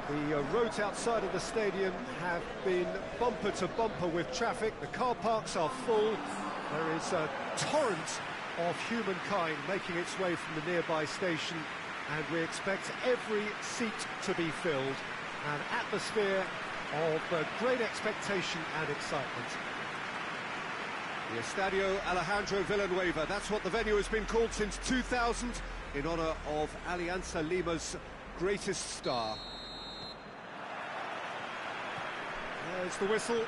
The roads outside of the stadium have been bumper to bumper with traffic. The car parks are full. There is a torrent of humankind making its way from the nearby station, and we expect every seat to be filled. An atmosphere of great expectation and excitement. The Estadio Alejandro Villanueva, that's what the venue has been called since 2000, in honour of Alianza Lima's greatest star. There's the whistle.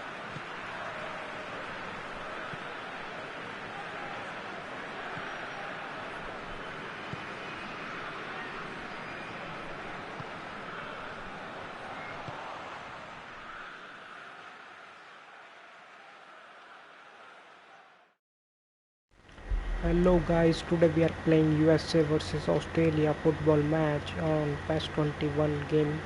Hello guys, today we are playing USA versus Australia football match on PES 21 game.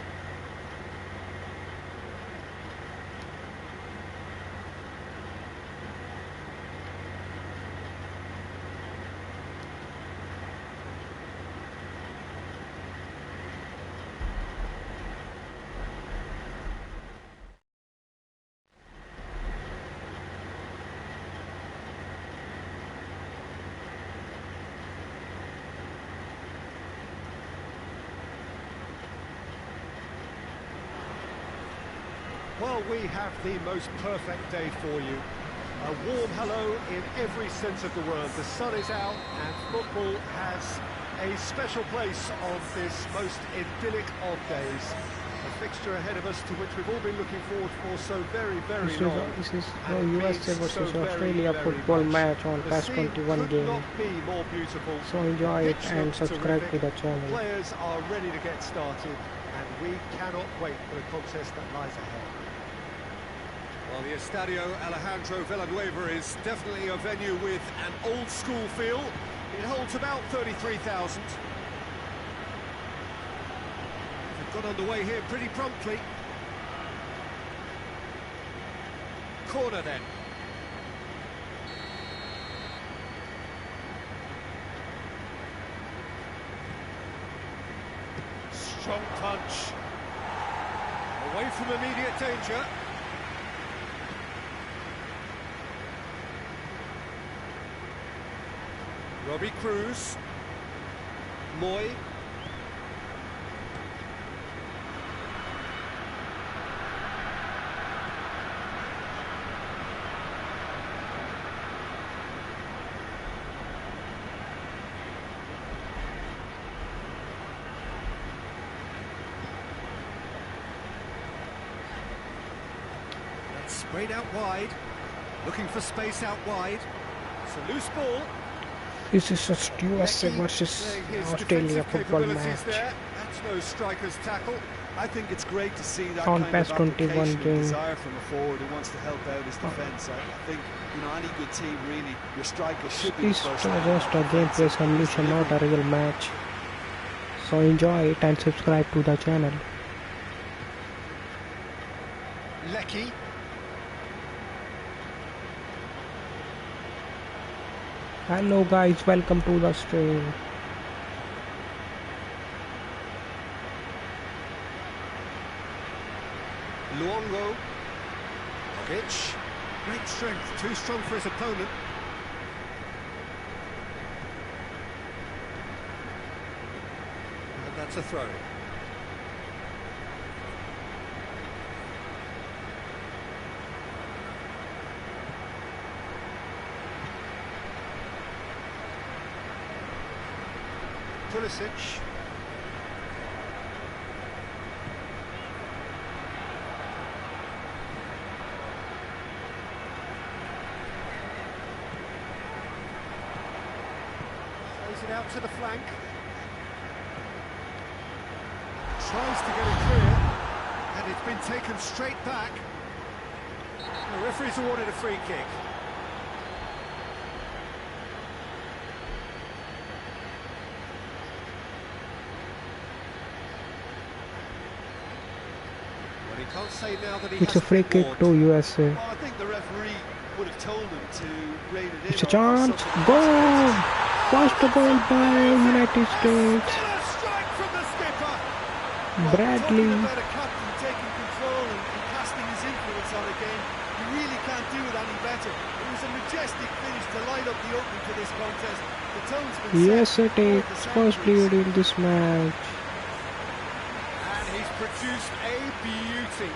Well, we have the most perfect day for you. A warm hello in every sense of the word. The sun is out and football has a special place on this most idyllic of days. A fixture ahead of us to which we've all been looking forward for so very long. This is the USA versus Australia football match on PES 21 game. Not be more beautiful. So enjoy it and subscribe to the channel. Players are ready to get started and we cannot wait for the contest that lies ahead. Well, the Estadio Alejandro Villanueva is definitely a venue with an old-school feel. It holds about 33,000. They've got underway here pretty promptly. Corner then. Strong punch. Away from immediate danger. Robbie Cruz, Moy, that's sprayed out wide, looking for space out wide, it's a loose ball. This is just USA versus Australia football match. That's no striker's tackle. I think it's great to see that on kind PES of 21 application game. and desire from a forward who wants to help out his defence. I think, you know, any good team really, your striker should be the It's first. just a gameplay simulation, not a real match. So enjoy it and subscribe to the channel. Lecky. Hello guys, welcome to the stream. Luongo. Pitch. Great strength, too strong for his opponent. And that's a throw. Pulisic. Plays it out to the flank. Tries to get it clear, and it's been taken straight back. The referee's awarded a free kick. Can't say now that he It's a free kick to USA. Well, I think the referee would have told him to rein it in. It's a chance. Goal! First goal by United States. What a strike from the skipper! Well, talking Bradley. about a captain taking control and casting his influence on a game, you really can't do it any better. It was a majestic finish to light up the opening to this contest. The tone's been USA set for the takes first centuries. lead in this match. And he's produced a beauty.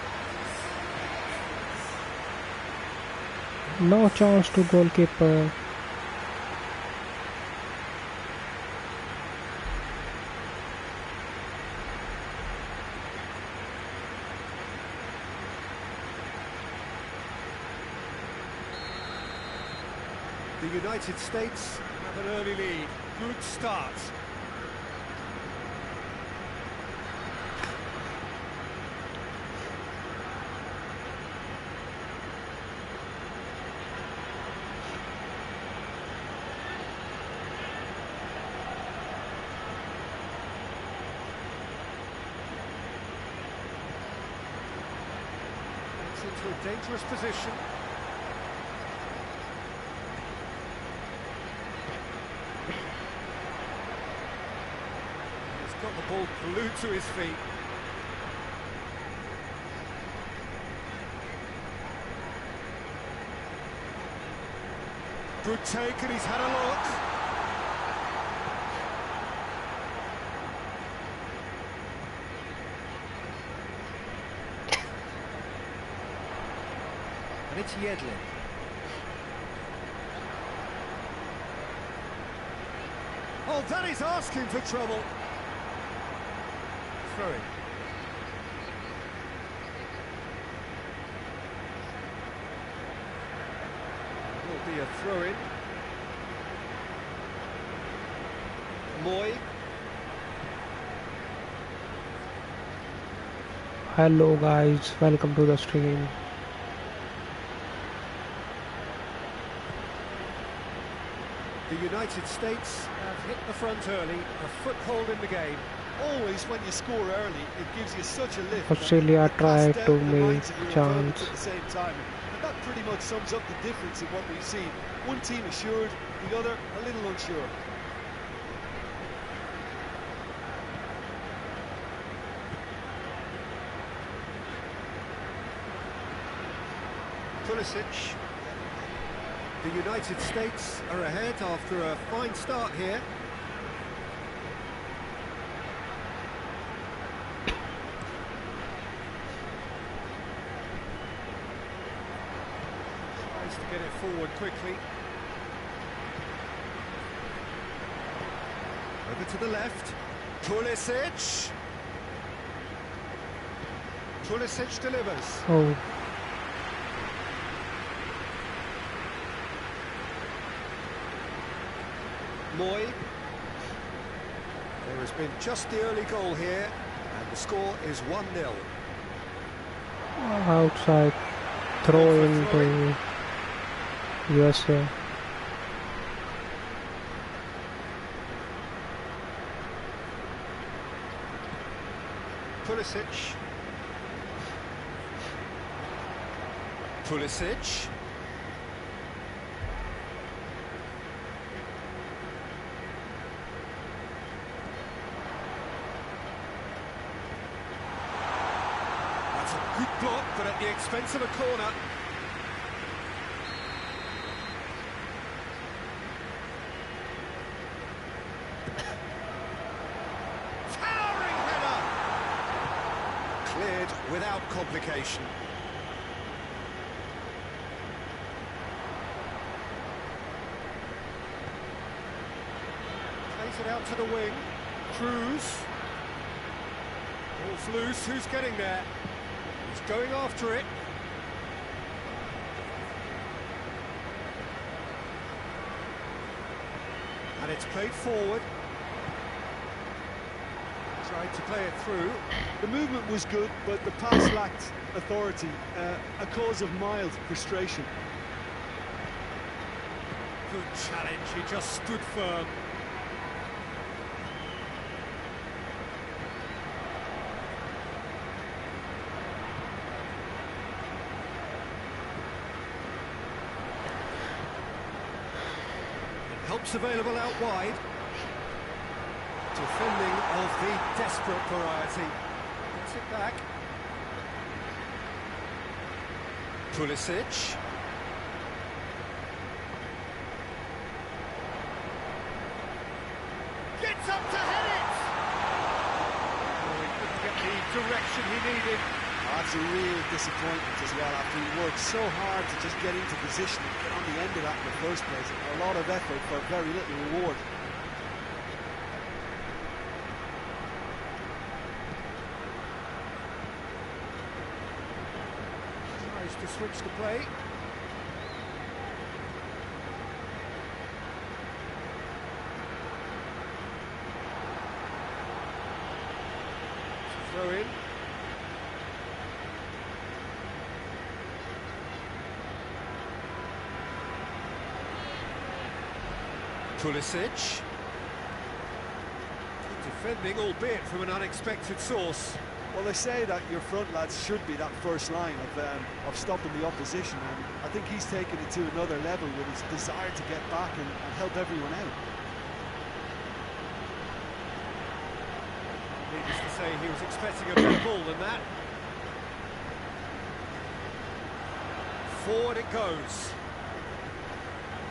No chance to goalkeeper. The United States have an early lead. Good start. It's into a dangerous position. Got the ball glued to his feet. Good take, and he's had a look. And it's Yedlin. Oh, that is asking for trouble. Throwing. Will be a throw-in. Moy. Hello guys, welcome to the stream. The United States have hit the front early, a foothold in the game. Always when you score early, it gives you such a lift. Australia It casts tried doubt to in the make minds of your opponent chance. at the same time. And that pretty much sums up the difference in what we've seen. One team assured, the other a little unsure. Pulisic. The United States are ahead after a fine start here. Tries to get it forward quickly. Over to the left. Pulisic. Pulisic delivers. Oh, Moy. There has been just the early goal here, and the score is 1-0. outside throw into USA. Pulisic. Pulisic. That's a good block, but at the expense of a corner. Towering header! Cleared without complication. Plays it out to the wing. Cruz. Ball's loose, who's getting there? He's going after it. And it's played forward. Tried to play it through. The movement was good, but the pass lacked authority, a cause of mild frustration. Good challenge, he just stood firm. Helps available out wide. Defending of the desperate variety. it back. Pulisic. Gets up to head it! Oh, he couldn't get the direction he needed. That's a real disappointment as well, after he worked so hard to just get into position and get on the end of that in the first place. A lot of effort for very little reward. Tries to switch the play. Throw in. Pulisic. Defending, albeit from an unexpected source. Well, they say that your front lads should be that first line of stopping the opposition, and I think he's taken it to another level with his desire to get back and help everyone out. Needless to say, he was expecting a better ball than that. Forward it goes.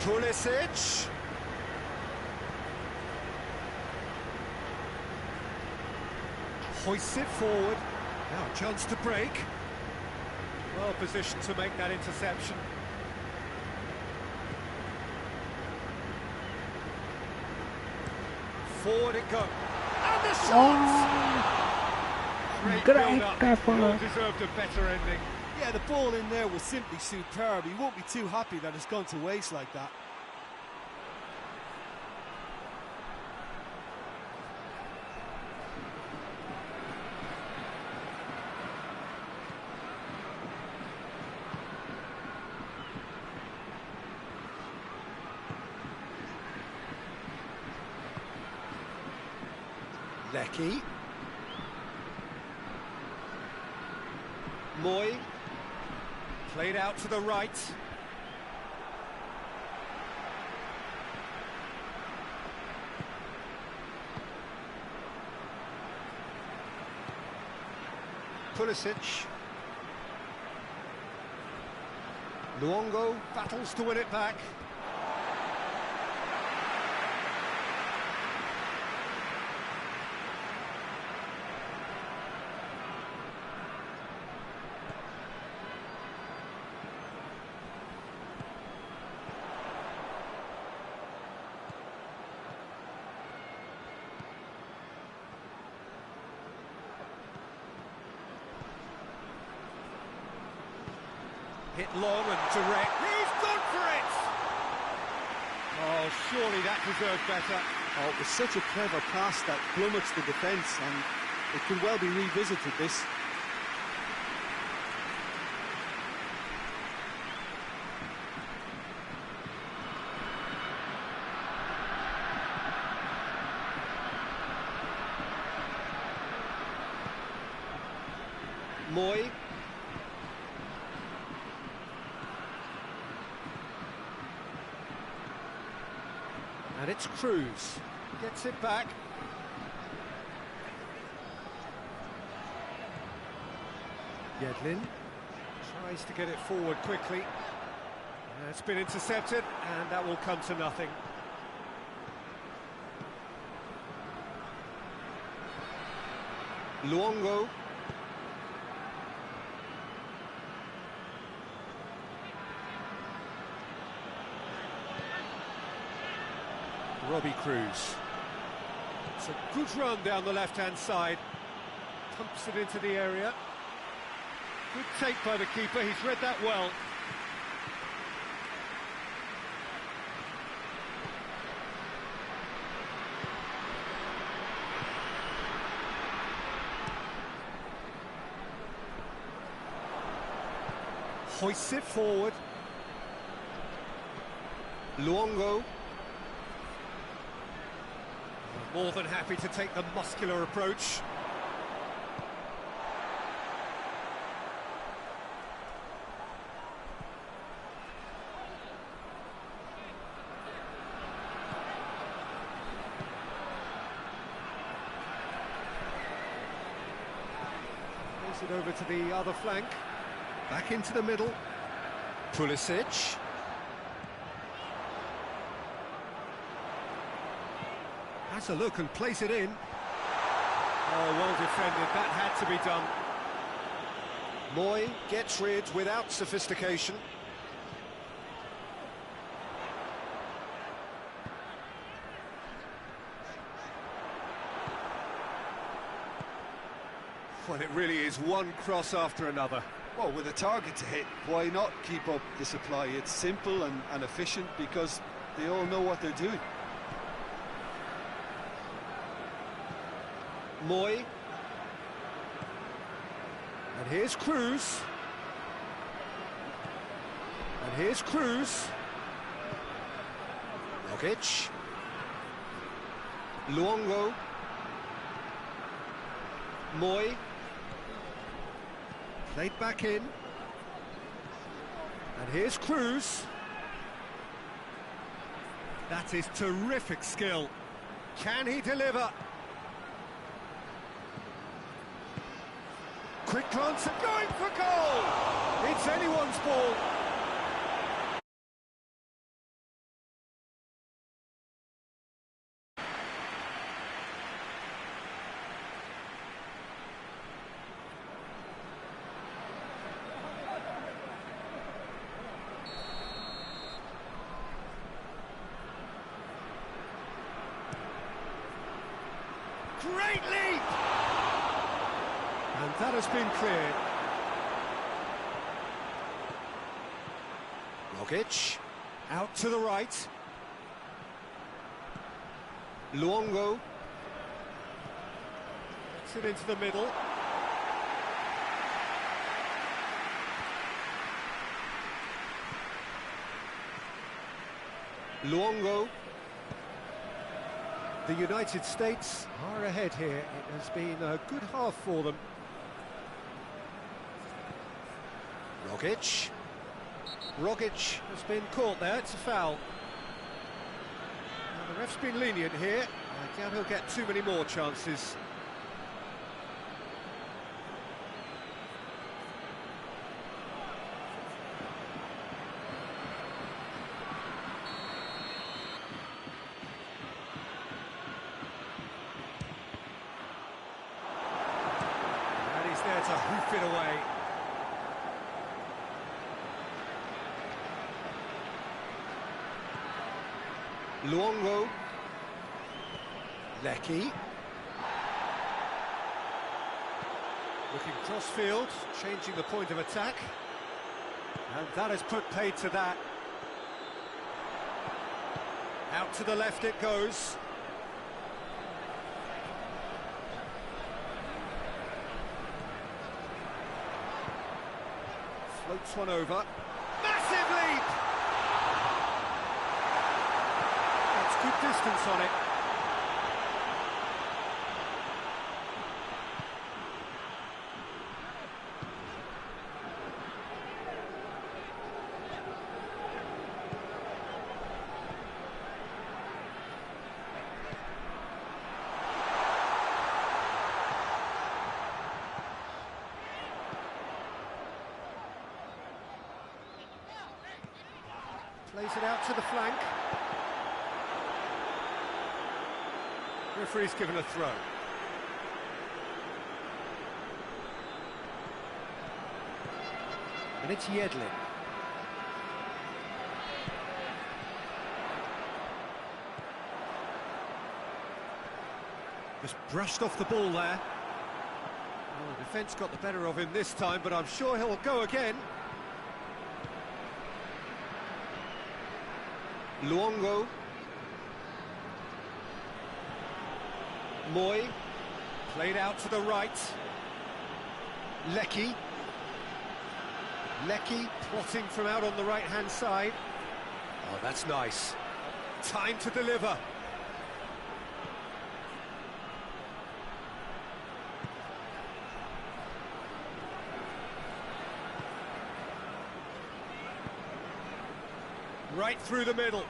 Pulisic. Hoists it forward. Now a chance to break. Well positioned to make that interception. Forward it goes. And the shot! Great build-up. Well deserved a better ending. Yeah, the ball in there was simply superb. He won't be too happy that it's gone to waste like that. Lecky. Moy. Played out to the right. Pulisic. Luongo battles to win it back. Hit long and direct. He's gone for it! Oh, surely that deserved better. Oh, it was such a clever pass that flummoxed the defence, and it could well be revisited, this. Moy. And it's Cruz. Gets it back. Yedlin tries to get it forward quickly. It's been intercepted, and that will come to nothing. Luongo. Robbie Cruz. It's a good run down the left-hand side. Pumps it into the area. Good take by the keeper, he's read that well. Hoists it forward. Luongo. More than happy to take the muscular approach. it over to the other flank. Back into the middle. Pulisic. Has a look and plays it in. Oh, well defended. That had to be done. Moy gets rid without sophistication. Well, it really is one cross after another. Well, with a target to hit, why not keep up the supply? It's simple and efficient because they all know what they're doing. Moy. And here's Cruz. And here's Cruz. Rogic. Luongo. Moy. Played back in. And here's Cruz. That is terrific skill. Can he deliver? Quick glance and going for goal! It's anyone's ball. Great leap! And that has been cleared. Rogic, out to the right. Luongo. Gets it into the middle. Luongo. The United States are ahead here. It has been a good half for them. Rogic. Rogic has been caught there, it's a foul. Now, the ref's been lenient here. I doubt he'll get too many more chances. And he's there to hoof it away. Luongo. Lecky. Looking cross-field, changing the point of attack. And that has put paid to that. Out to the left it goes. Floats one over. Massive leap! Good distance on it. Plays it out to the flank. Referee's given a throw. And it's Yedlin. Just brushed off the ball there. Oh, the defence got the better of him this time, but I'm sure he'll go again. Luongo. Moy, played out to the right. Lecky. Lecky plotting from out on the right-hand side. Oh, that's nice. Time to deliver. Right through the middle.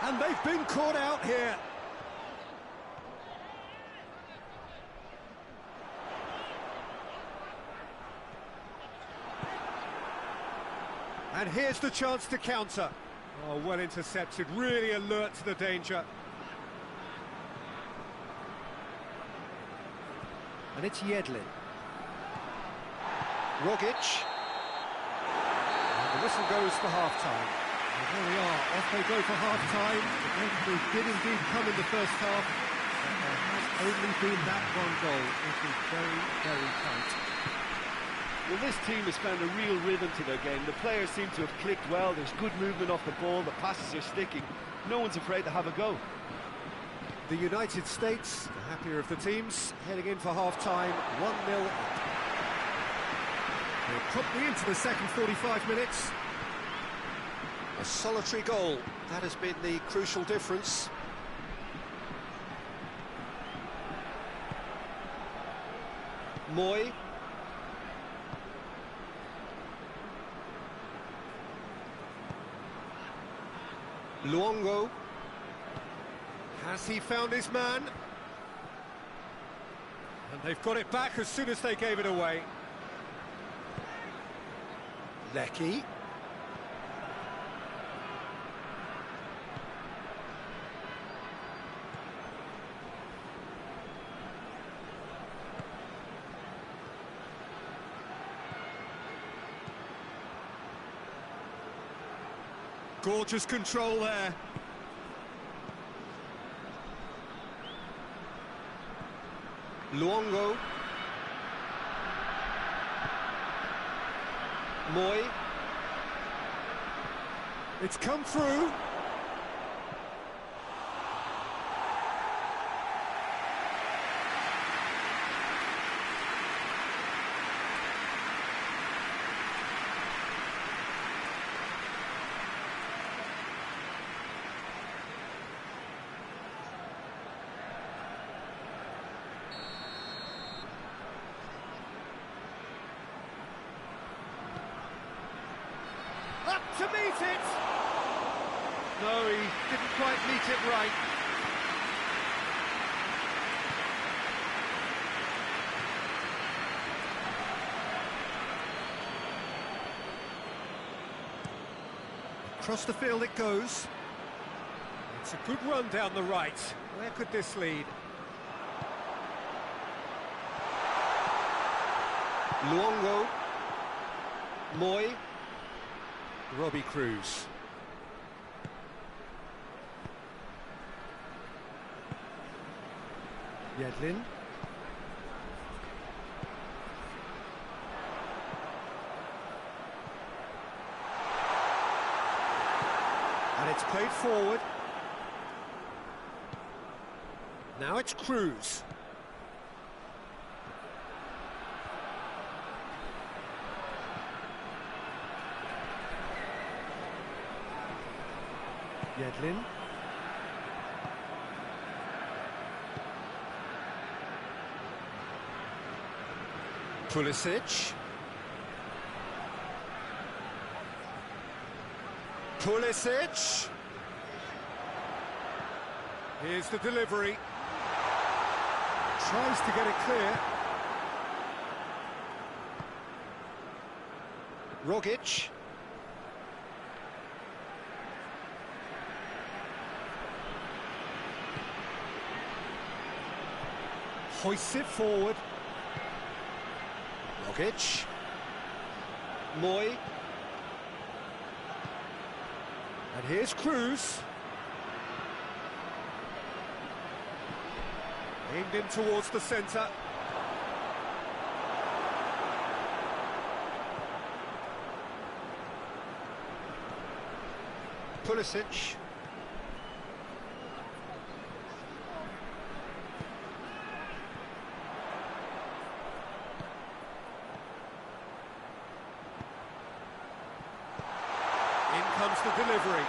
And They've been caught out here. And here's the chance to counter. Oh, well intercepted, really alert to the danger. And it's Yedlin. Rogic. And the whistle goes for half-time. And there we are, off they go for half-time. The breakthrough did indeed come in the first half, but there has only been that one goal. It is very, very tight. Well, this team has found a real rhythm to their game. The players seem to have clicked well. There's good movement off the ball. The passes are sticking. No one's afraid to have a go. The United States, the happier of the teams, heading in for half-time, 1-0 up. We're promptly into the second 45 minutes. A solitary goal, that has been the crucial difference. Moy. Luongo. Has he found his man? And they've got it back as soon as they gave it away. Lecky. Gorgeous control there. Luongo. Moy. It's come through. Up to meet it! No, he didn't quite meet it right. Across the field it goes. It's a good run down the right. Where could this lead? Luongo. Moy. Robbie Cruz. Yedlin. And it's played forward. Now it's Cruz. Yedlin. Pulisic. Pulisic. Here's the delivery. Tries to get it clear. Rogic. Hoists it forward. Rogic. Moy. And here's Cruz. Aimed in towards the centre. Pulisic. In comes the delivery.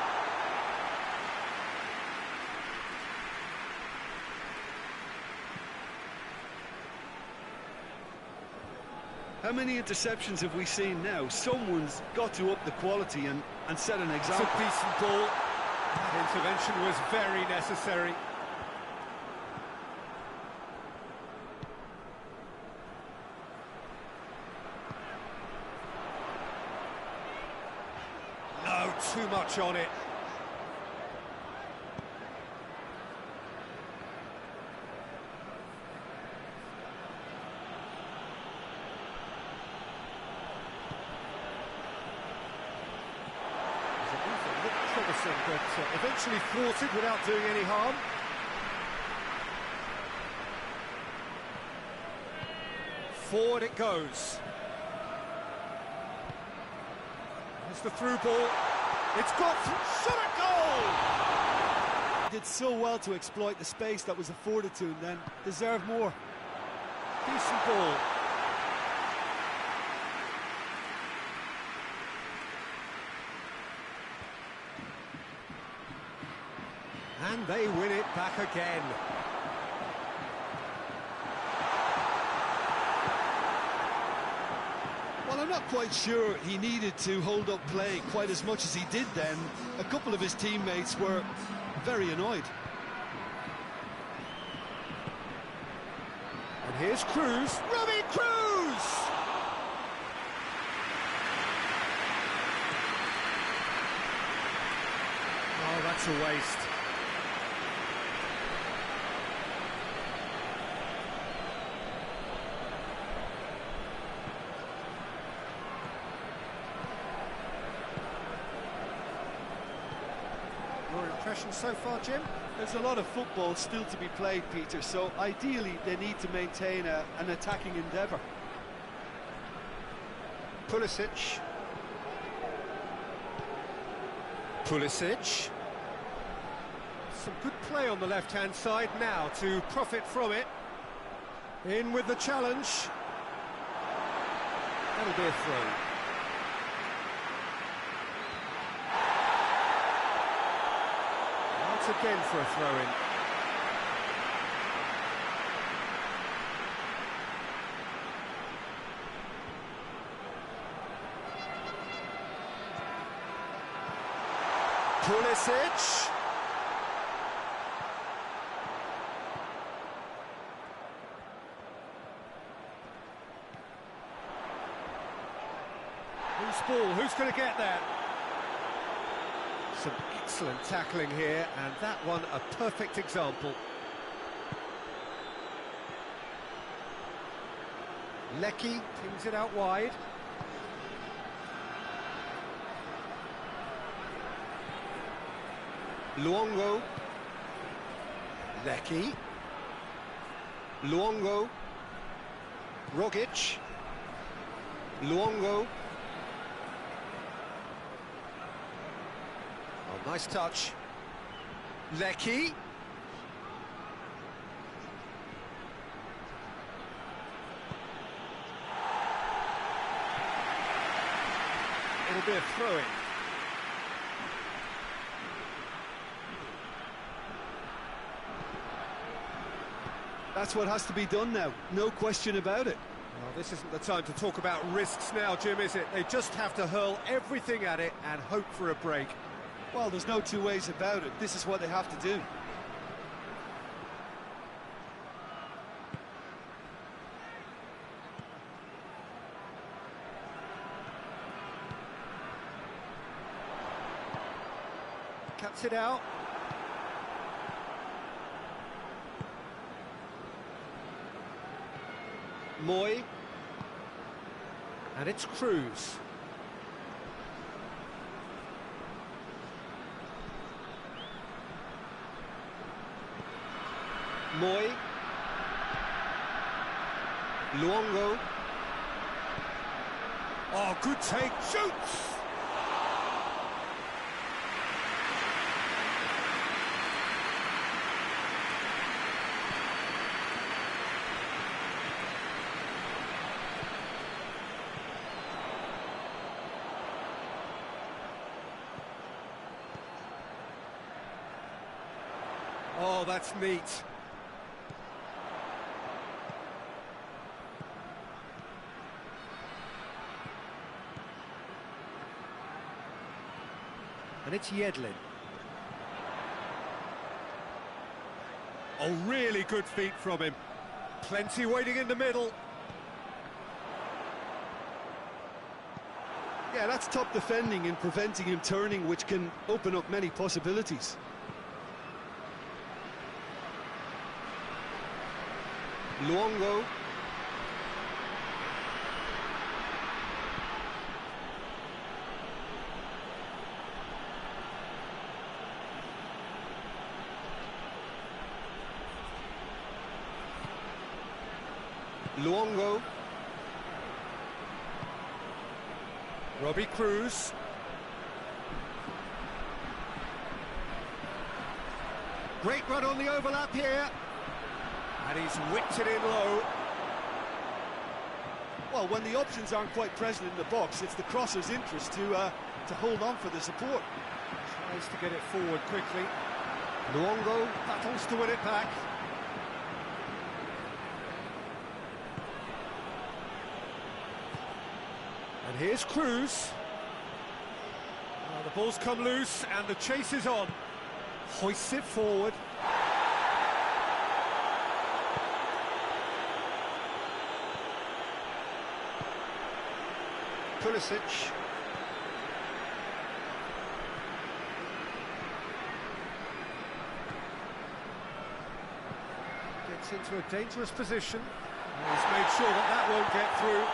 How many interceptions have we seen now? Someone's got to up the quality and set an It's example. a decent ball. That intervention was very necessary. No, too much on it. But eventually thwarted without doing any harm. Forward it goes. It's the through ball. It's got shot at goal! He did so well to exploit the space that was afforded to him then. Deserved more. Decent ball. And they win it back again. Well, I'm not quite sure he needed to hold up play quite as much as he did then. A couple of his teammates were very annoyed. And here's Cruz. Robbie Cruz! Oh, that's a waste. Your impression so far, Jim? There's a lot of football still to be played, Peter, so ideally they need to maintain an attacking endeavour. Pulisic. Pulisic. Some good play on the left-hand side now to profit from it. In with the challenge. That'll be a throw. Once again for a throw-in. Pulisic. Who's ball? Who's going to get there? Some excellent tackling here, and that one a perfect example. Lecky pings it out wide. Luongo. Lecky. Luongo. Rogic. Luongo. Oh, nice touch. Lecky. It'll be a throw-in. That's what has to be done now, no question about it. Well, this isn't the time to talk about risks now, Jim, is it? They just have to hurl everything at it and hope for a break. Well, there's no two ways about it. This is what they have to do. Cuts it out. Moy. And it's Cruz. Moy. Luongo. Oh, good take. Shoots! Oh, that's neat. And it's Yedlin. Oh, really good feet from him. Plenty waiting in the middle. Yeah, that's top defending and preventing him turning, which can open up many possibilities. Luongo. Luongo. Robbie Cruz. Great run on the overlap here. And he's whipped it in low. Well, when the options aren't quite present in the box, it's the crosser's interest to hold on for the support. Tries to get it forward quickly. Luongo battles to win it back. And here's Cruz. The ball's come loose and the chase is on. Hoists it forward. Pulisic. Gets into a dangerous position. And he's made sure that that won't get through.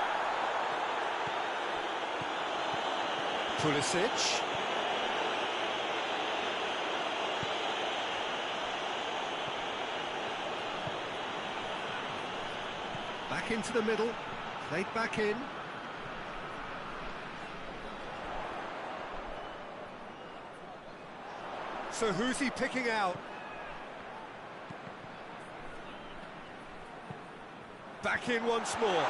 Pulisic. Back into the middle. Played back in. So who's he picking out? Back in once more.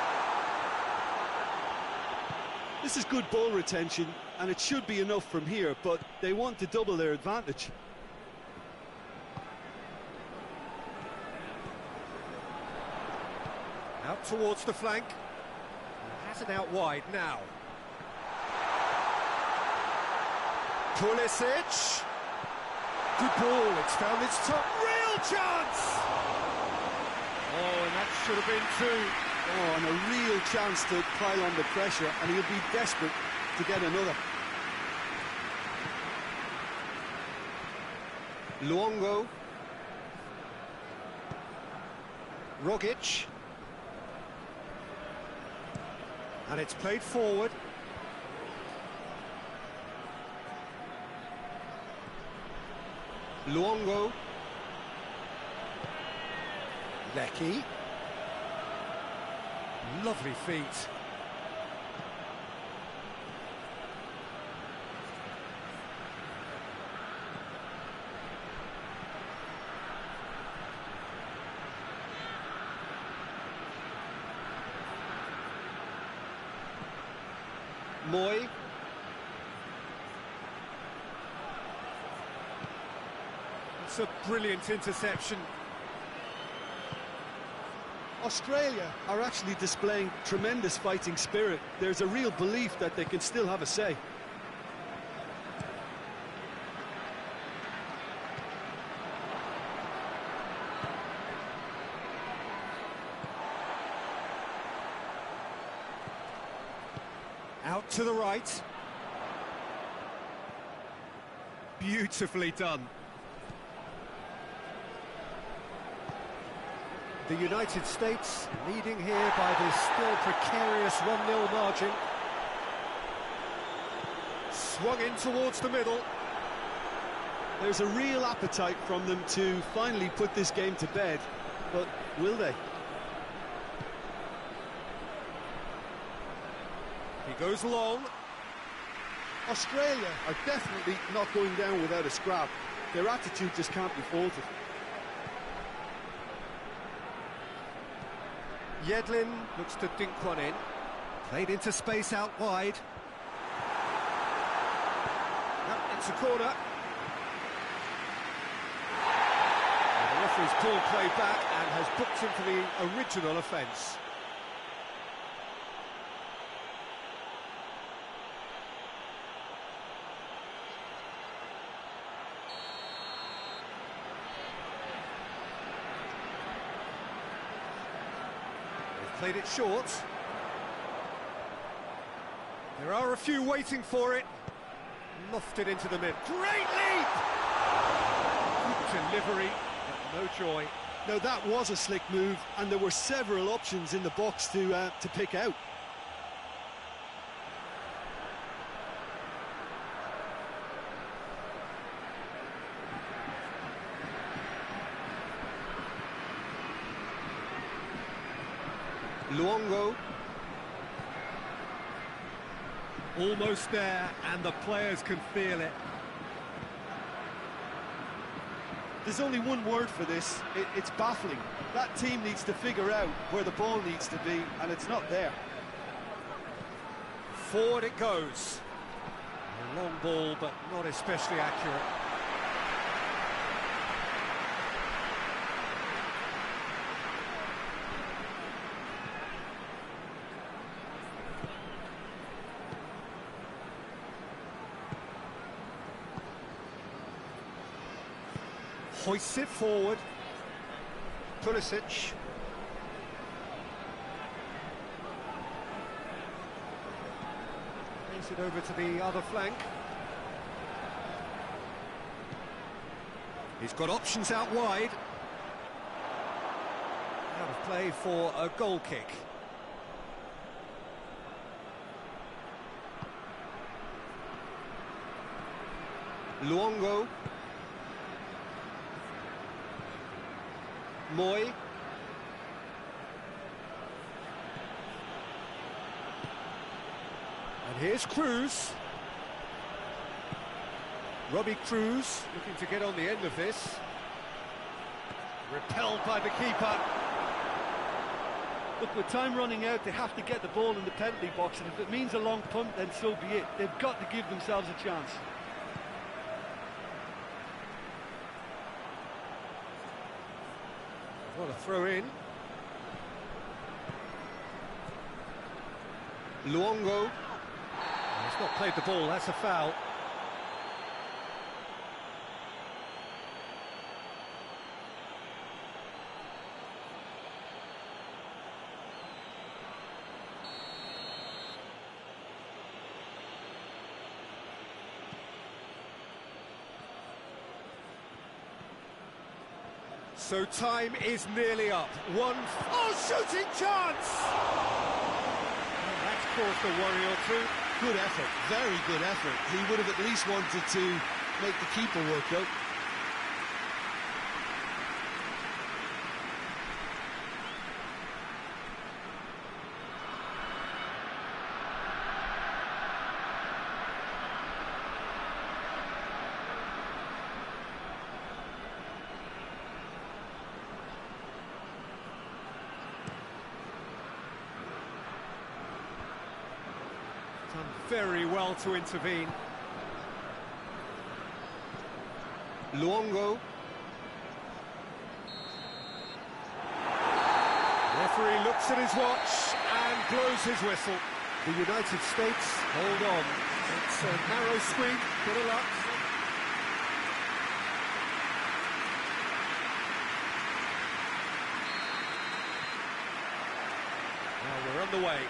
This is good ball retention, and it should be enough from here, but they want to double their advantage. Out towards the flank. Has it out wide now. Pulisic. Good ball, it's found its top. Real chance! Oh, and that should have been two. Oh, and a real chance to pile on the pressure, and he'll be desperate to get another. Luongo. Rogic. And it's played forward. Luongo. Lecky. Lovely feet. Moy. It's a brilliant interception. Australia are actually displaying tremendous fighting spirit. There's a real belief that they can still have a say. Out to the right. Beautifully done. The United States leading here by this still precarious 1-0 margin. Swung in towards the middle. There's a real appetite from them to finally put this game to bed, but will they? He goes long. Australia are definitely not going down without a scrap. Their attitude just can't be faulted. Yedlin looks to dink one in. Played into space out wide. Yep, it's a corner. And the referee's pulled play back and has booked him for the original offence. Played it short. There are a few waiting for it. Lofted into the mid. Great leap! Good delivery, but no joy. Now that was a slick move, and there were several options in the box to pick out. Luongo. Almost there, and the players can feel it. There's only one word for this, it's baffling. That team needs to figure out where the ball needs to be, and it's not there. Forward it goes. A long ball, but not especially accurate. Hoists it forward. Pulisic. Plays it over to the other flank. He's got options out wide. Out of play for a goal kick. Luongo. Moy. And here's Cruz. Robbie Cruz looking to get on the end of this. Repelled by the keeper. Look, with time running out, they have to get the ball in the penalty box, and if it means a long punt, then so be it. They've got to give themselves a chance. What a throw in. Luongo. He's not played the ball, that's a foul. So time is nearly up. Shooting chance! And that's caused a worry or two. Good effort, very good effort. He would have at least wanted to make the keeper work out. Done very well to intervene. Luongo. Referee looks at his watch and blows his whistle. The United States hold on. It's a narrow squeak, bit of luck. Now we're on the way.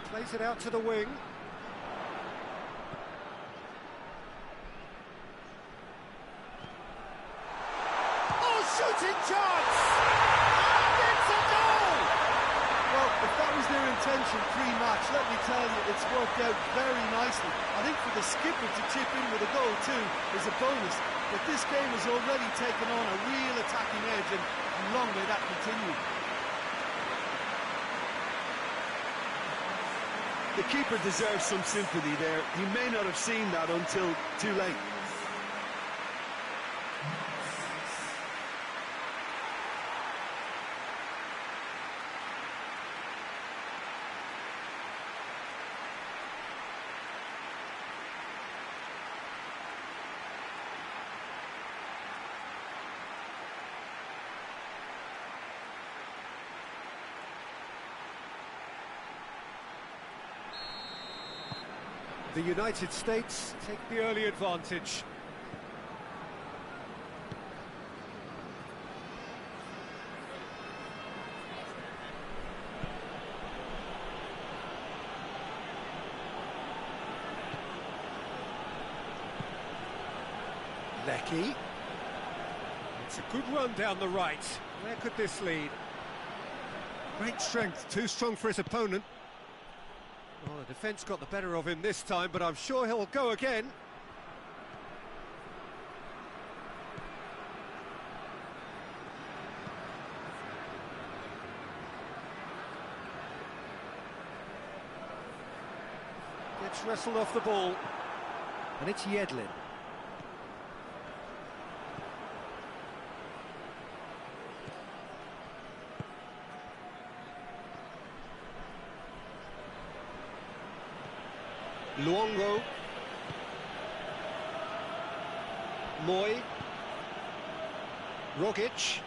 Plays it out to the wing. Shooting chance! And it's a goal! Well, if that was their intention pre-match, let me tell you, it's worked out very nicely. I think for the skipper to chip in with a goal too is a bonus. But this game has already taken on a real attacking edge, and long may that continue. The keeper deserves some sympathy there. He may not have seen that until too late. The United States take the early advantage. Lecky. It's a good run down the right. Where could this lead? Great strength, too strong for his opponent. Well, the defence got the better of him this time, but I'm sure he'll go again. Gets wrestled off the ball. And it's Yedlin. Luongo. Moy. Rogic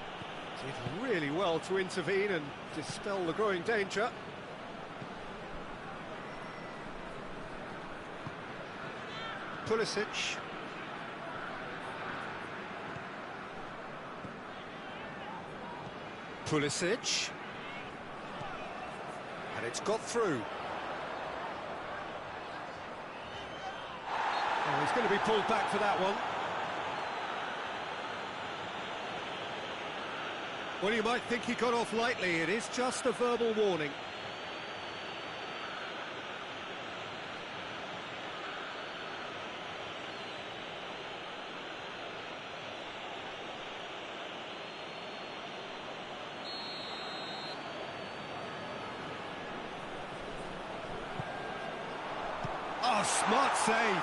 did really well to intervene and dispel the growing danger. Pulisic. Pulisic. And it's got through. Oh, he's going to be pulled back for that one. Well, you might think he got off lightly. It is just a verbal warning. Oh, smart save.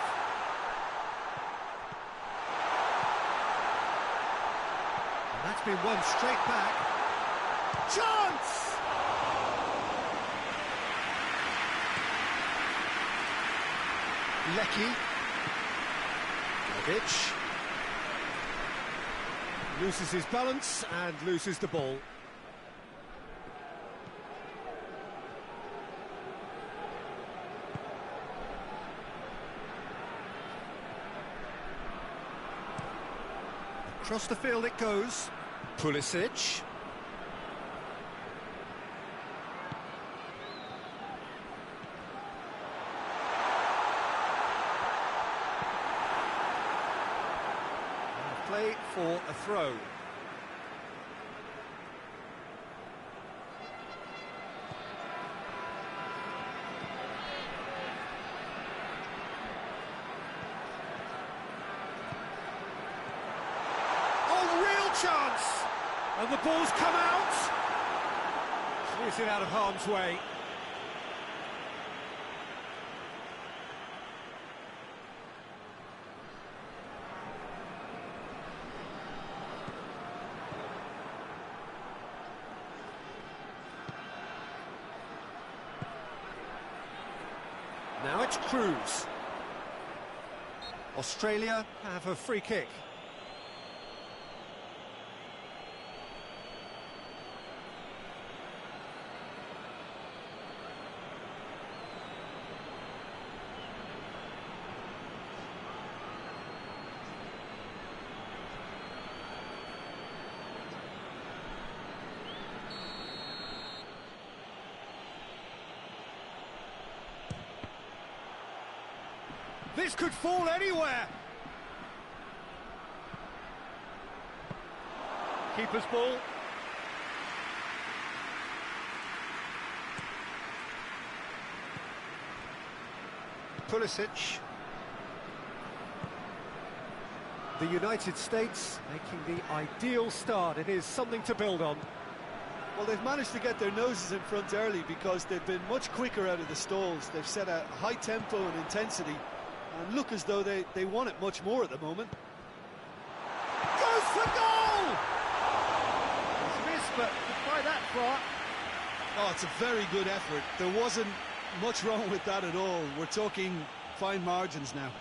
That's been won straight back. Chance! Lecky. Jovic. Loses his balance and loses the ball. Across the field it goes. Pulisic. Play for a throw. Chance, and the ball's come out. Clears it out of harm's way. Now it's Cruz. Australia have a free kick. This could fall anywhere. Keeper's ball. Pulisic. The United States making the ideal start. It is something to build on. Well, they've managed to get their noses in front early because they've been much quicker out of the stalls. They've set a high tempo and intensity and look as though they want it much more at the moment. Goes for goal! It's missed, but by that far. Oh, it's a very good effort. There wasn't much wrong with that at all. We're talking fine margins now.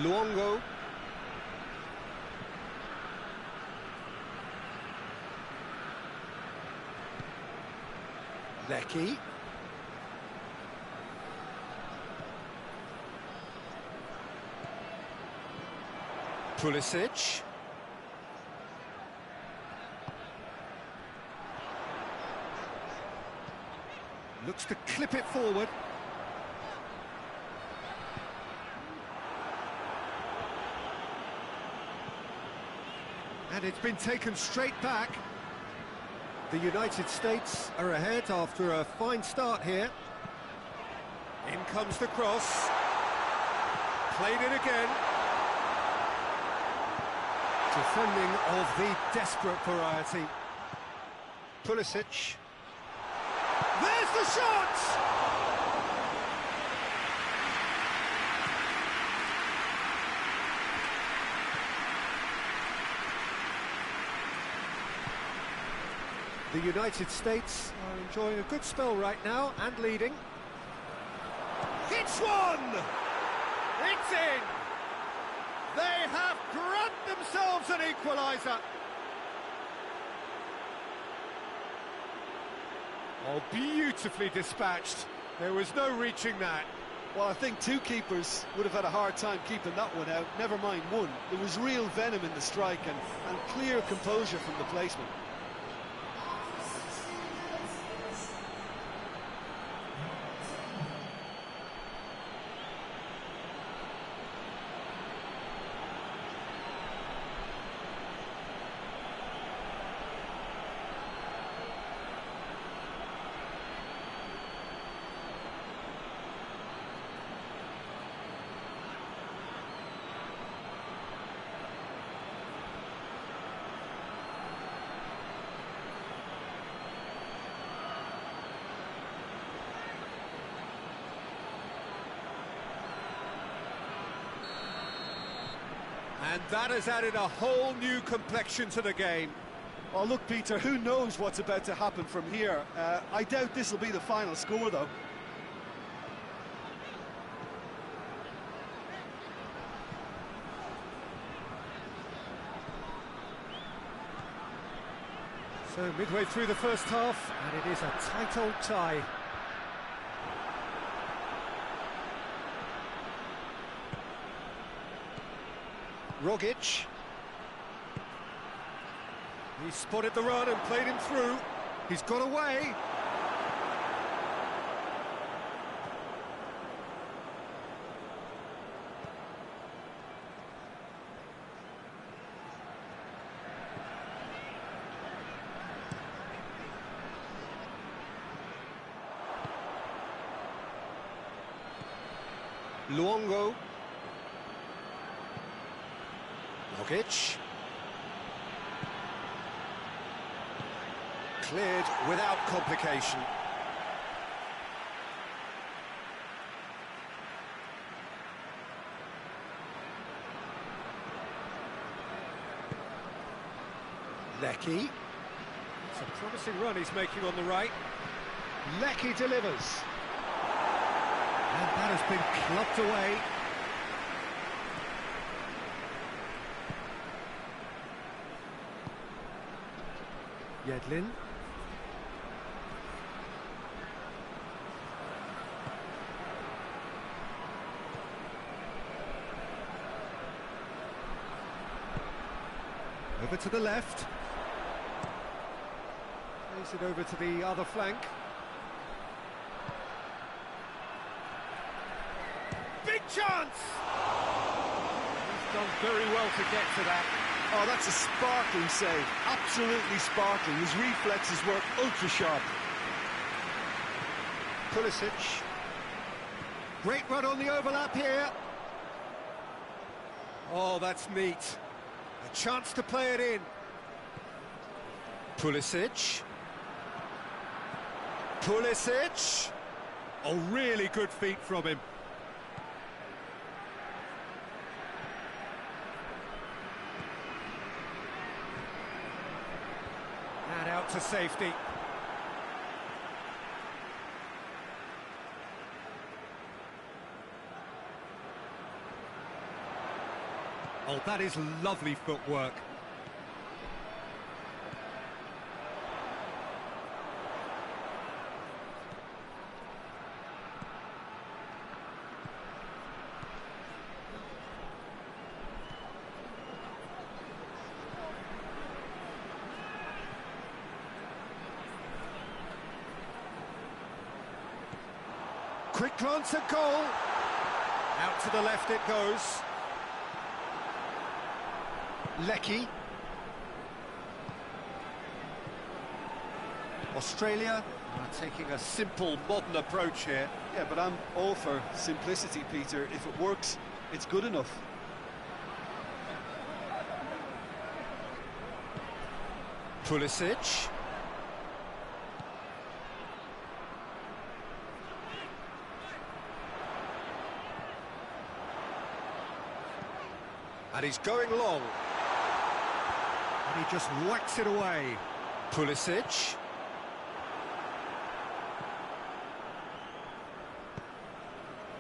Luongo. Lecky. Pulisic. Looks to clip it forward. And it's been taken straight back. The United States are ahead after a fine start here. In comes the cross. Played it again. Defending of the desperate variety. Pulisic. There's the shot! The United States are enjoying a good spell right now and leading. Hits one! It's in! They have grabbed themselves an equaliser. Oh, beautifully dispatched. There was no reaching that. Well, I think two keepers would have had a hard time keeping that one out, never mind one. There was real venom in the strike and clear composure from the placement. And that has added a whole new complexion to the game. Oh, look, Peter, who knows what's about to happen from here? I doubt this will be the final score, though. So midway through the first half, and it is a tight old tie. Rogic. He spotted the run and played him through. He's got away. Luongo. Rogic. Cleared without complication. Lecky. It's a promising run he's making on the right. Lecky delivers. And that has been clubbed away. Yedlin. Over to the left. Plays it over to the other flank. Big chance! He's done very well to get to that. Oh, that's a sparkling save. Absolutely sparkling. His reflexes work ultra sharp. Pulisic. Great run on the overlap here. Oh, that's neat. A chance to play it in. Pulisic. Pulisic. Oh, really good feet from him. And out to safety. Oh, that is lovely footwork. Quick glance at goal. Out to the left it goes. Lecky. Australia are taking a simple, modern approach here. Yeah, but I'm all for simplicity, Peter. If it works, it's good enough. Pulisic. And he's going long. And he just whacks it away. Pulisic.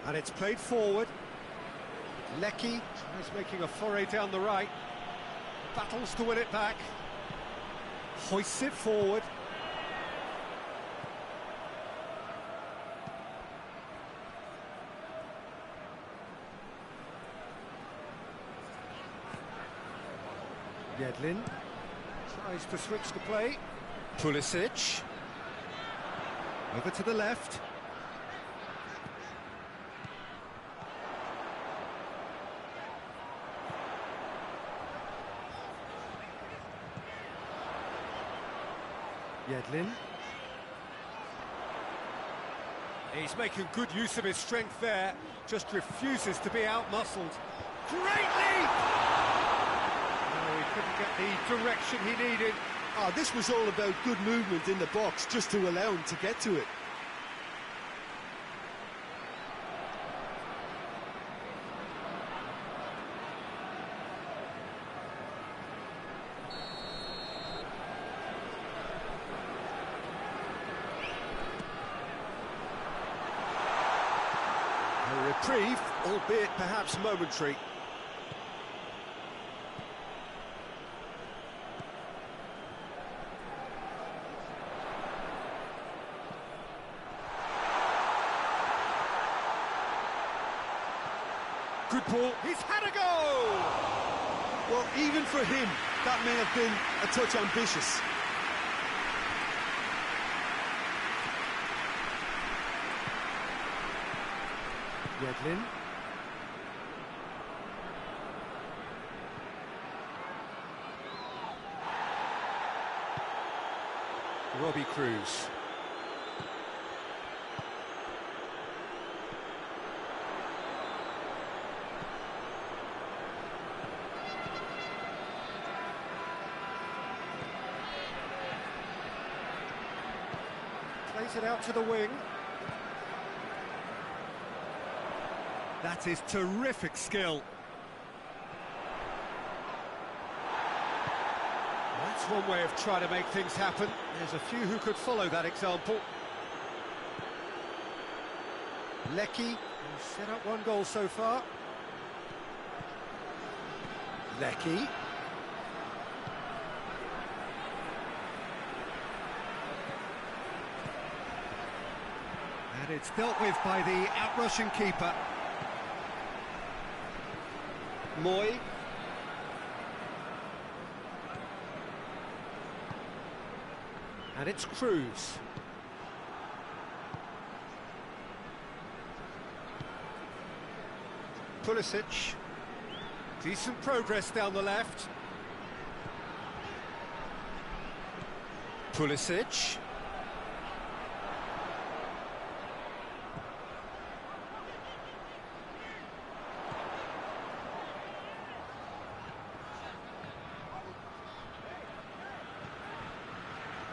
And it's played forward. Lecky is making a foray down the right. Battles to win it back. Hoists it forward. Yedlin tries to switch the play. Pulisic. Over to the left. Yedlin. He's making good use of his strength there. Just refuses to be out-muscled. Great leap! Couldn't get the direction he needed. Oh, this was all about good movement in the box, just to allow him to get to it. A reprieve, albeit perhaps momentary. Good ball, he's had a go! Well, even for him, that may have been a touch ambitious. Yedlin. Robbie Cruz. Plays it out to the wing. That is terrific skill. That's one way of trying to make things happen. There's a few who could follow that example. Lecky, who's set up one goal so far. Lecky. And it's dealt with by the out-rushing keeper. Moy. And it's Cruz. Pulisic. Decent progress down the left. Pulisic.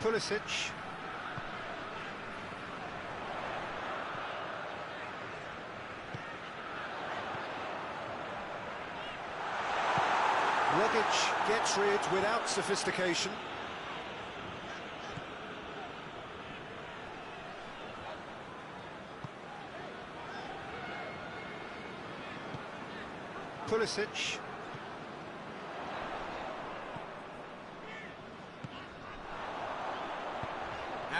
Pulisic. Rogic gets rid without sophistication. Pulisic.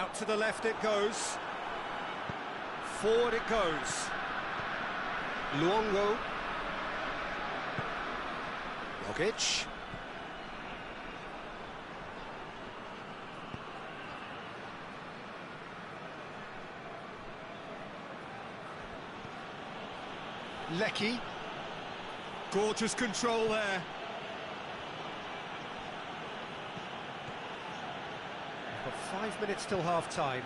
Out to the left it goes. Forward it goes. Luongo. Rogic. Lecky. Gorgeous control there. We've got 5 minutes till half-time.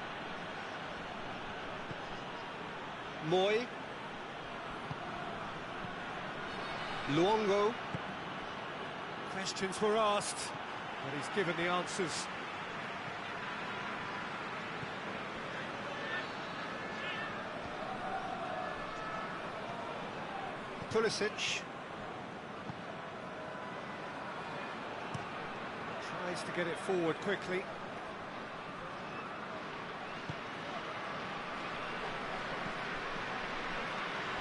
Moy. Luongo. Questions were asked, but he's given the answers. Pulisic. Tries to get it forward quickly.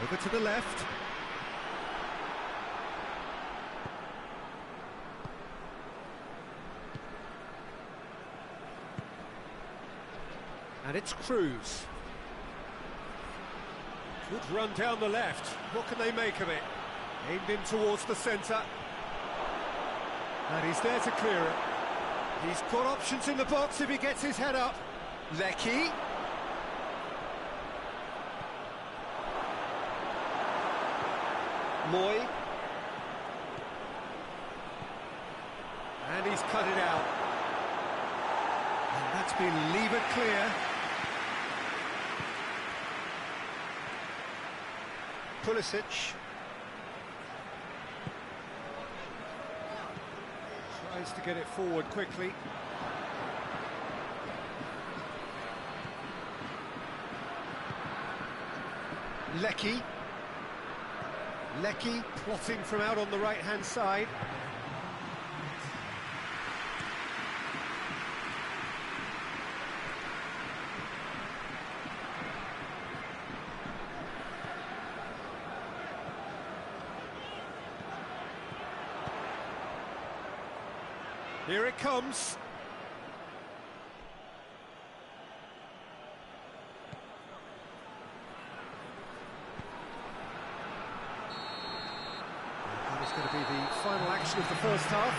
Over to the left. And it's Cruz. Good run down the left. What can they make of it? Aimed in towards the centre. And he's there to clear it. He's got options in the box if he gets his head up. Lecky. Moy. And he's cut it out. And that's been levered clear. Pulisic. Tries to get it forward quickly. Lecky. Lecky plotting from out on the right-hand side. Here it comes. That is going to be the final action of the first half.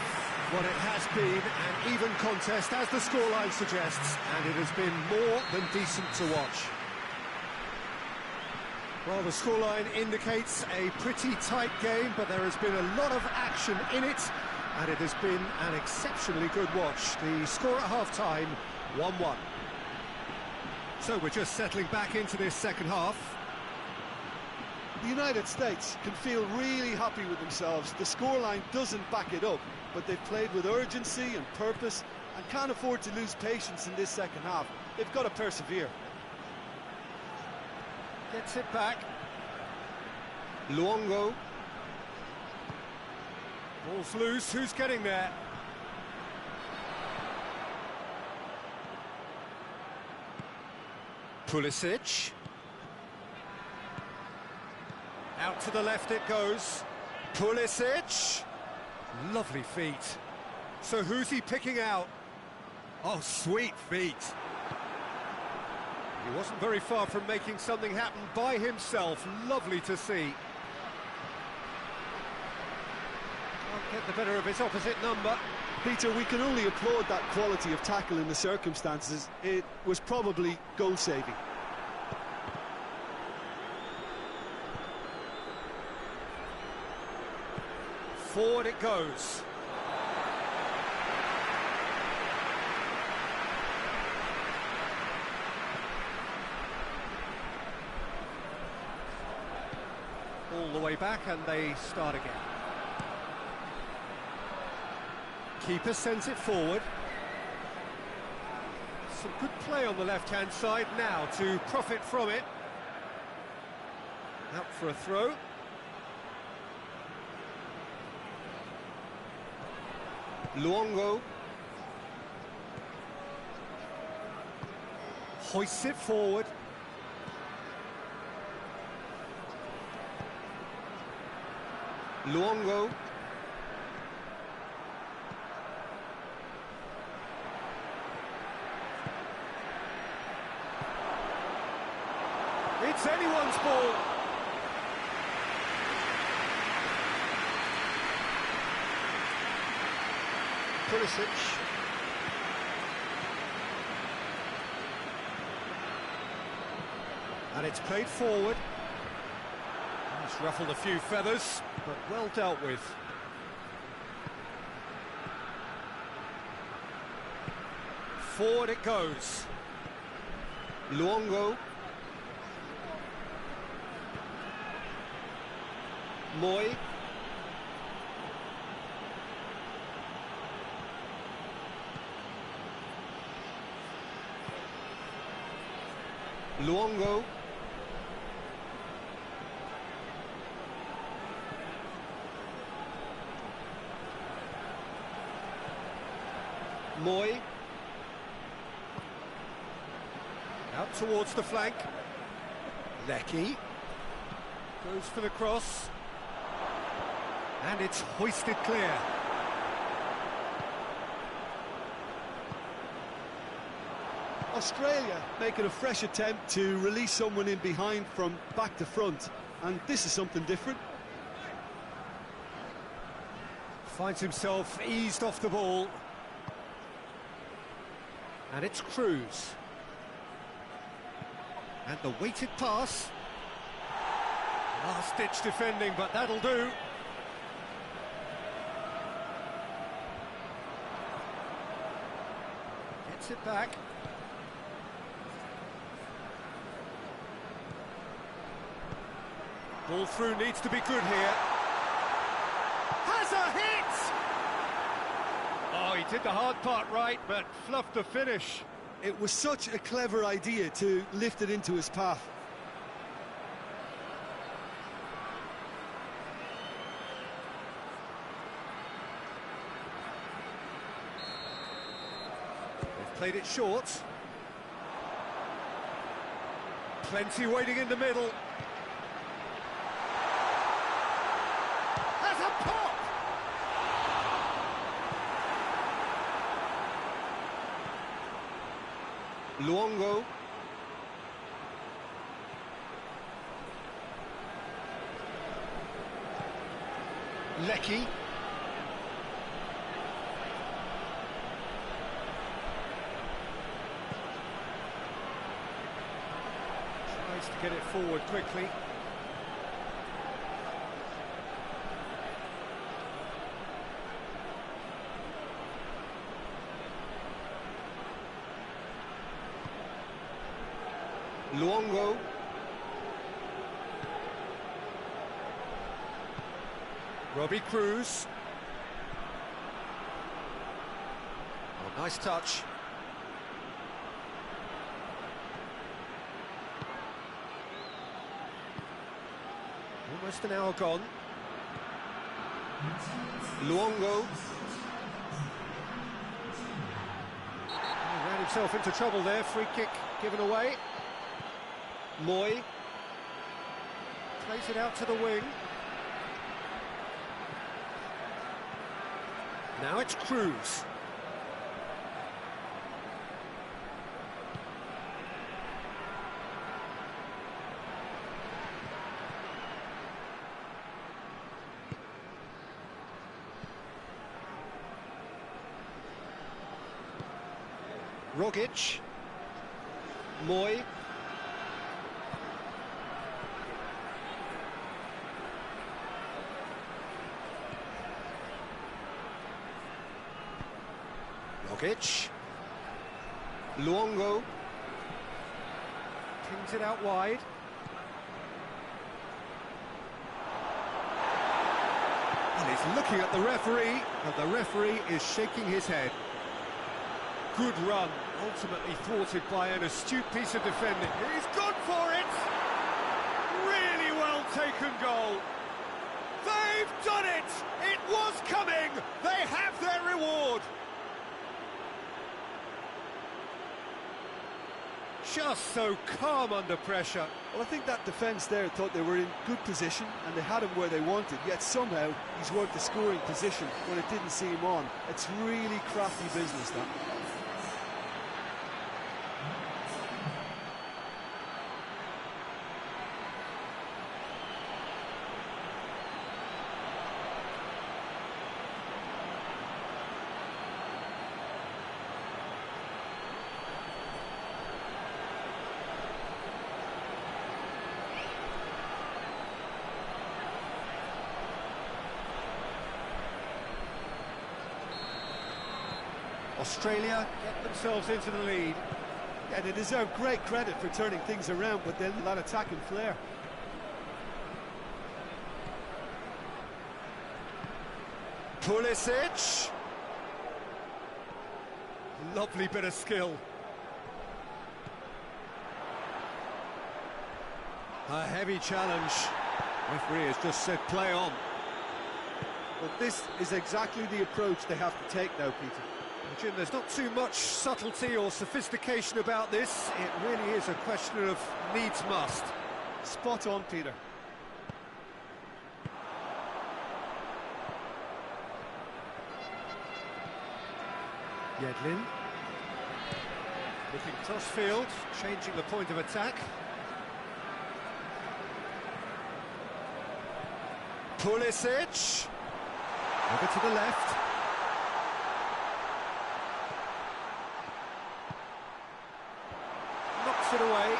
What it has been an even contest, as the scoreline suggests, and it has been more than decent to watch. Well, the scoreline indicates a pretty tight game, but there has been a lot of action in it. And it has been an exceptionally good watch. The score at half-time, 1-1. So we're just settling back into this second half. The United States can feel really happy with themselves. The scoreline doesn't back it up, but they've played with urgency and purpose and can't afford to lose patience in this second half. They've got to persevere. Gets it back. Luongo. Ball's loose, who's getting there? Pulisic. Out to the left it goes. Pulisic. Lovely feet. So who's he picking out? Oh, sweet feet. He wasn't very far from making something happen by himself. Lovely to see. Get the better of his opposite number. Peter, we can only applaud that quality of tackle in the circumstances. It was probably goal-saving. Forward it goes. All the way back and they start again. Keeper sends it forward. Some good play on the left-hand side now to profit from it. Out for a throw. Luongo. Hoists it forward. Luongo. anyone's ball. Pulisic. And it's played forward. He's ruffled a few feathers, but well dealt with. Forward it goes. Luongo. Moy. Luongo. Moy. Out towards the flank. Lecky. Goes for the cross. And it's hoisted clear. Australia making a fresh attempt to release someone in behind from back to front. And this is something different. Finds himself eased off the ball. And it's Cruz. And the weighted pass. Last-ditch defending, but that'll do. Gets it back. Ball through needs to be good here. Has a hit! Oh, he did the hard part right, but fluffed the finish. It was such a clever idea to lift it into his path. They've played it short. Plenty waiting in the middle. Has a pop! Luongo. Lecky. Tries to get it forward quickly. Luongo. Robbie Cruz. Oh, nice touch. Almost an hour gone. Luongo. He ran himself into trouble there. Free kick given away. Moy plays it out to the wing. Now it's Cruz. Rogic. Moy. Rogic. Luongo. Pings it out wide. And he's looking at the referee, and the referee is shaking his head. Good run, ultimately thwarted by an astute piece of defending. He's gone for it! Really well taken goal. They've done it! It was coming! They have their reward! Just so calm under pressure. Well, I think that defence there thought they were in good position and they had him where they wanted, yet somehow he's worked the scoring position when it didn't see him on. It's really crafty business, that. Australia get themselves into the lead. Yeah, they deserve great credit for turning things around, but then that attacking flair. Pulisic. Lovely bit of skill. A heavy challenge. Referee has just said play on. Well, this is exactly the approach they have to take now, Peter. Jim, there's not too much subtlety or sophistication about this. It really is a question of needs must. Spot on, Peter. Yedlin. Looking cross-field, changing the point of attack. Pulisic. Over to the left. Knocks it away.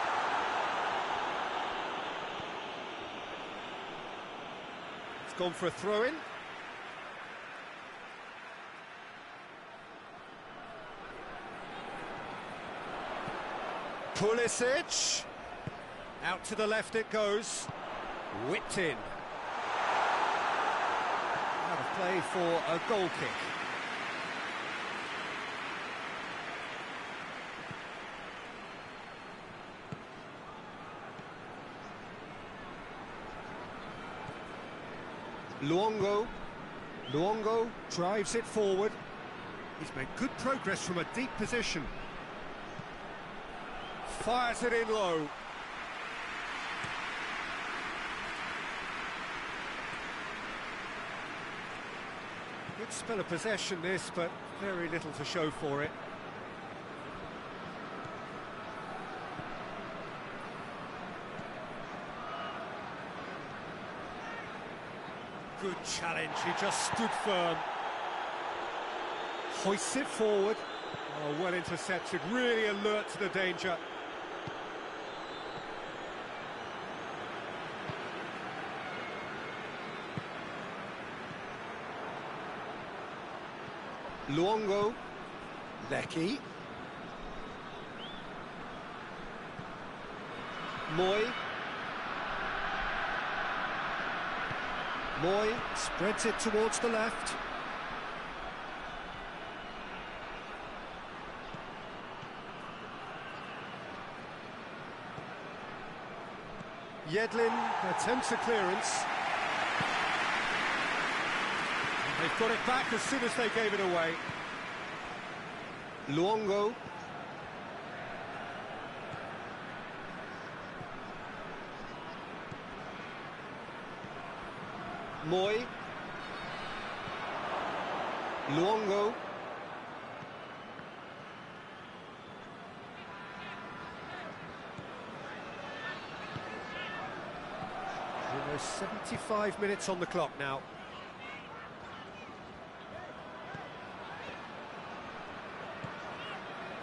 It's gone for a throw-in. Pulisic. Out to the left it goes. Whipped in. Out of play for a goal kick. Luongo drives it forward. He's made good progress from a deep position. Fires it in low. Good spell of possession this, but very little to show for it. Good challenge, he just stood firm. Hoists it forward. Oh, well intercepted, really alert to the danger. Luongo. Lecky. Moy spreads it towards the left. Yedlin attempts a clearance. They've got it back as soon as they gave it away. Luongo. Moy. Luongo. Almost 75 minutes on the clock now.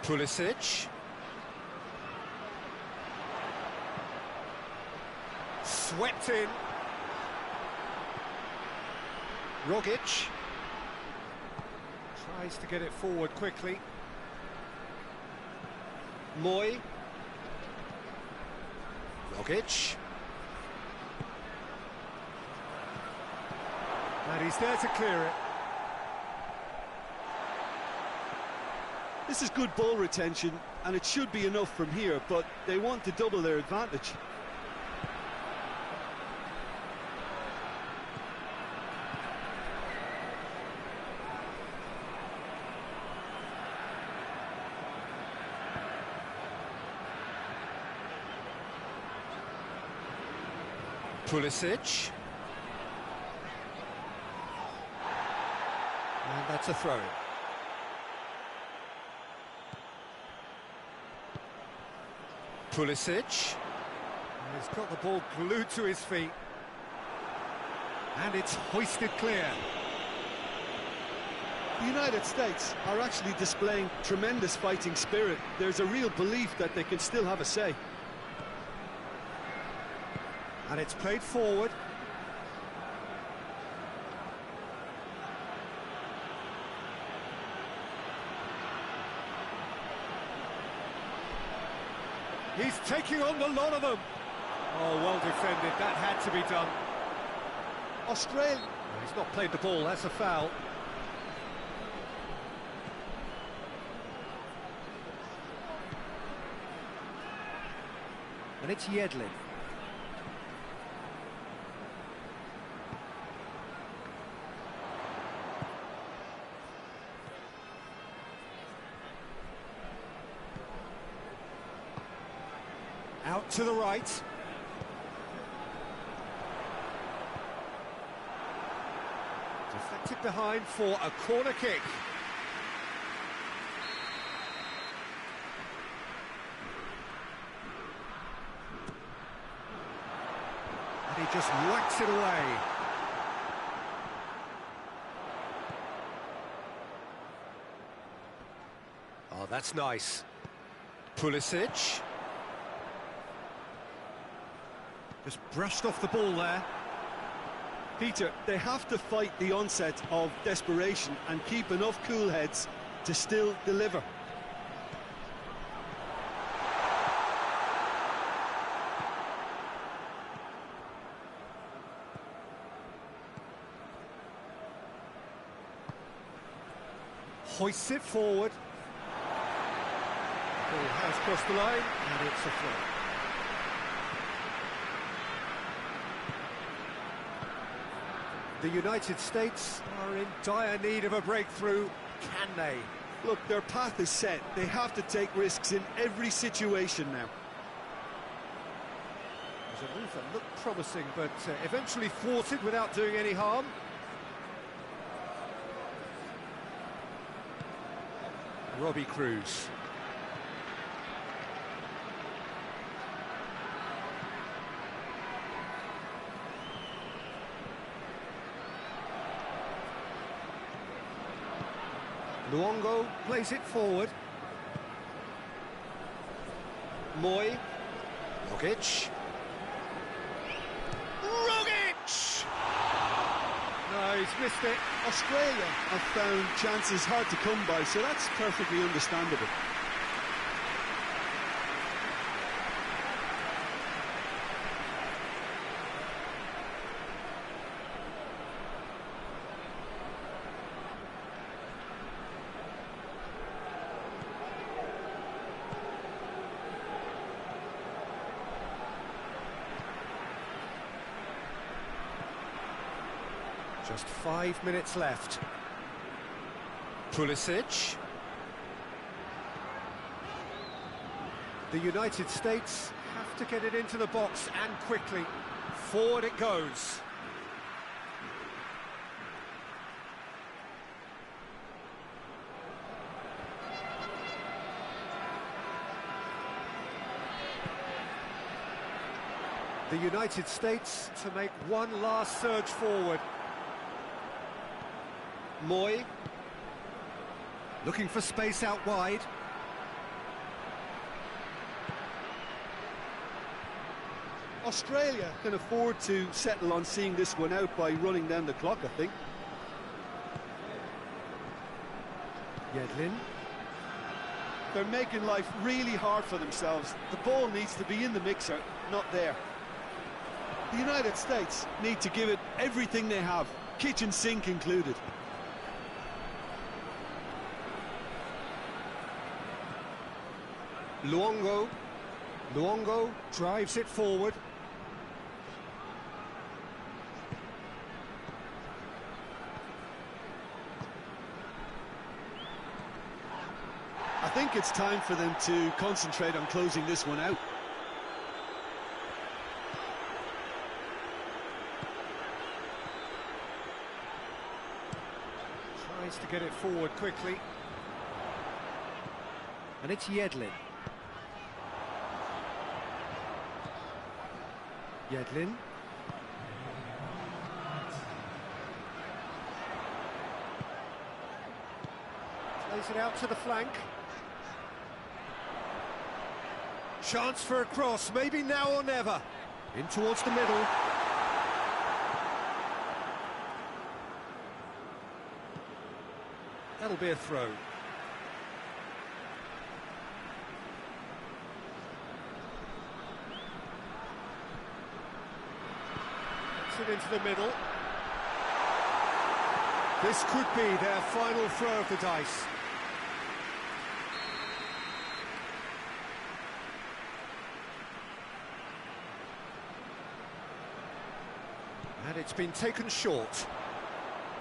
Pulisic. Swept in. Rogic. Tries to get it forward quickly. Moy. Rogic. And he's there to clear it. This is good ball retention, and it should be enough from here, but they want to double their advantage. Pulisic. And that's a throw-in. Pulisic. He's got the ball glued to his feet. And it's hoisted clear. The United States are actually displaying tremendous fighting spirit. There's a real belief that they can still have a say. And it's played forward. He's taking on the lot of them. Oh, well defended. That had to be done. Australia. He's not played the ball. That's a foul. And it's Yedlin. Out to the right. Deflected behind for a corner kick. And he just whacks it away. Oh, that's nice. Pulisic. Just brushed off the ball there. Peter, they have to fight the onset of desperation and keep enough cool heads to still deliver. Hoists it forward. Ball has crossed the line, and it's a throw. The United States are in dire need of a breakthrough. Can they? Look, their path is set. They have to take risks in every situation now. There's a move that looked promising, but eventually thwarted without doing any harm. Robbie Cruz. Luongo plays it forward. Moy. Rogic. Rogic! No, he's missed it. Australia have found chances hard to come by, so that's perfectly understandable. Just 5 minutes left. Pulisic. The United States have to get it into the box and quickly. Forward it goes. The United States to make one last surge forward. Moy, looking for space out wide. Australia can afford to settle on seeing this one out by running down the clock, I think. Yedlin. They're making life really hard for themselves. The ball needs to be in the mixer, not there. The United States need to give it everything they have, kitchen sink included. Luongo. Luongo drives it forward. I think it's time for them to concentrate on closing this one out. Tries to get it forward quickly. And it's Yedlin. Yedlin. Plays it out to the flank. Chance for a cross, maybe now or never. In towards the middle. That'll be a throw. it into the middle. This could be their final throw of the dice. And it's been taken short.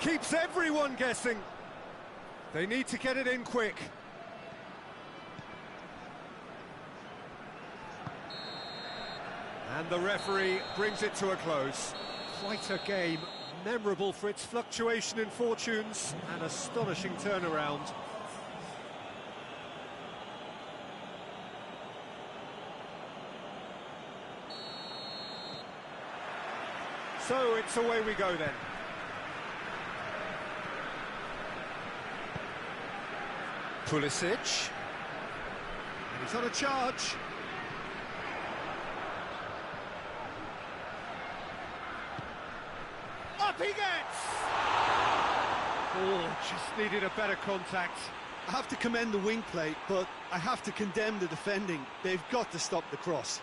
Keeps everyone guessing. They need to get it in quick. And the referee brings it to a close. Quite a game, memorable for its fluctuation in fortunes and astonishing turnaround. So it's away we go then. Pulisic. And he's on a charge. Up he gets! Oh, just needed a better contact. I have to commend the wing play, but I have to condemn the defending. They've got to stop the cross.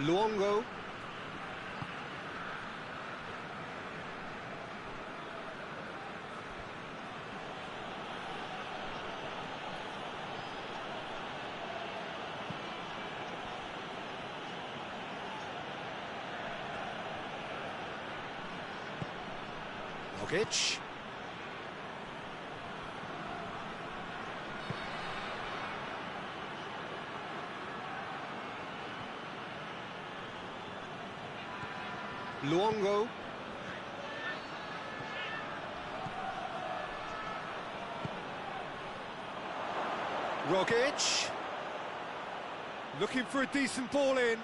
Luongo. Rogic. Luongo. Rogic. Looking for a decent ball in.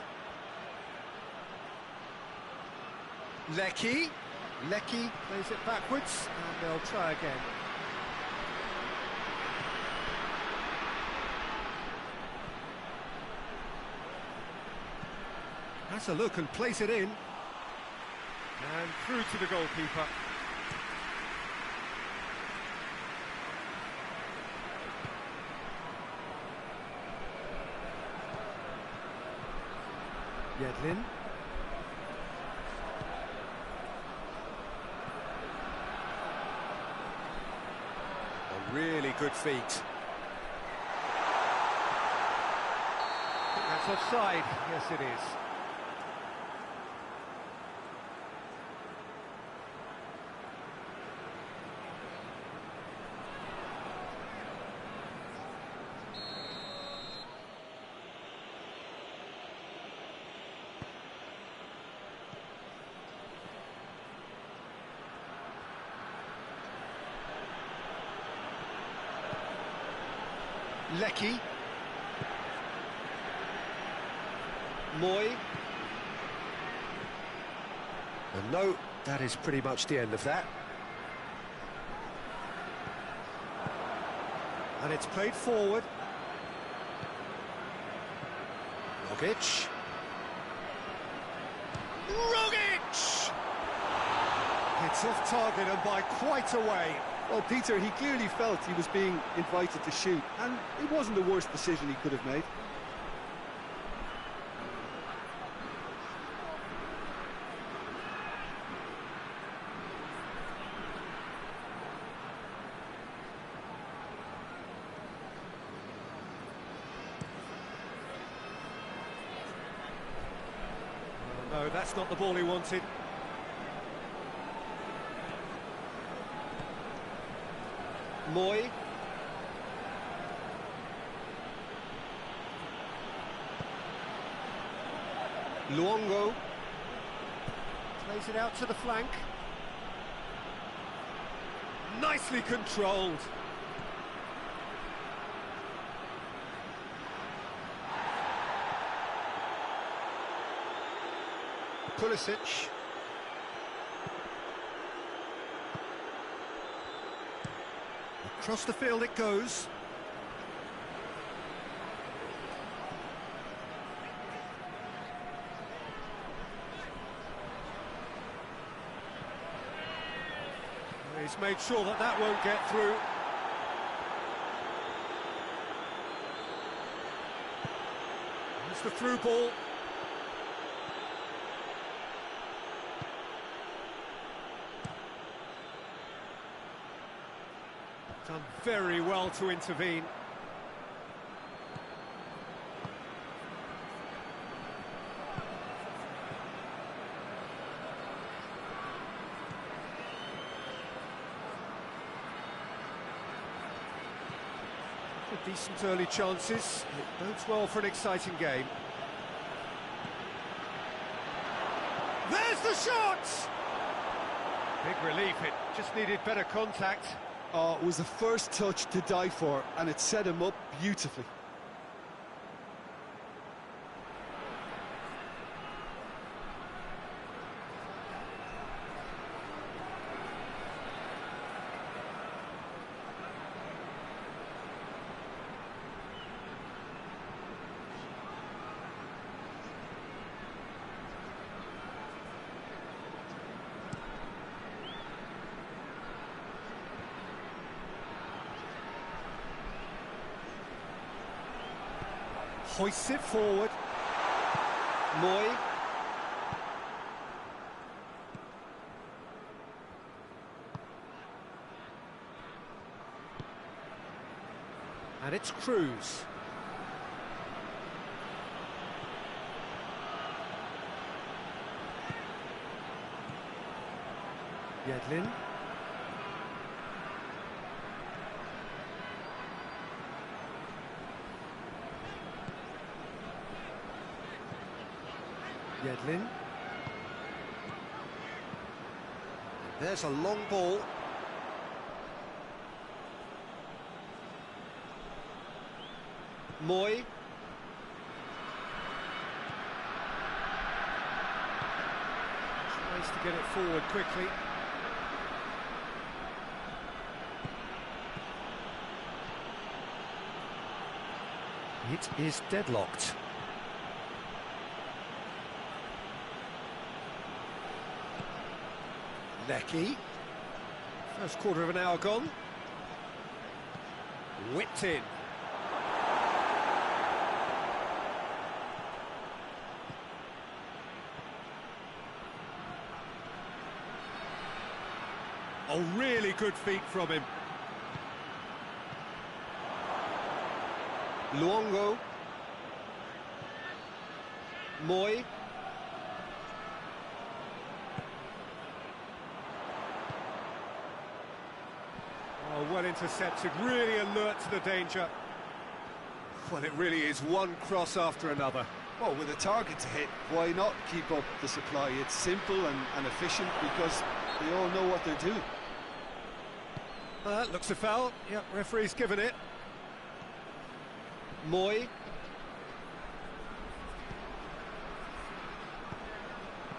Lecky. Lecky plays it backwards, and they'll try again. Has a look and plays it in. And through to the goalkeeper. Yedlin. A really good feat. I think that's offside. Yes, it is. Lecky. Moy. And no, that is pretty much the end of that. And it's played forward. Rogic. Rogic! It's off target and by quite a way. Well, Peter, he clearly felt he was being invited to shoot, and it wasn't the worst decision he could have made. No, that's not the ball he wanted. Moy. Luongo. Plays it out to the flank. Nicely controlled. Pulisic. Across the field it goes. He's made sure that that won't get through. It's the through ball. Done very well to intervene. Decent early chances. It bodes well for an exciting game. There's the shot! Big relief, it just needed better contact. Oh, it was the first touch to die for, and it set him up beautifully. Hoists it forward. Moy. And it's Cruz. Yedlin. Yedlin. There's a long ball. Moy. Tries to get it forward quickly. It is deadlocked. Lecky. First quarter of an hour gone. Whipped in. Oh, really good feet from him. Luongo. Moy. Oh, well intercepted, really alert to the danger. Well, it really is one cross after another. Well, with a target to hit, why not keep up the supply? It's simple and efficient because they all know what they're doing. That looks a foul. Yep, referee's given it. Moy.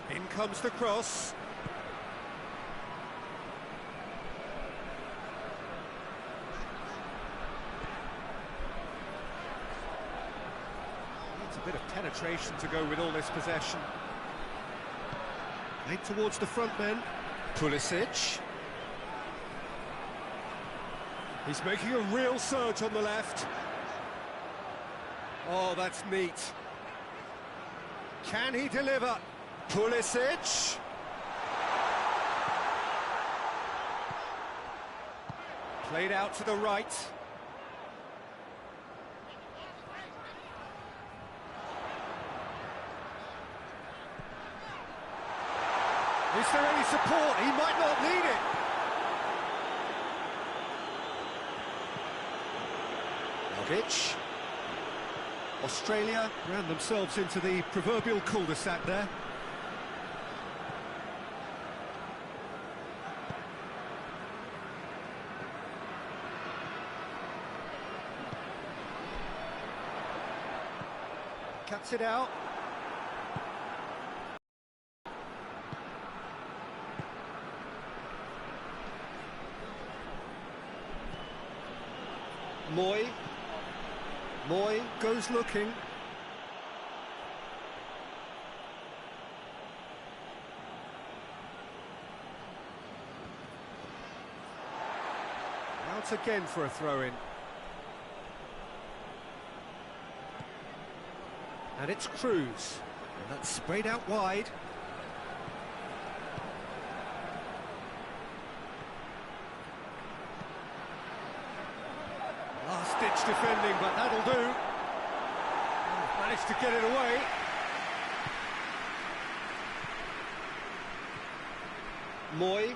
In comes the cross. Needs a bit of penetration to go with all this possession. Played towards the front men. Pulisic. He's making a real surge on the left. Oh, that's neat. Can he deliver? Pulisic. Played out to the right. Is there any support? He might not need it. Pitch. Australia ran themselves into the proverbial cul-de-sac there. Cuts it out. Moy. Moy goes looking. Out again for a throw-in. And it's Cruz. And that's sprayed out wide. Last-ditch defending, but that'll do. Managed to get it away. Moy.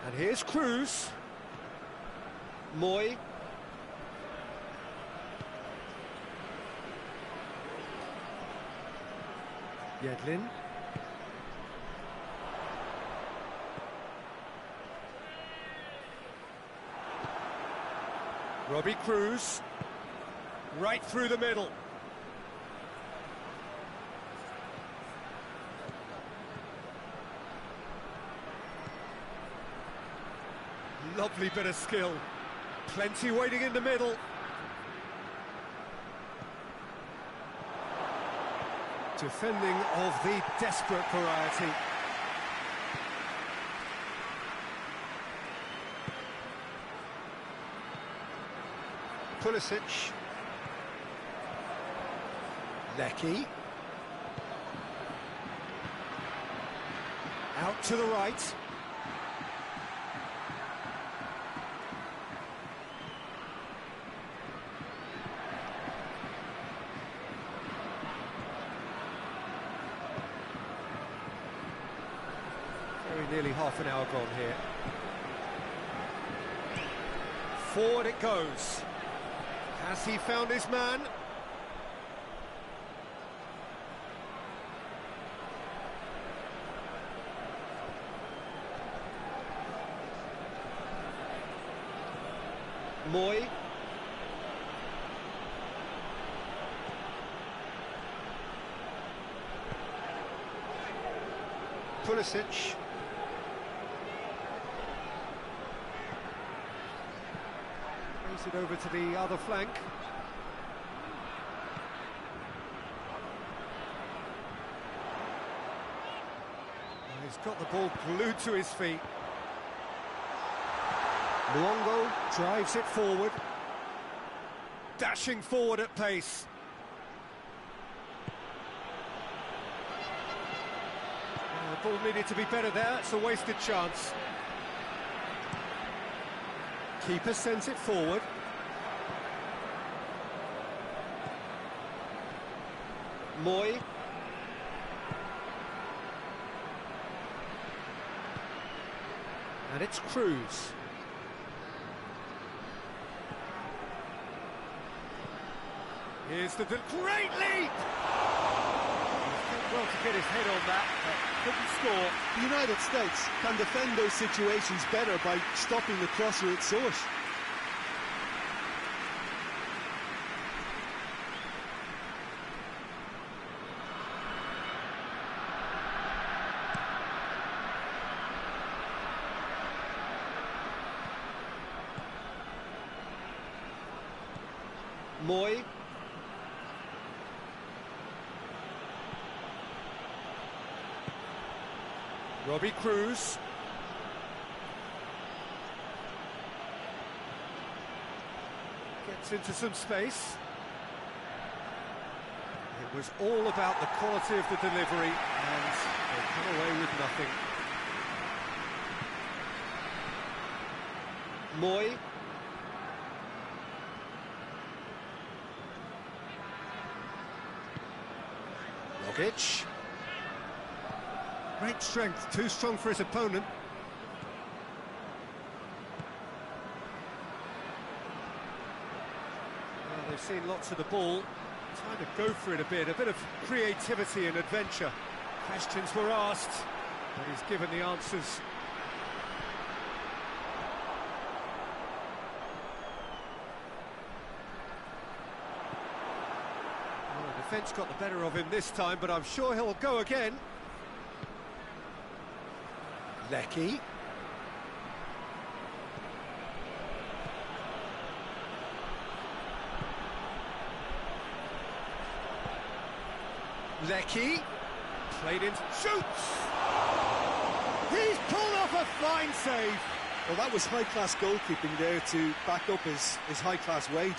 And here's Cruz. Moy. Yedlin. Robbie Cruz. Right through the middle. Lovely bit of skill. Plenty waiting in the middle. Defending of the desperate variety. Pulisic. Lecky. Out to the right. Very nearly half an hour gone here. Forward it goes. Has he found his man? Moy. Pulisic. Plays it over to the other flank. He's got the ball glued to his feet. Luongo drives it forward. Dashing forward at pace. The ball needed to be better there, it's a wasted chance. Keeper sends it forward. Moy. And it's Cruz. Here's the great leap! He's done well to get his head on that, but couldn't score. The United States can defend those situations better by stopping the crosser at source. Moy. Robbie Cruz. Gets into some space. It was all about the quality of the delivery, and they come away with nothing. Moy. Logic. Great strength, too strong for his opponent. Well, they've seen lots of the ball, trying to go for it a bit of creativity and adventure. Questions were asked, but he's given the answers. Well, the defence got the better of him this time, but I'm sure he'll go again. Lecky. Lecky, played in, shoots! He's pulled off a fine save. Well, that was high-class goalkeeping there to back up his high-class wage.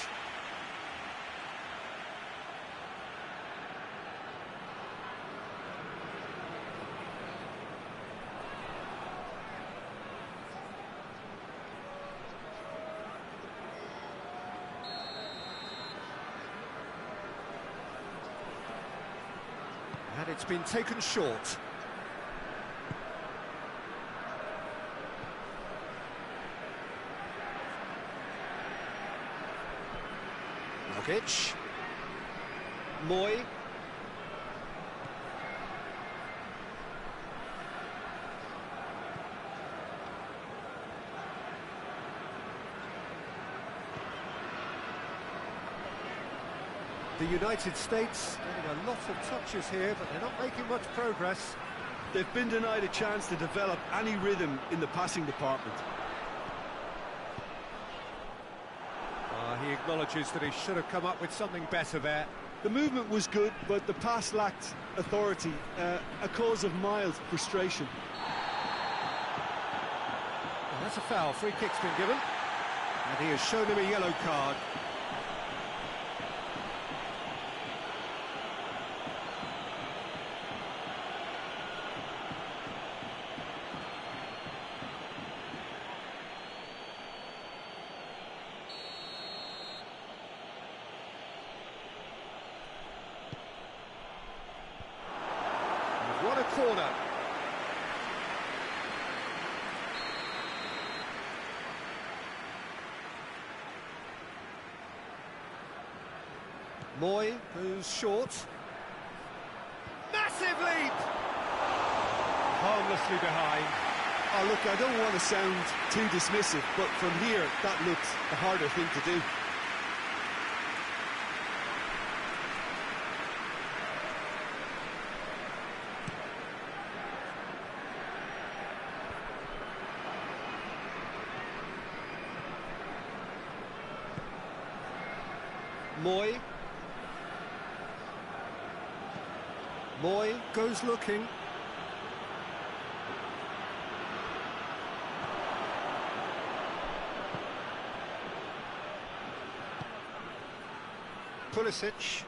And it's been taken short. Rogic. Moy. The United States getting a lot of touches here, but they're not making much progress. They've been denied a chance to develop any rhythm in the passing department. He acknowledges that he should have come up with something better there. The movement was good, but the pass lacked authority, a cause of mild frustration. Well, that's a foul. Free kick's been given. And he has shown him a yellow card. What a corner. Moy goes short. Massive leap! Harmlessly behind. Oh, look, I don't want to sound too dismissive, but from here, that looks the harder thing to do. Moy. Moy goes looking. Pulisic.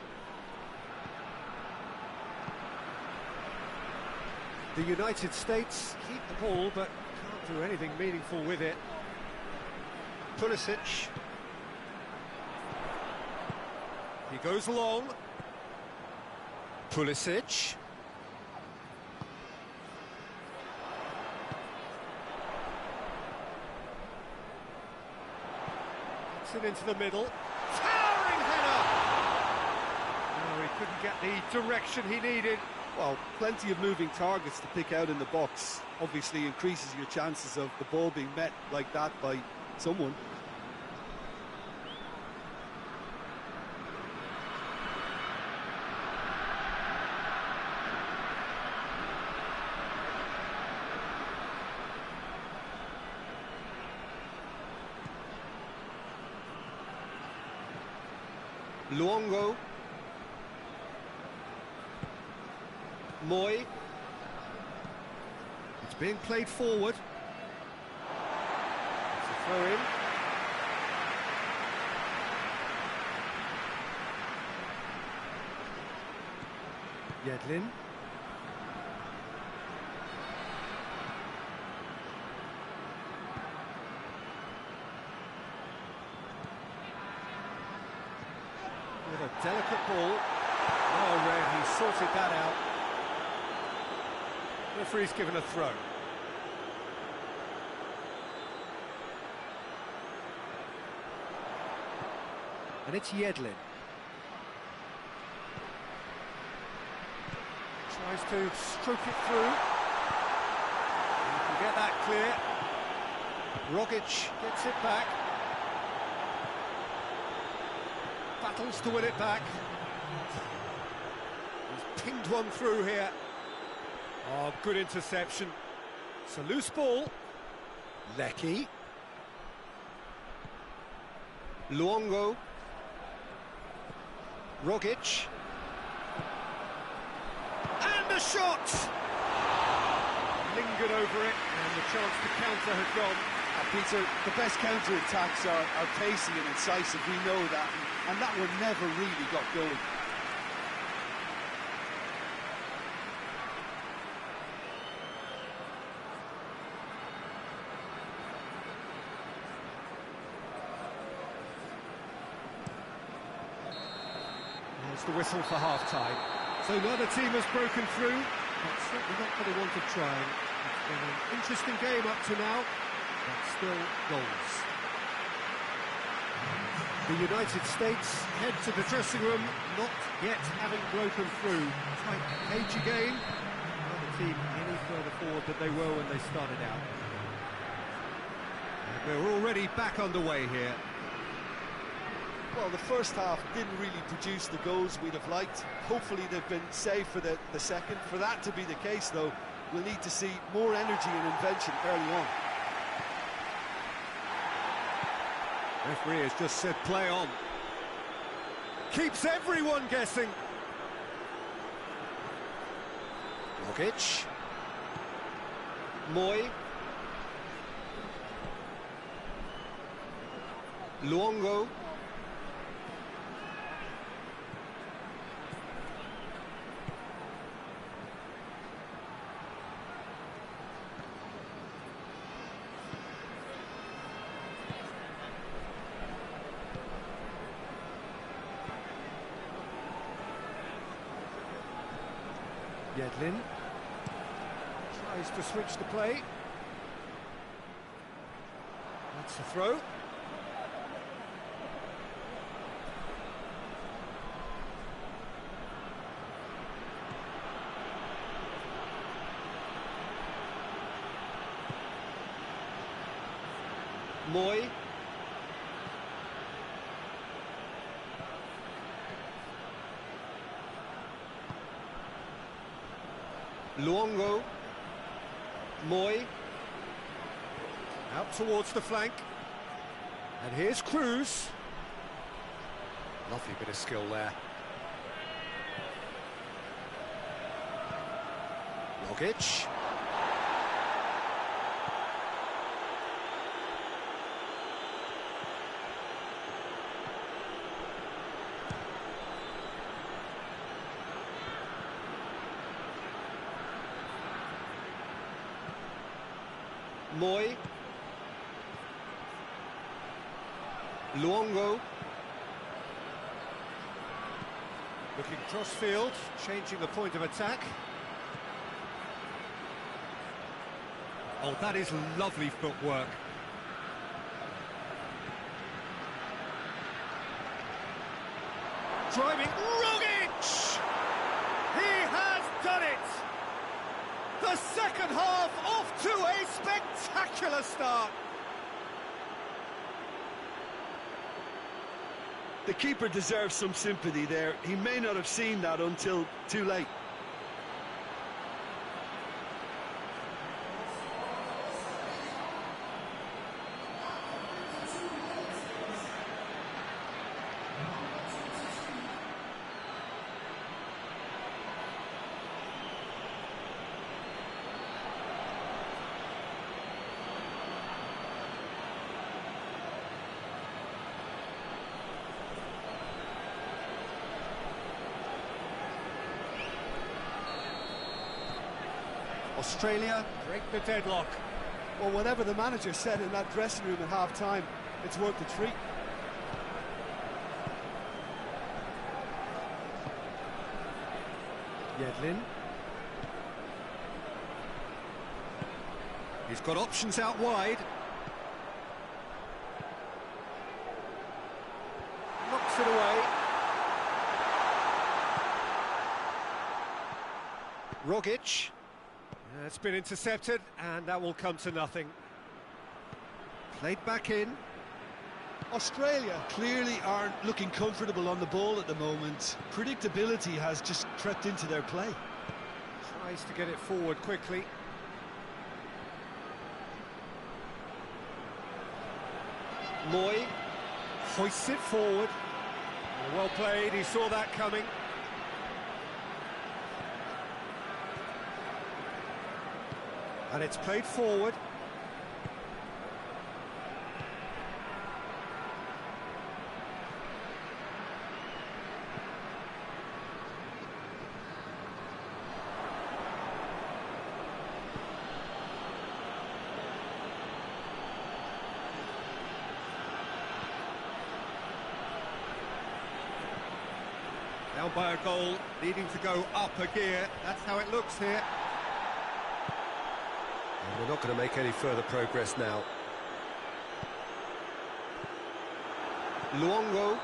The United States keep the ball, but can't do anything meaningful with it. Pulisic. He goes long. Pulisic. Gets it into the middle. Towering header! Oh, he couldn't get the direction he needed. Well, plenty of moving targets to pick out in the box. Obviously increases your chances of the ball being met like that by someone. Luongo. Moy. It's being played forward. It's a throw in. Yedlin. With a delicate ball. Oh, Red, he sorted that out. Referee's given a throw. And it's Yedlin. Tries to stroke it through. You can get that clear. Rogic gets it back. Battles to win it back. He's pinged one through here. Oh, good interception. It's a loose ball. Lecky. Luongo. Rogic. shot! Lingered over it, and the chance to counter had gone. Peter, the best counter-attacks are pacey and incisive, we know that, and that one never really got going. There's the whistle for half-time. So neither team has broken through, but certainly not going to want to try. It's been an interesting game up to now, but still goals. The United States head to the dressing room, not yet having broken through. Tight, cagey game. Neither team any further forward than they were when they started out. And we're already back underway here. Well, the first half didn't really produce the goals we'd have liked. Hopefully they've been saved for the second. For that to be the case, though, we'll need to see more energy and invention early on. Referee has just said play on. Keeps everyone guessing. Rogic. Moy. Luongo. Yedlin tries to switch the play. That's the throw. Moy. Luongo, Moy, out towards the flank, and here's Cruz. Lovely bit of skill there. Rogic. Moy. Luongo. Looking cross-field, changing the point of attack. Oh, that is lovely footwork. Driving, Rogic! He has done it! The second half off to a spectacular start. The keeper deserves some sympathy there. He may not have seen that until too late. Australia break the deadlock. Well, whatever the manager said in that dressing room at half-time, it's worth the treat. Yedlin. He's got options out wide. Knocks it away. Rogic. It's been intercepted, and that will come to nothing. Played back in. Australia clearly aren't looking comfortable on the ball at the moment. Predictability has just crept into their play. Tries to get it forward quickly. Moy hoists it forward. Well played, he saw that coming. And it's played forward. Down by a goal, needing to go up a gear. That's how it looks here. And we're not going to make any further progress now. Luongo.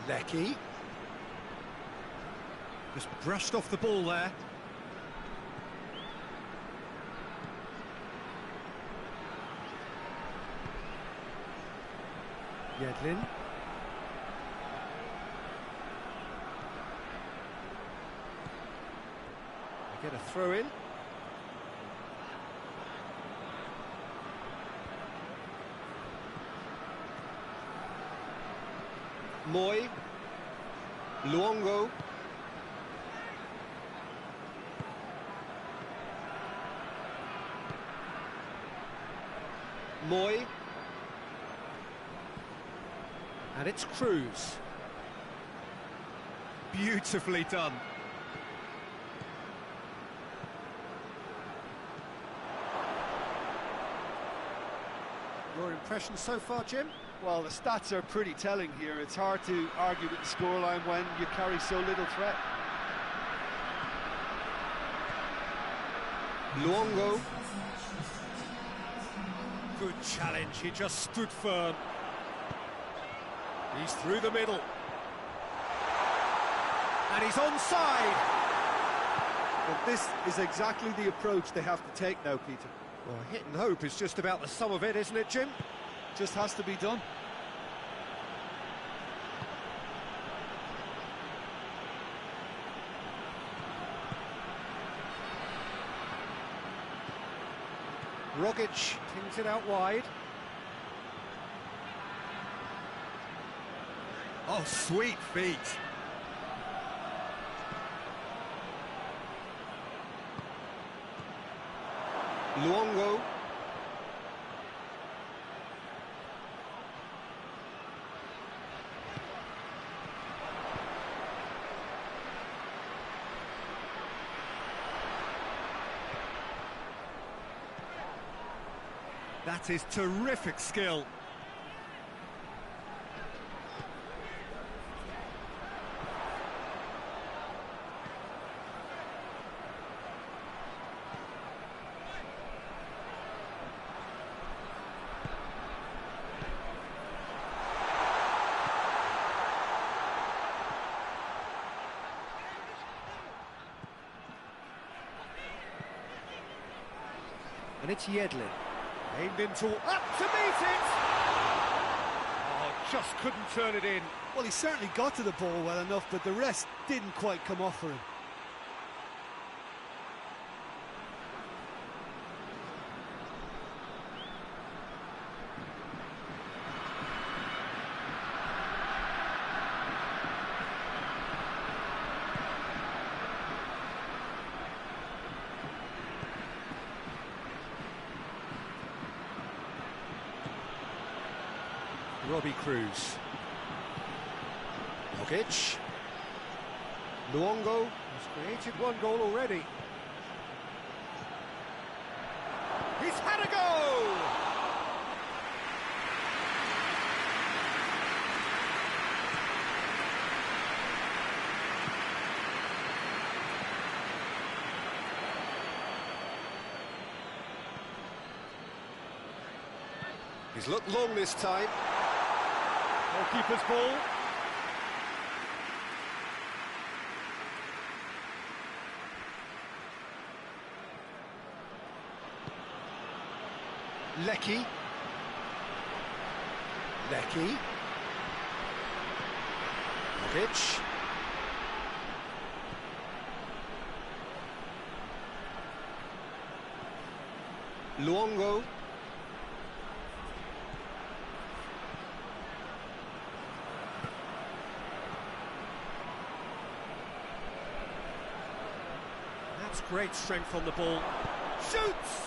Lecky. Just brushed off the ball there. Yedlin. They get a throw in. Moy. Luongo. Moy. And it's Cruz. Beautifully done. Your impression so far, Jim? Well, the stats are pretty telling here. It's hard to argue with the scoreline when you carry so little threat. Luongo. Good challenge, he just stood firm. He's through the middle. And he's onside. But this is exactly the approach they have to take now, Peter. Well, hit and hope is just about the sum of it, isn't it, Jim? Just has to be done. Rogic pings it out wide. Oh, sweet feet. Luongo. That is terrific skill. And it's Yedlin. Aimed into... up to meet it! Oh, just couldn't turn it in. Well, he certainly got to the ball well enough, but the rest didn't quite come off for him. Robbie Cruz. Rogic. Luongo has created one goal already. He's had a go! He's looked long this time. Goalkeeper's ball. Lecky. Lecky. Rogic. Luongo. It's great strength on the ball. Shoots!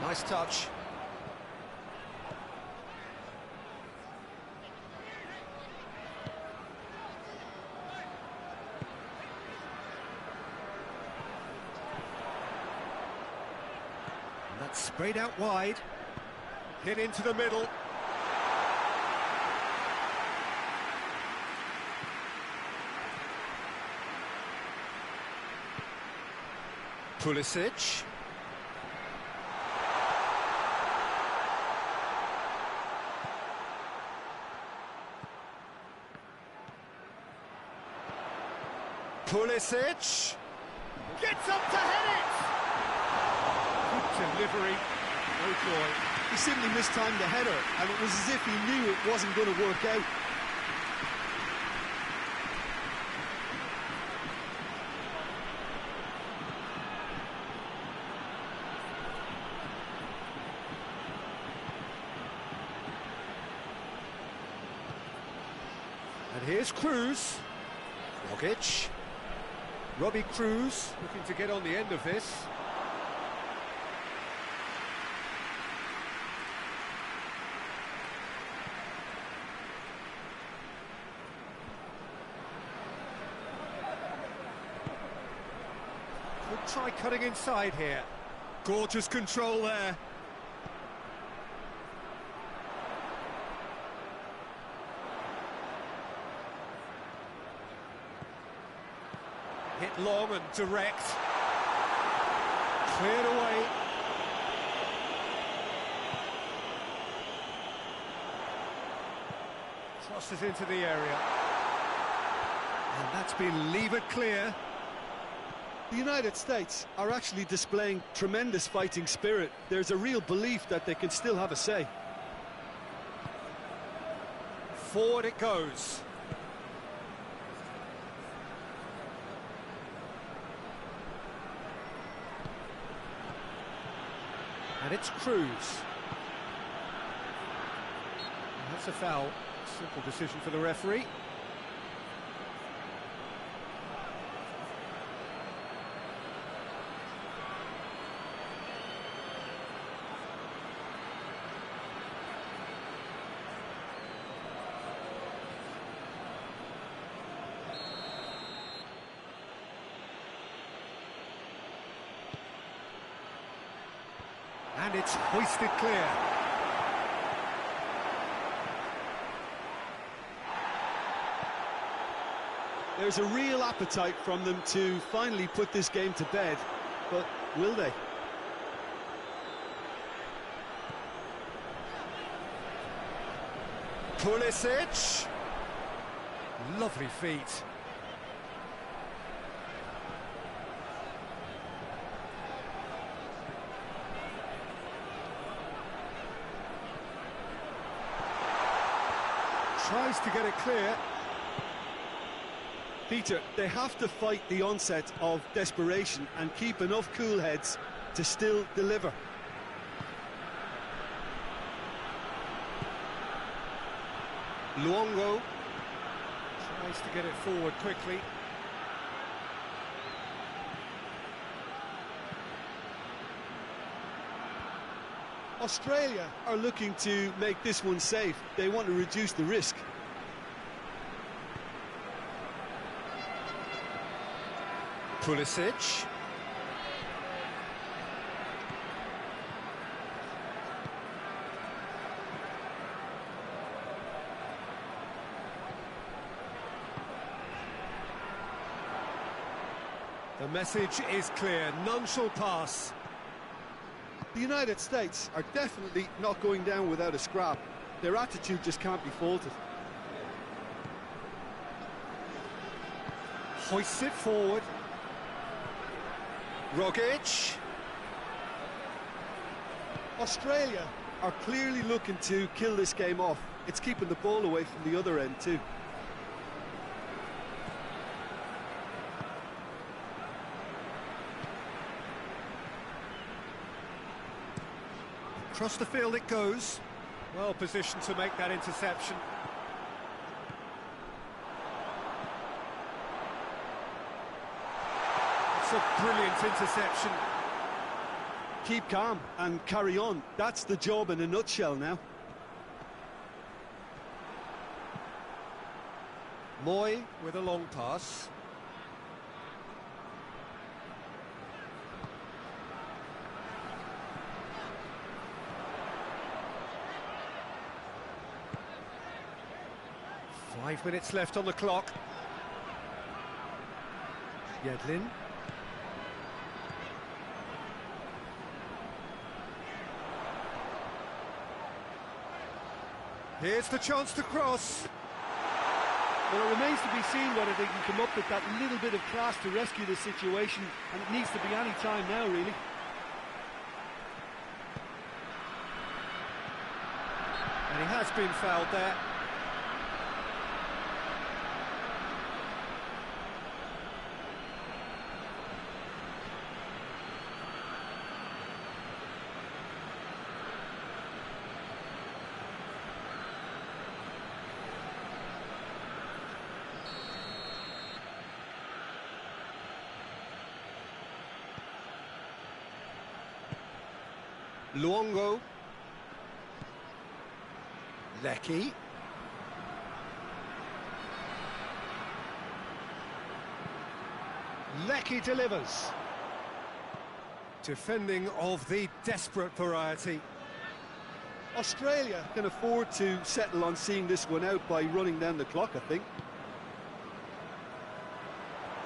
Nice touch. And that's sprayed out wide. Hit into the middle. Pulisic. Pulisic gets up to head it! Good delivery, no joy. He simply mistimed the header, and it was as if he knew it wasn't going to work out. And here's Cruz. Rogic. Robbie Cruz looking to get on the end of this. Could try cutting inside here. Gorgeous control there. Hit long and direct. Cleared away. Tosses into the area. And that's been levered clear. The United States are actually displaying tremendous fighting spirit. There's a real belief that they can still have a say. Forward it goes. And it's Cruz. And that's a foul. Simple decision for the referee. And it's hoisted clear. There's a real appetite from them to finally put this game to bed, but will they? Pulisic. Lovely feet. Tries to get it clear. Peter, they have to fight the onset of desperation and keep enough cool heads to still deliver. Luongo tries to get it forward quickly. Australia are looking to make this one safe. They want to reduce the risk. Pulisic. The message is clear, none shall pass. The United States are definitely not going down without a scrap. Their attitude just can't be faulted. Hoists it forward. Rogic. Australia are clearly looking to kill this game off. It's keeping the ball away from the other end too. Across the field it goes. Well positioned to make that interception. It's a brilliant interception. Keep calm and carry on. That's the job in a nutshell now. Moy with a long pass. Five minutes left on the clock. Yedlin. Here's the chance to cross. Well, it remains to be seen whether they can come up with that little bit of class to rescue the situation, and it needs to be any time now, really. And he has been fouled there. Luongo. Lecky. Lecky delivers. Defending of the desperate variety. Australia can afford to settle on seeing this one out by running down the clock, I think.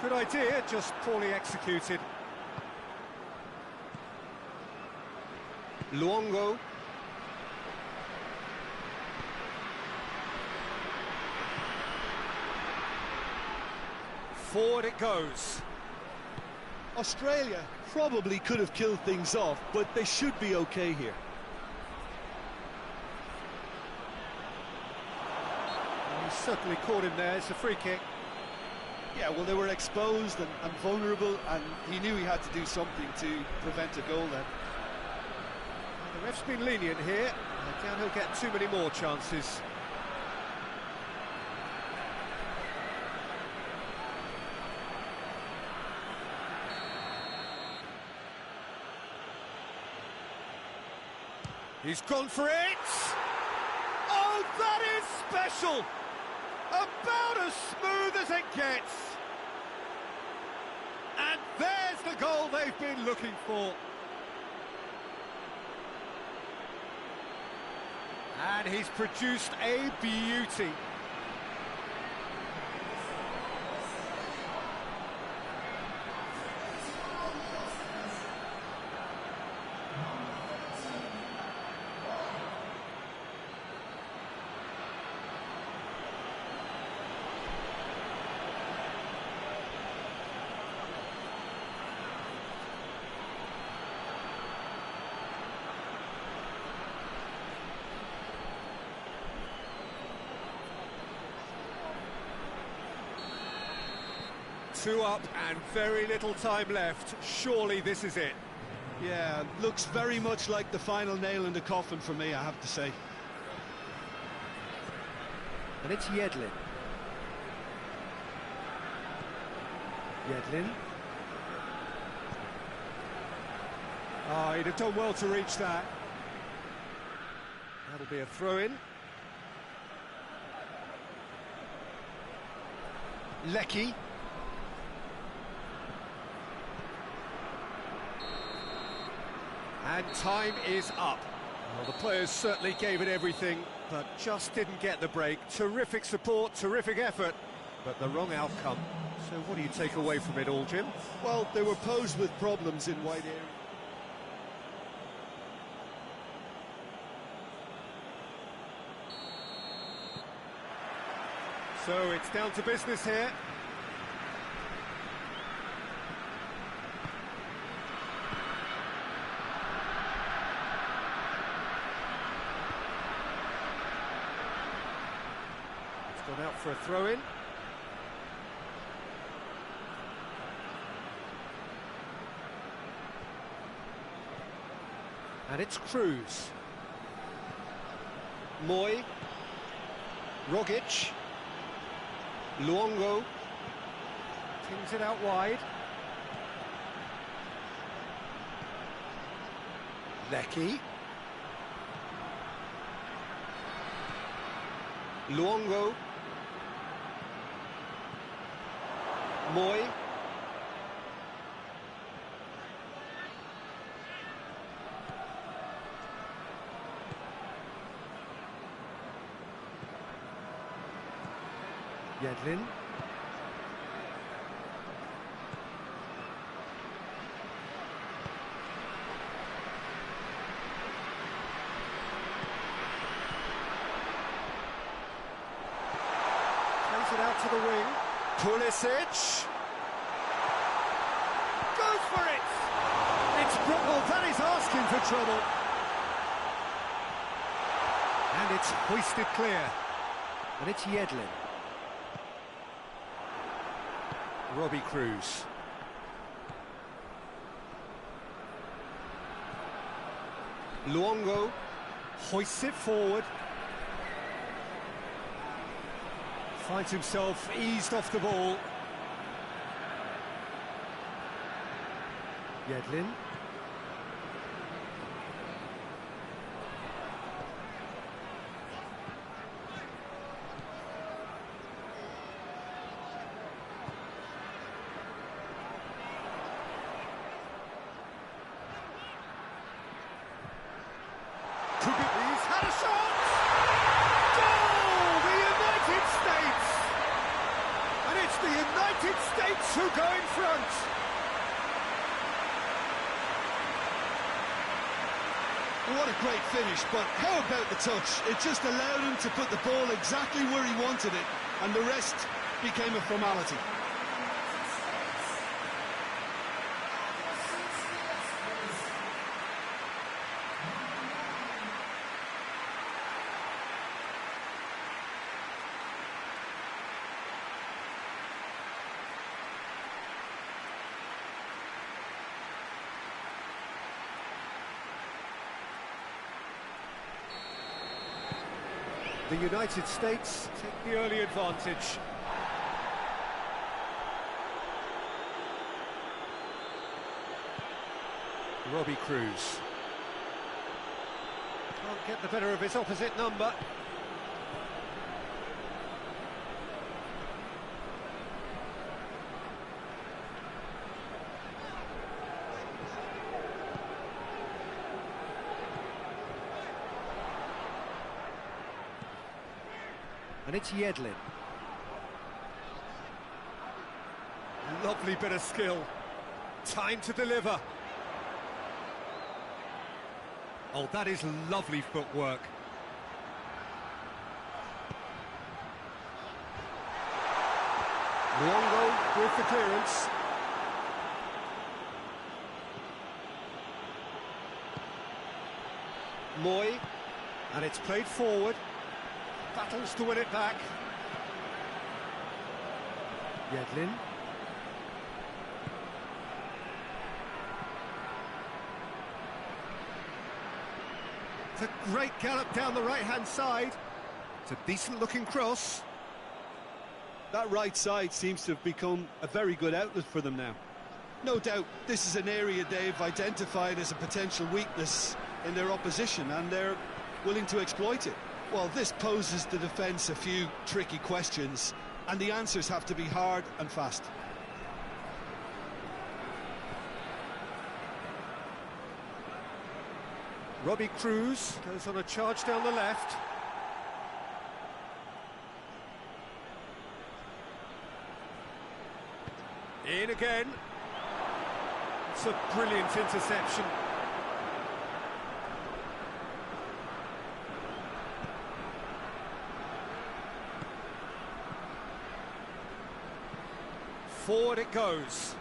Good idea, just poorly executed. Luongo. Forward it goes. Australia probably could have killed things off, but they should be okay here. He certainly caught him there, it's a free kick. Yeah, well, they were exposed and vulnerable, and he knew he had to do something to prevent a goal then. The ref's been lenient here. I doubt he'll get too many more chances. He's gone for it! Oh, that is special! About as smooth as it gets! And there's the goal they've been looking for. And he's produced a beauty. Two up and very little time left. Surely this is it. Yeah, looks very much like the final nail in the coffin for me, I have to say. And it's Yedlin. Yedlin. Oh, he'd have done well to reach that. That'll be a throw-in. Lecky. And time is up. Well, the players certainly gave it everything, but just didn't get the break. Terrific support, terrific effort, but the wrong outcome. So what do you take away from it all, Jim? Well, they were posed with problems in wide areas. So it's down to business here. It's gone out for a throw-in. And it's Cruz. Moy. Rogic. Luongo. Tings it out wide. Lecky. Luongo. Moy. Yedlin. Plays it out to the wing. Pulisic. Goes for it! It's well, that is asking for trouble. And it's hoisted clear. And it's Yedlin. Robbie Cruz. Luongo hoists it forward. Finds himself eased off the ball. Yedlin. He's had a shot! Goal! The United States! And it's the United States who go in front! What a great finish, but how about the touch? It just allowed him to put the ball exactly where he wanted it, and the rest became a formality. The United States take the early advantage. Robbie Cruz. Can't get the better of his opposite number. And it's Yedlin. Lovely bit of skill. Time to deliver. Oh, that is lovely footwork. Luongo with the clearance. Moy. And it's played forward. Battles to win it back. Yedlin. It's a great gallop down the right-hand side. It's a decent-looking cross. That right side seems to have become a very good outlet for them now. No doubt this is an area they've identified as a potential weakness in their opposition, and they're willing to exploit it. Well, this poses the defence a few tricky questions, and the answers have to be hard and fast. Robbie Cruz goes on a charge down the left. In again. It's a brilliant interception. Forward it goes.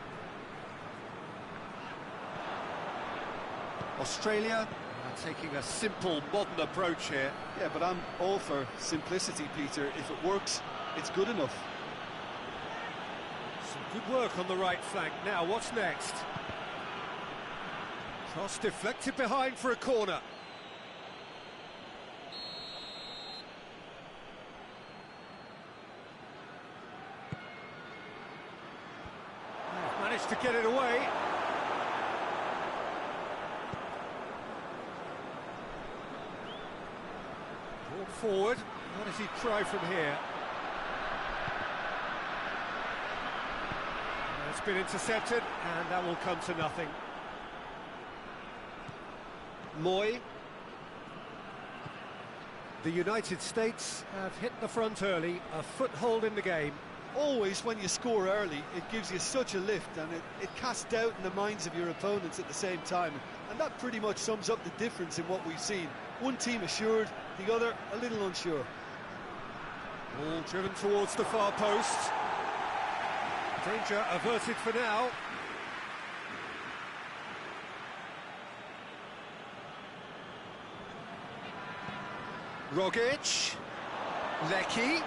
Australia are taking a simple, modern approach here. Yeah, but I'm all for simplicity, Peter. If it works, it's good enough. Some good work on the right flank. Now, what's next? Cross deflected behind for a corner. Managed to get it away. Brought forward. What does he try from here? It's been intercepted, and that will come to nothing. Moy. The United States have hit the front early, a foothold in the game. Always, when you score early, it gives you such a lift, and it casts doubt in the minds of your opponents at the same time. And that pretty much sums up the difference in what we've seen. One team assured, the other a little unsure. Ball driven towards the far post. Danger averted for now. Rogic. Lecky.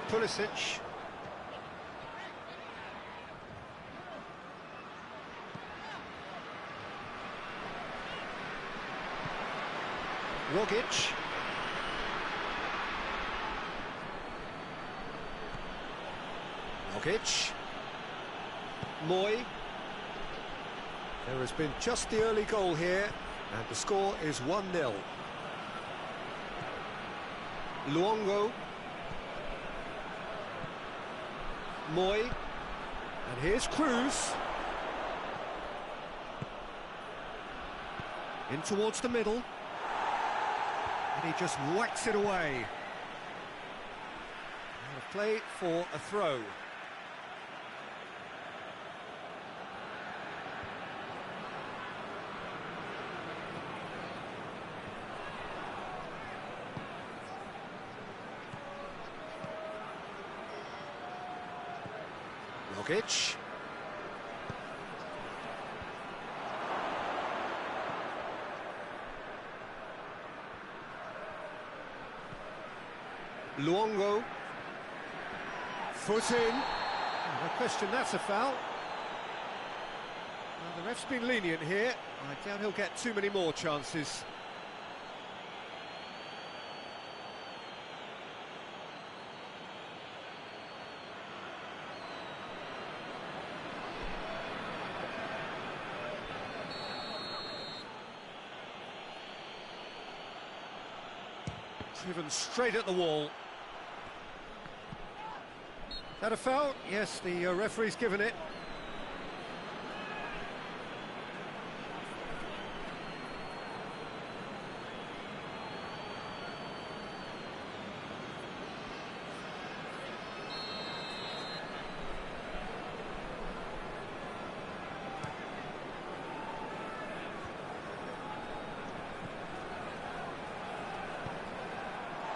Pulisic. Rogic. Rogic. Moy. There has been just the early goal here, and the score is 1-0. Luongo. Moy. And here's Cruz. In towards the middle. And he just whacks it away. Out of play for a throw. Rogic. Luongo. Foot in. No question that's a foul. Well, the ref's been lenient here. I doubt he'll get too many more chances. Driven straight at the wall. Is that a foul? Yes, the referee's given it.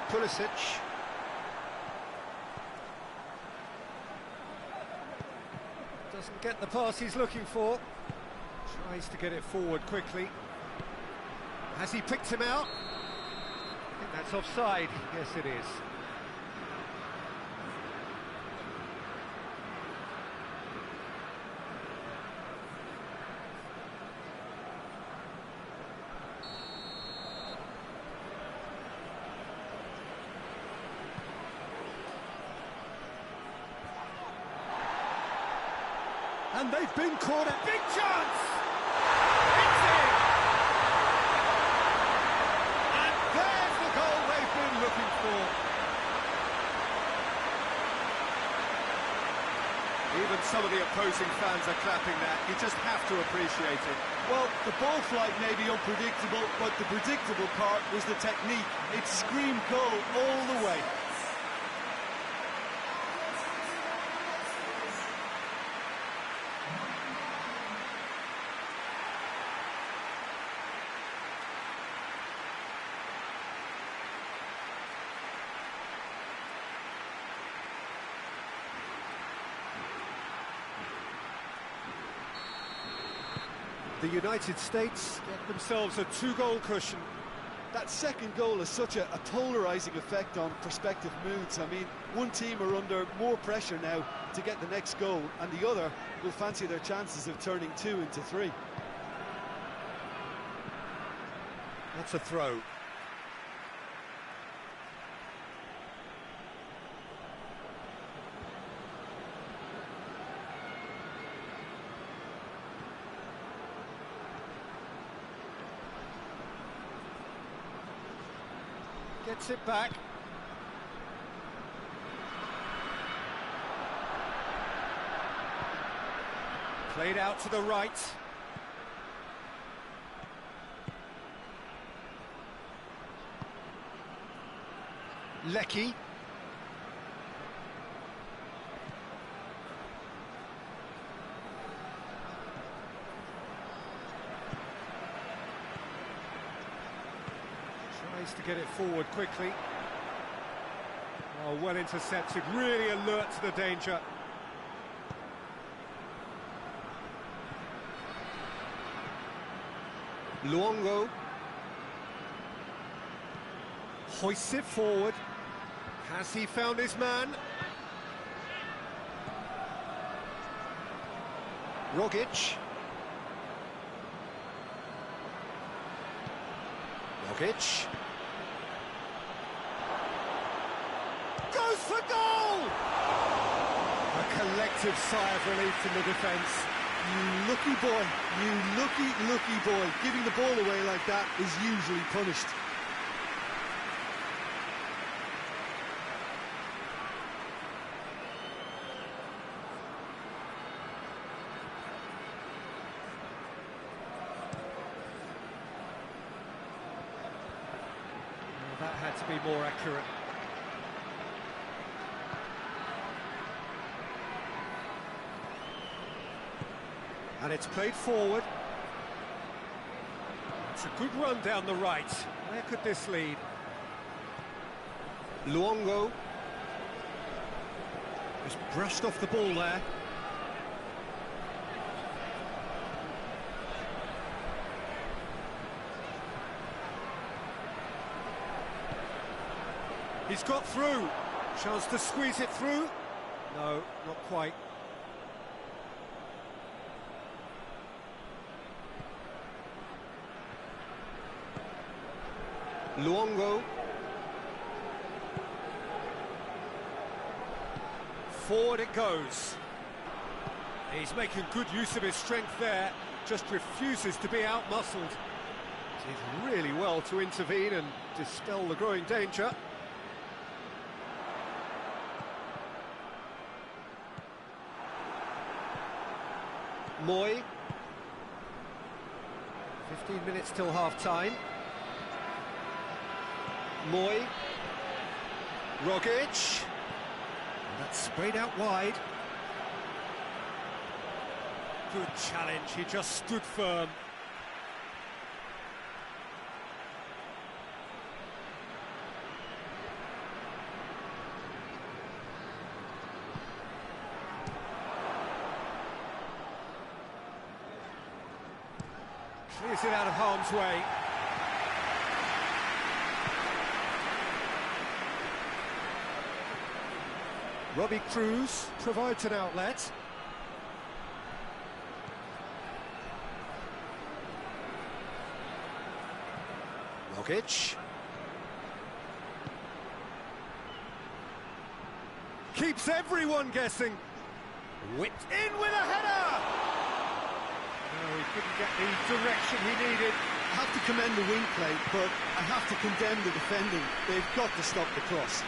Pulisic. Doesn't get the pass he's looking for. Tries to get it forward quickly. Has he picked him out? I think that's offside. Yes, it is. And they've been caught a big chance! It's in! And there's the goal they've been looking for. Even some of the opposing fans are clapping that. You just have to appreciate it. Well, the ball flight may be unpredictable, but the predictable part was the technique. It screamed goal all the way. The United States get themselves a 2-goal cushion. That second goal has such a polarising effect on prospective moods. I mean, one team are under more pressure now to get the next goal, and the other will fancy their chances of turning 2 into 3. That's a throw. Gets it back. Played out to the right. Lecky. Tries to get it forward quickly. Oh, well intercepted, really alert to the danger. Luongo hoists it forward. Has he found his man? Rogic. Rogic. Goes for goal! A collective sigh of relief from the defence. You lucky boy, you lucky boy. Giving the ball away like that is usually punished. That had to be more accurate. And it's played forward. It's a good run down the right. Where could this lead? Luongo. Just brushed off the ball there. He's got through. Chance to squeeze it through. No, not quite. Luongo. Forward it goes. He's making good use of his strength there. Just refuses to be out-muscled. Did really well to intervene and dispel the growing danger. Moy. 15 minutes till half-time. Moy. Rogic. And that's sprayed out wide. Good challenge, he just stood firm. Clears it out of harm's way. Robbie Cruz provides an outlet. Rogic. Keeps everyone guessing. Whipped in with a header! No, he couldn't get the direction he needed. I have to commend the wing play, but I have to condemn the defending. They've got to stop the cross.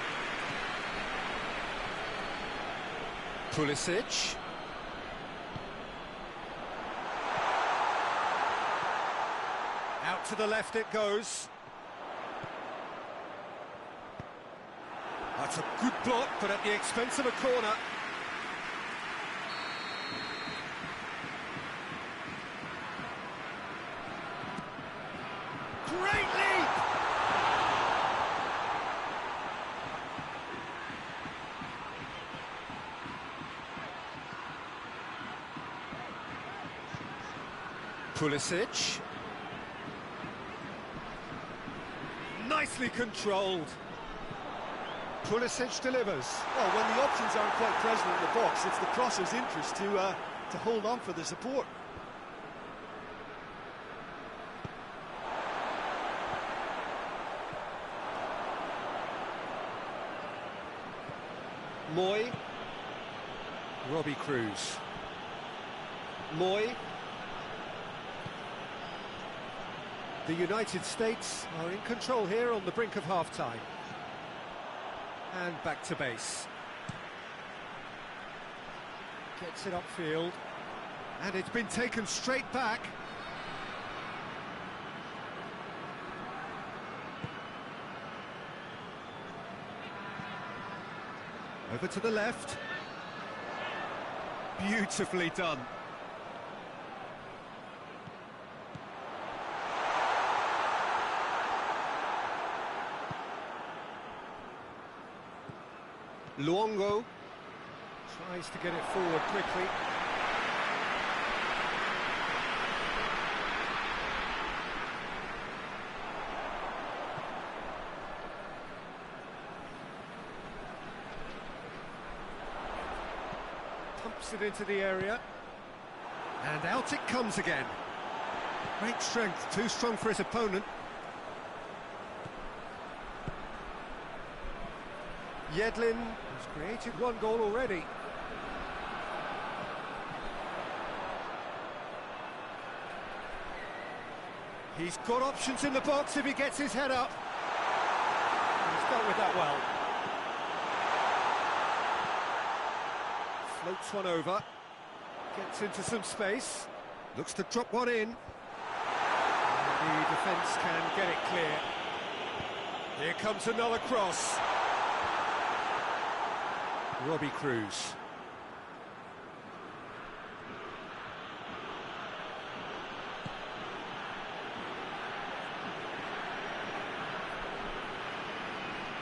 Pulisic. Out to the left it goes. That's a good block, but at the expense of a corner. Great leap! Pulisic. Nicely controlled. Pulisic delivers. Well, when the options aren't quite present in the box, it's the crosser's interest to hold on for the support. Moy. Robbie Cruz. Moy. The United States are in control here on the brink of half-time. And back to base. Gets it upfield. And it's been taken straight back. Over to the left. Beautifully done. Luongo tries to get it forward quickly. Pumps it into the area. And out it comes again. Great strength, too strong for his opponent. Yedlin has created one goal already. He's got options in the box if he gets his head up. He's dealt with that well. Floats one over. Gets into some space. Looks to drop one in. And the defence can get it clear. Here comes another cross. Robbie Cruz.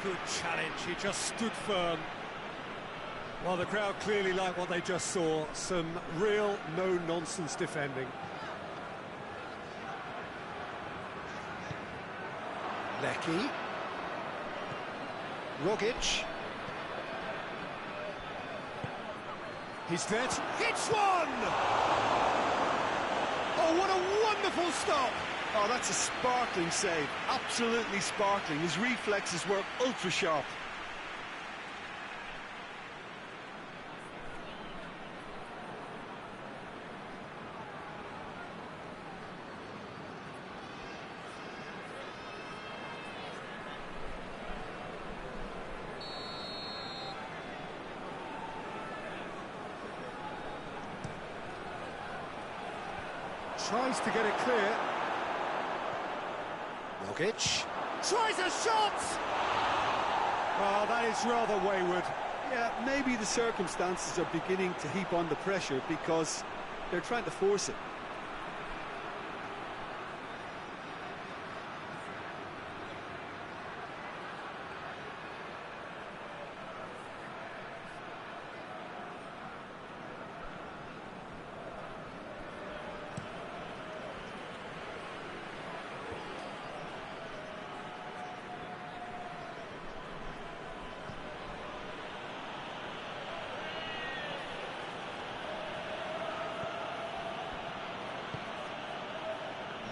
Good challenge, he just stood firm. Well, the crowd clearly liked what they just saw. Some real no-nonsense defending. Lecky. Rogic. He's there to... Hits one! Oh, what a wonderful stop! Oh, that's a sparkling save. Absolutely sparkling. His reflexes were ultra-sharp. Tries to get it clear. Rogic tries a shot! Oh, that is rather wayward. Yeah, maybe the circumstances are beginning to heap on the pressure because they're trying to force it.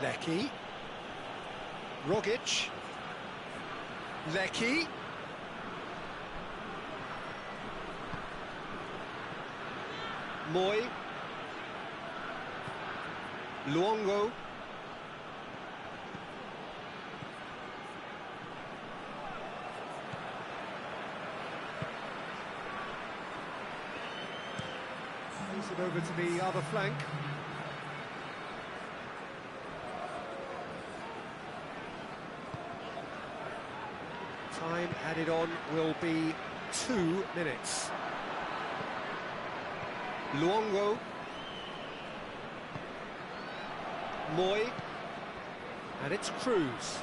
Lecky. Rogic. Lecky. Moy. Luongo. Plays it over to the other flank. Time added on will be 2 minutes. Luongo. Moy. And it's Cruz.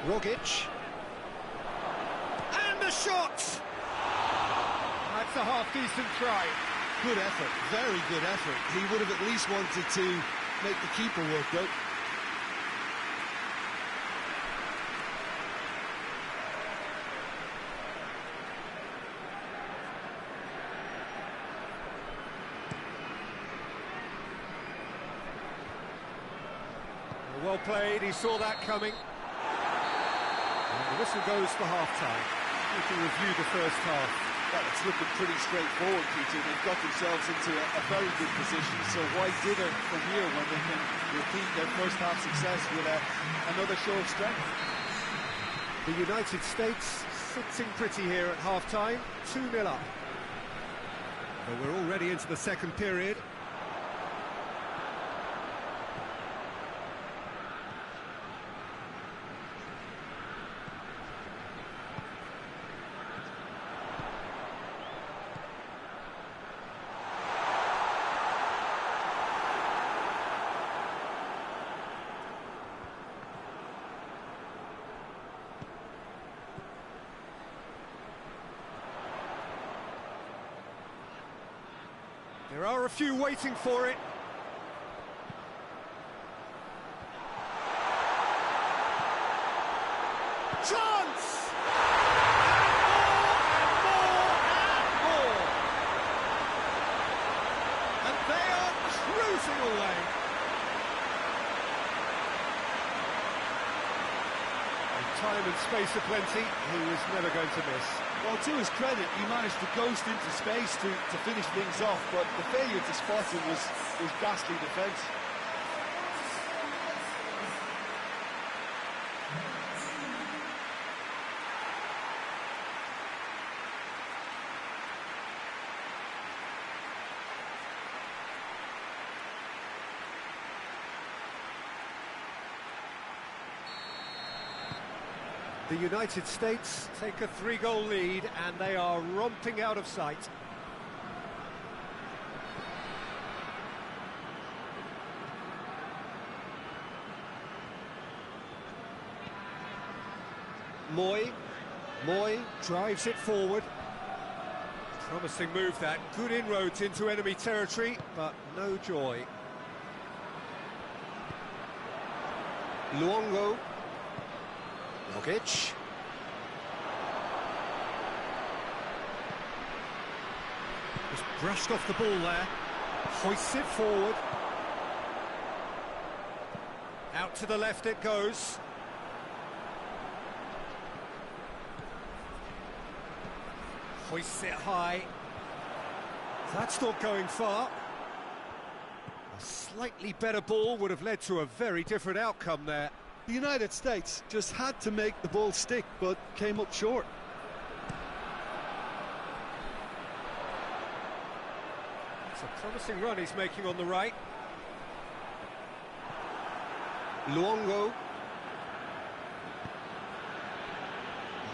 Rogic. And the shot! That's a half-decent try. Good effort, very good effort. He would have at least wanted to make the keeper work, though. Well played, he saw that coming. And the whistle goes for half-time. We can review the first half. Well, it's looking pretty straightforward, Peter. They've got themselves into a very good position, so why dither from here when they can repeat their first half success with another show of strength? The United States sitting pretty here at half-time, 2-0 up. But we're already into the second period. There are a few waiting for it. Chance! And they are cruising away. With time and space aplenty, he was never going to miss. Well, to his credit, he managed to ghost into space to finish things off, but the failure to spot him was ghastly defence. The United States take a 3-goal lead and they are romping out of sight. Moy drives it forward. Promising move that, good inroads into enemy territory, but no joy. Luongo. Jokic. Just brushed off the ball there. Hoists it forward. Out to the left it goes. Hoists it high. That's not going far. A slightly better ball would have led to a very different outcome there. The United States just had to make the ball stick, but came up short. It's a promising run he's making on the right. Luongo.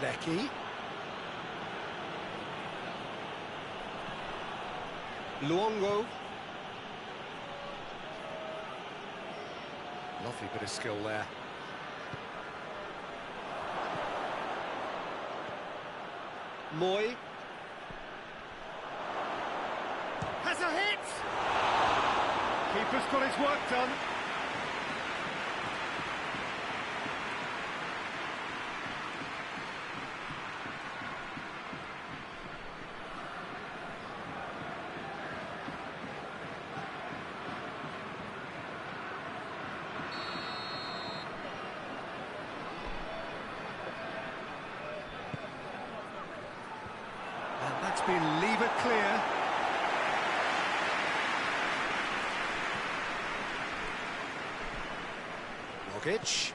Lecky. Luongo. Lovely bit of skill there. Moy has a hit! Keeper's got his work done. That's been lever clear. Jokic.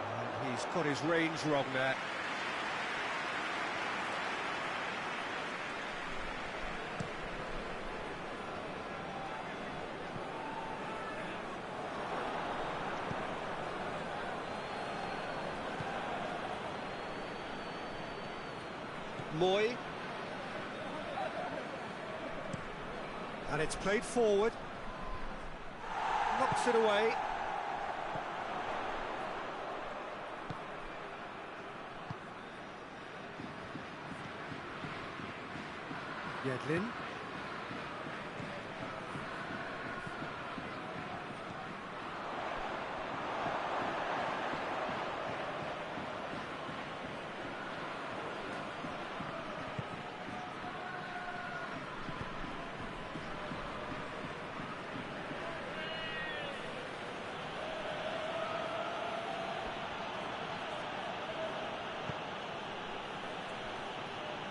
And he's got his range wrong there. Moy. And it's played forward. Knocks it away. Yedlin.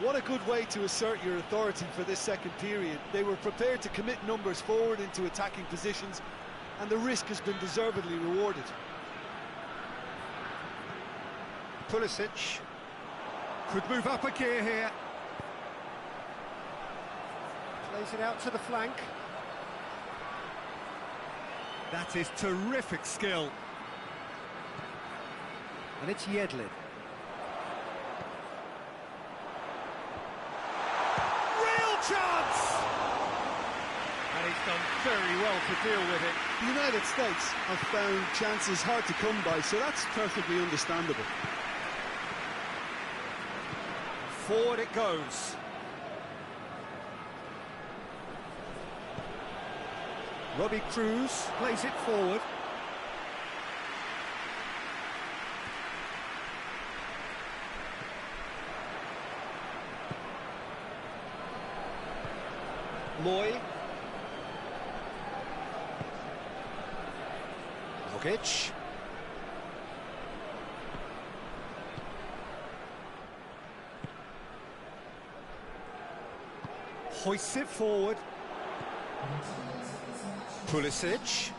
What a good way to assert your authority for this second period. They were prepared to commit numbers forward into attacking positions, and the risk has been deservedly rewarded. Pulisic could move up a gear here. Plays it out to the flank. That is terrific skill. And it's Yedlin. Real chance! And he's done very well to deal with it. The United States have found chances hard to come by, so that's perfectly understandable. Forward it goes. Robbie Cruz plays it forward. Moy. Nogic. Hoists it forward. Pulisic.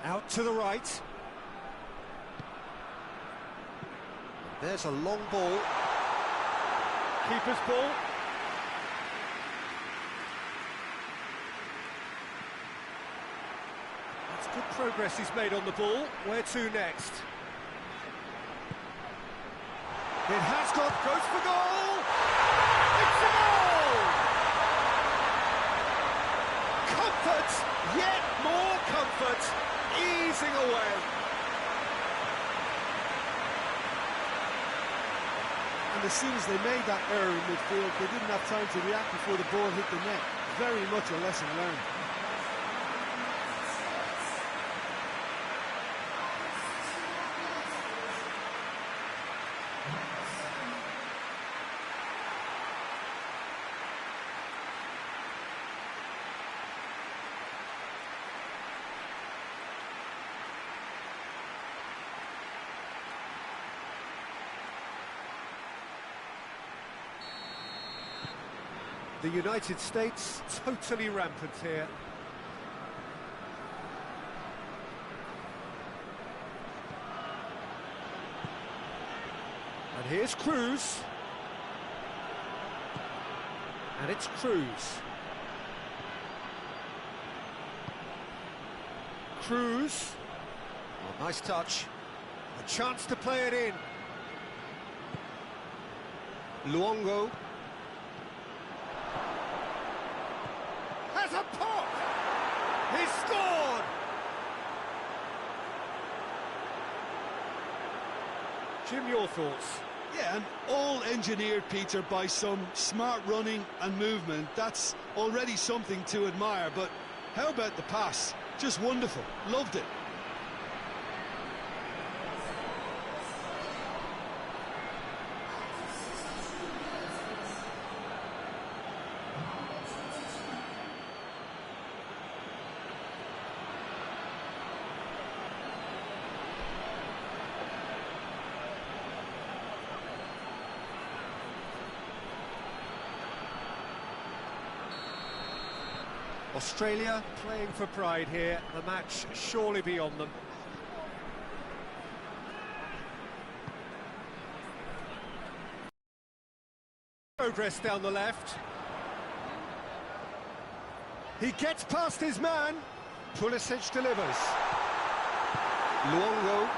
Out to the right. There's a long ball. Keeper's ball. That's good progress he's made on the ball. Where to next? It has got, goes for goal! It's a goal! Comfort, yet more comfort, easing away. And as soon as they made that error in midfield, they didn't have time to react before the ball hit the net. Very much a lesson learned. The United States totally rampant here. And here's Cruz. And it's Cruz. Cruz. Oh, nice touch. A chance to play it in. Luongo. Has a pop! He's scored! Jim, your thoughts? Yeah, and all engineered, Peter, by some smart running and movement. That's already something to admire, but how about the pass? Just wonderful. Loved it. Australia playing for pride here, the match surely beyond them. Progress down the left. He gets past his man. Pulisic delivers. Luongo.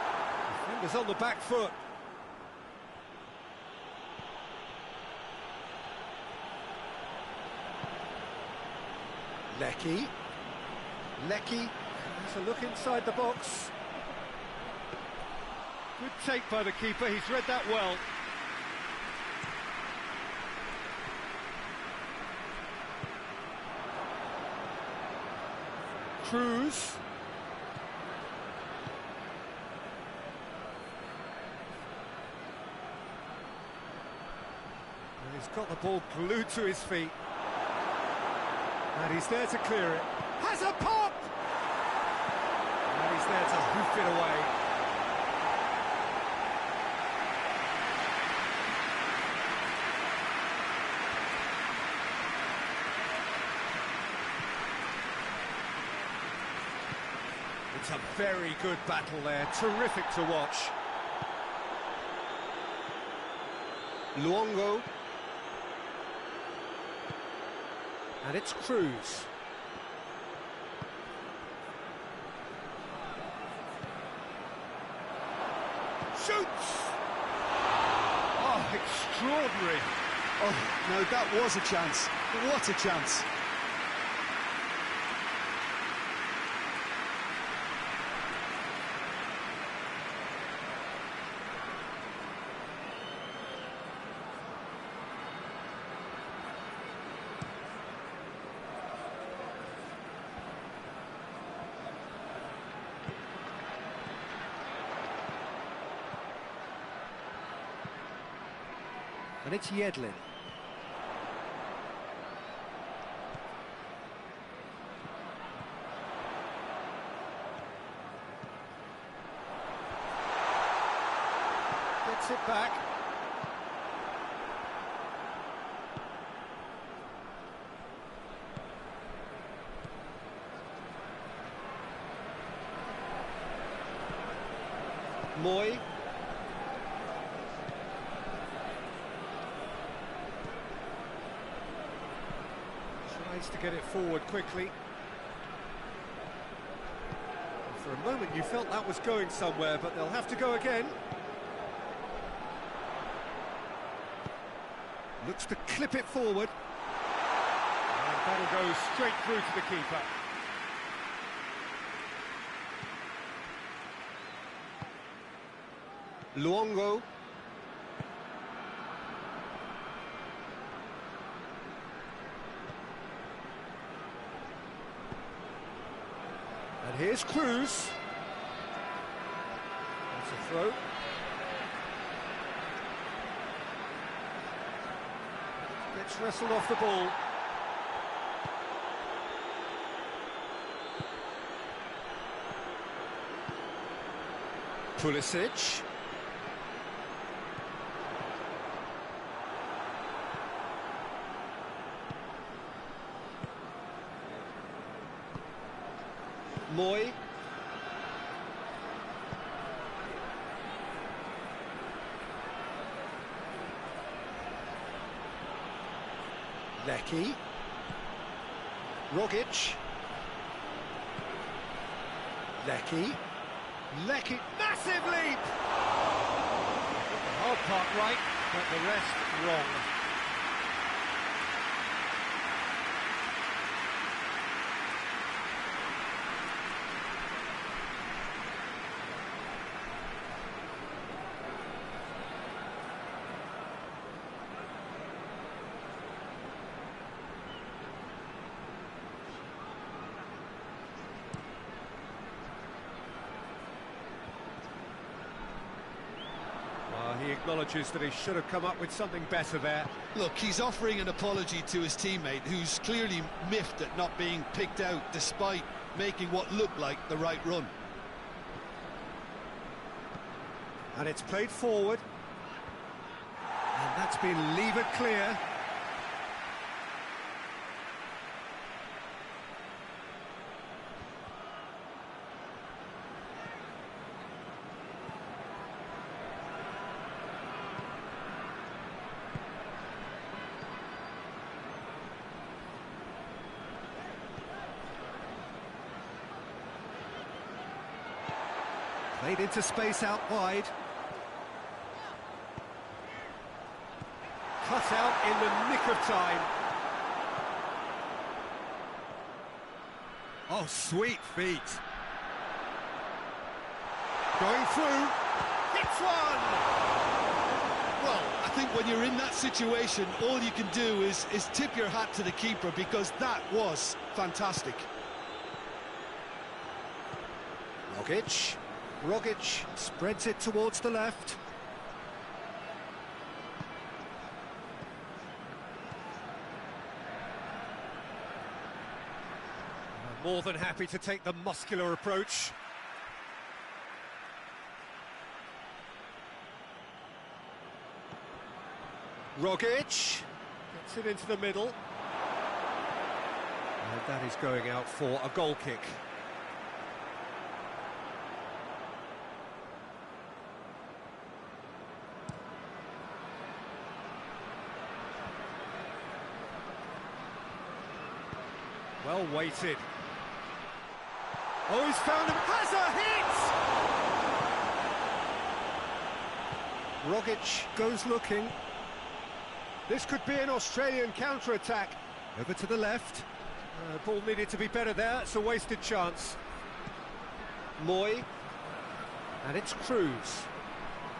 Defenders on the back foot. Lecky has a look inside the box. Good take by the keeper, he's read that well. Cruz. And he's got the ball glued to his feet. And he's there to clear it. Has a pop! And he's there to hoof it away. It's a very good battle there, terrific to watch. Luongo. And it's Cruz. Shoots! Oh, extraordinary. Oh, no, that was a chance. What a chance. And it's Yedlin. Gets it back. Moy. Tries to get it forward quickly. For a moment you felt that was going somewhere, but they'll have to go again. Looks to clip it forward. And that'll go straight through to the keeper. Luongo. And here's Cruz. That's a throw. Gets wrestled off the ball. Pulisic. Moy. Lecky. Rogic. Lecky. Lecky. Massive leap! The hard part right, but the rest wrong. He acknowledges that he should have come up with something better there. Look, he's offering an apology to his teammate, who's clearly miffed at not being picked out despite making what looked like the right run. And it's played forward. And that's been levered clear. Played into space out wide. Cut out in the nick of time. Oh, sweet feet. Going through. Hits one! Well, I think when you're in that situation, all you can do is tip your hat to the keeper, because that was fantastic. Rogic spreads it towards the left. More than happy to take the muscular approach. Rogic gets it into the middle. And that is going out for a goal kick. Well weighted. Oh, he's found him. Has a hit! Rogic goes looking. This could be an Australian counter-attack. Over to the left. Ball needed to be better there. It's a wasted chance. Moy. And it's Cruz.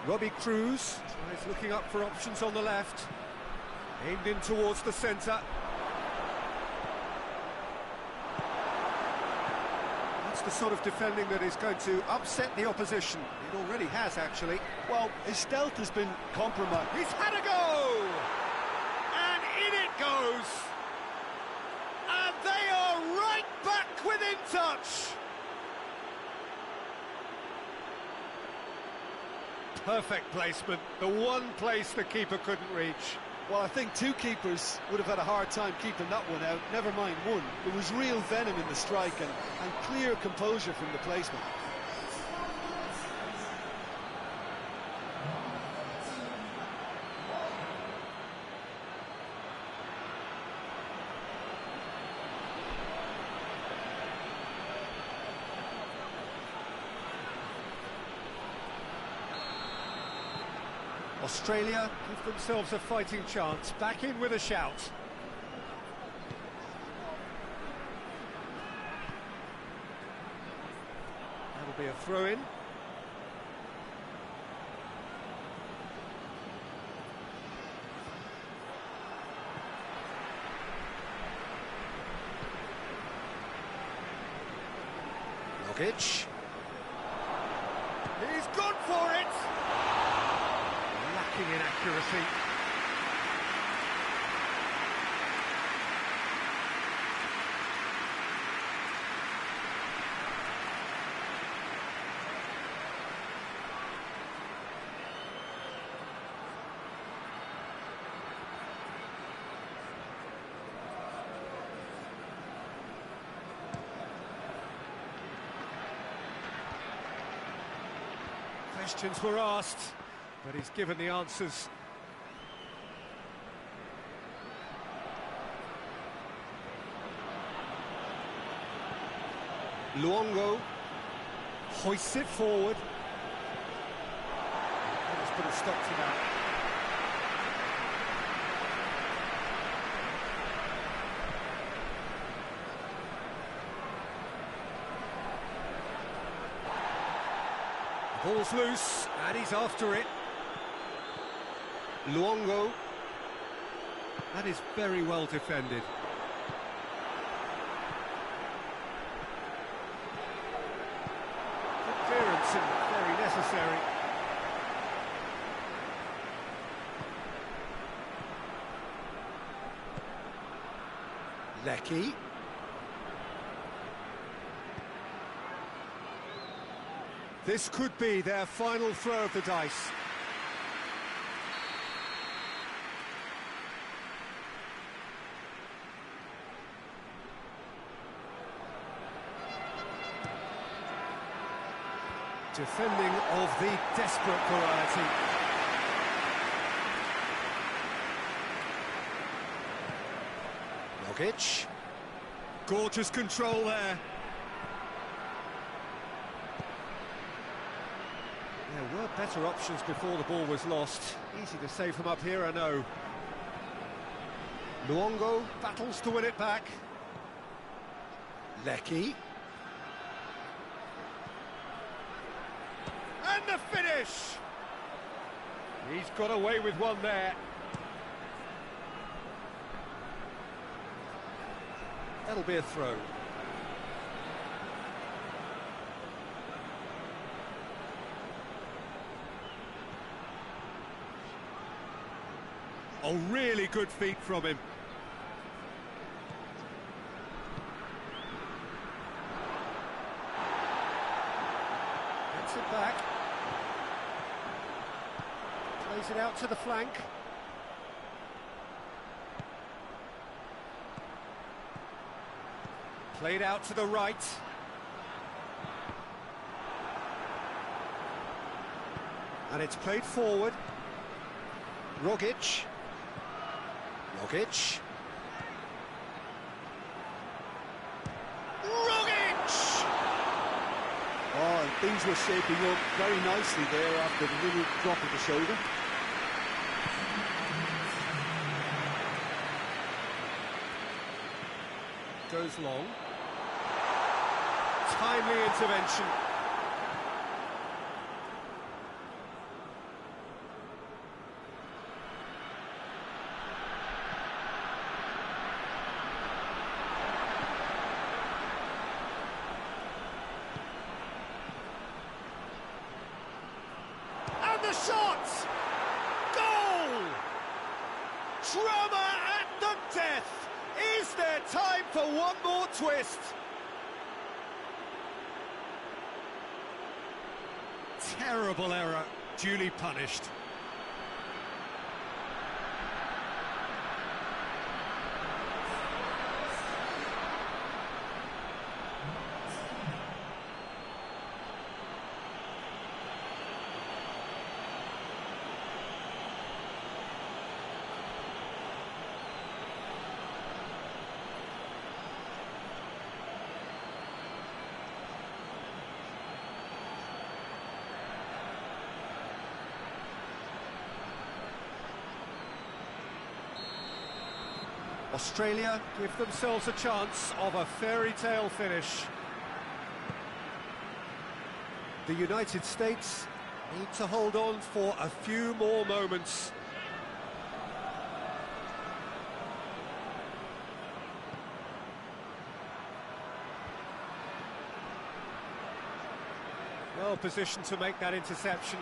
Robbie Cruz tries looking up for options on the left. Aimed in towards the centre. That's the sort of defending that is going to upset the opposition. It already has, actually. Well, his stealth has been compromised. He's had a go! And in it goes! And they are right back within touch! Perfect placement, the one place the keeper couldn't reach. Well, I think two keepers would have had a hard time keeping that one out, never mind one. There was real venom in the strike and clear composure from the placement. Australia give themselves a fighting chance, back in with a shout. That'll be a throw-in. Rogic. He's gone for it! Lacking in accuracy. Questions were asked, but he's given the answers. Luongo hoists it forward. Let's put a stop to that. Ball's loose, and he's after it. Luongo. That is very well defended. Good clearance and very necessary. Lecky. This could be their final throw of the dice. Defending of the desperate variety. Rogic. Gorgeous control there. There were better options before the ball was lost. Easy to save from up here, I know. Luongo battles to win it back. Lecky. And the finish! He's got away with one there. That'll be a throw. Oh, really good feet from him. Gets it back. Plays it out to the flank. Played out to the right. And it's played forward. Rogic. Rogic. Oh, and things were shaping up very nicely there after the little drop of the shoulder. Goes long. Timely intervention. And the shot! Goal! Drama at the death! Is there time for one more twist? Terrible error, duly punished. Australia give themselves a chance of a fairy tale finish. The United States need to hold on for a few more moments. Well positioned to make that interception.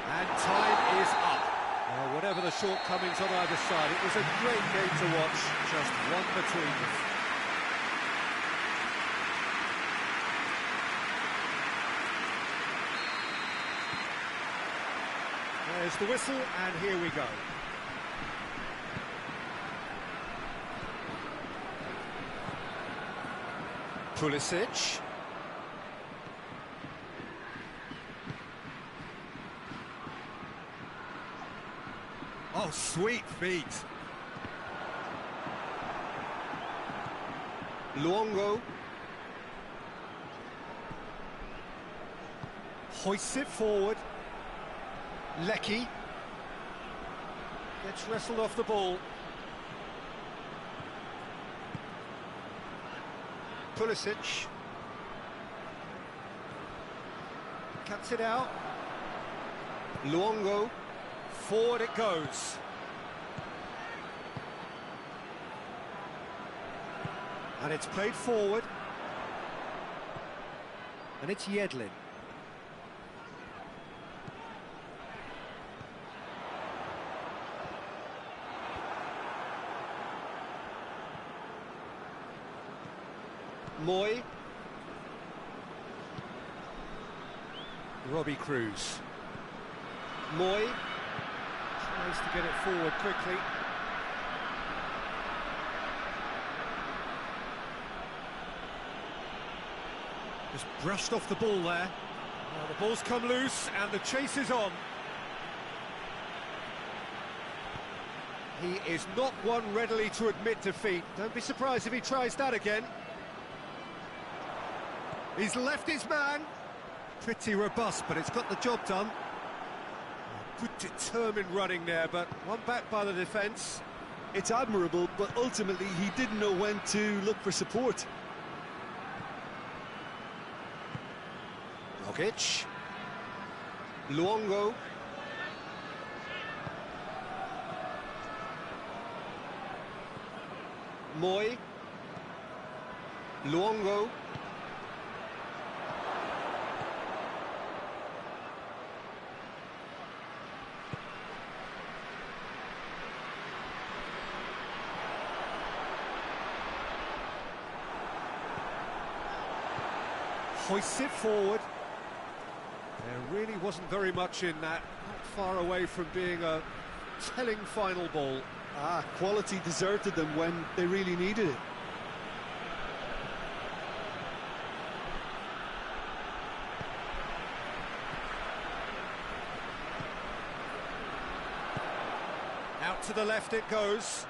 And time is up. Well, whatever the shortcomings on either side, it was a great game to watch, just one between them. There's the whistle, and here we go. Pulisic. Oh, sweet feet. Luongo. Hoists it forward. Lecky. Gets wrestled off the ball. Pulisic. Cuts it out. Luongo. Forward it goes. And it's played forward. And it's Yedlin. Moy. Robbie Cruz. Moy. Tries to get it forward quickly. Just brushed off the ball there. Well, the ball's come loose and the chase is on. He is not one readily to admit defeat. Don't be surprised if he tries that again. He's left his man. Pretty robust, but it's got the job done. Good determined running there, but one back by the defence. It's admirable, but ultimately he didn't know when to look for support. Rogic. Luongo. Moy. Luongo. Hoists it forward. There really wasn't very much in that, not far away from being a telling final ball. Quality deserted them when they really needed it. Out to the left it goes.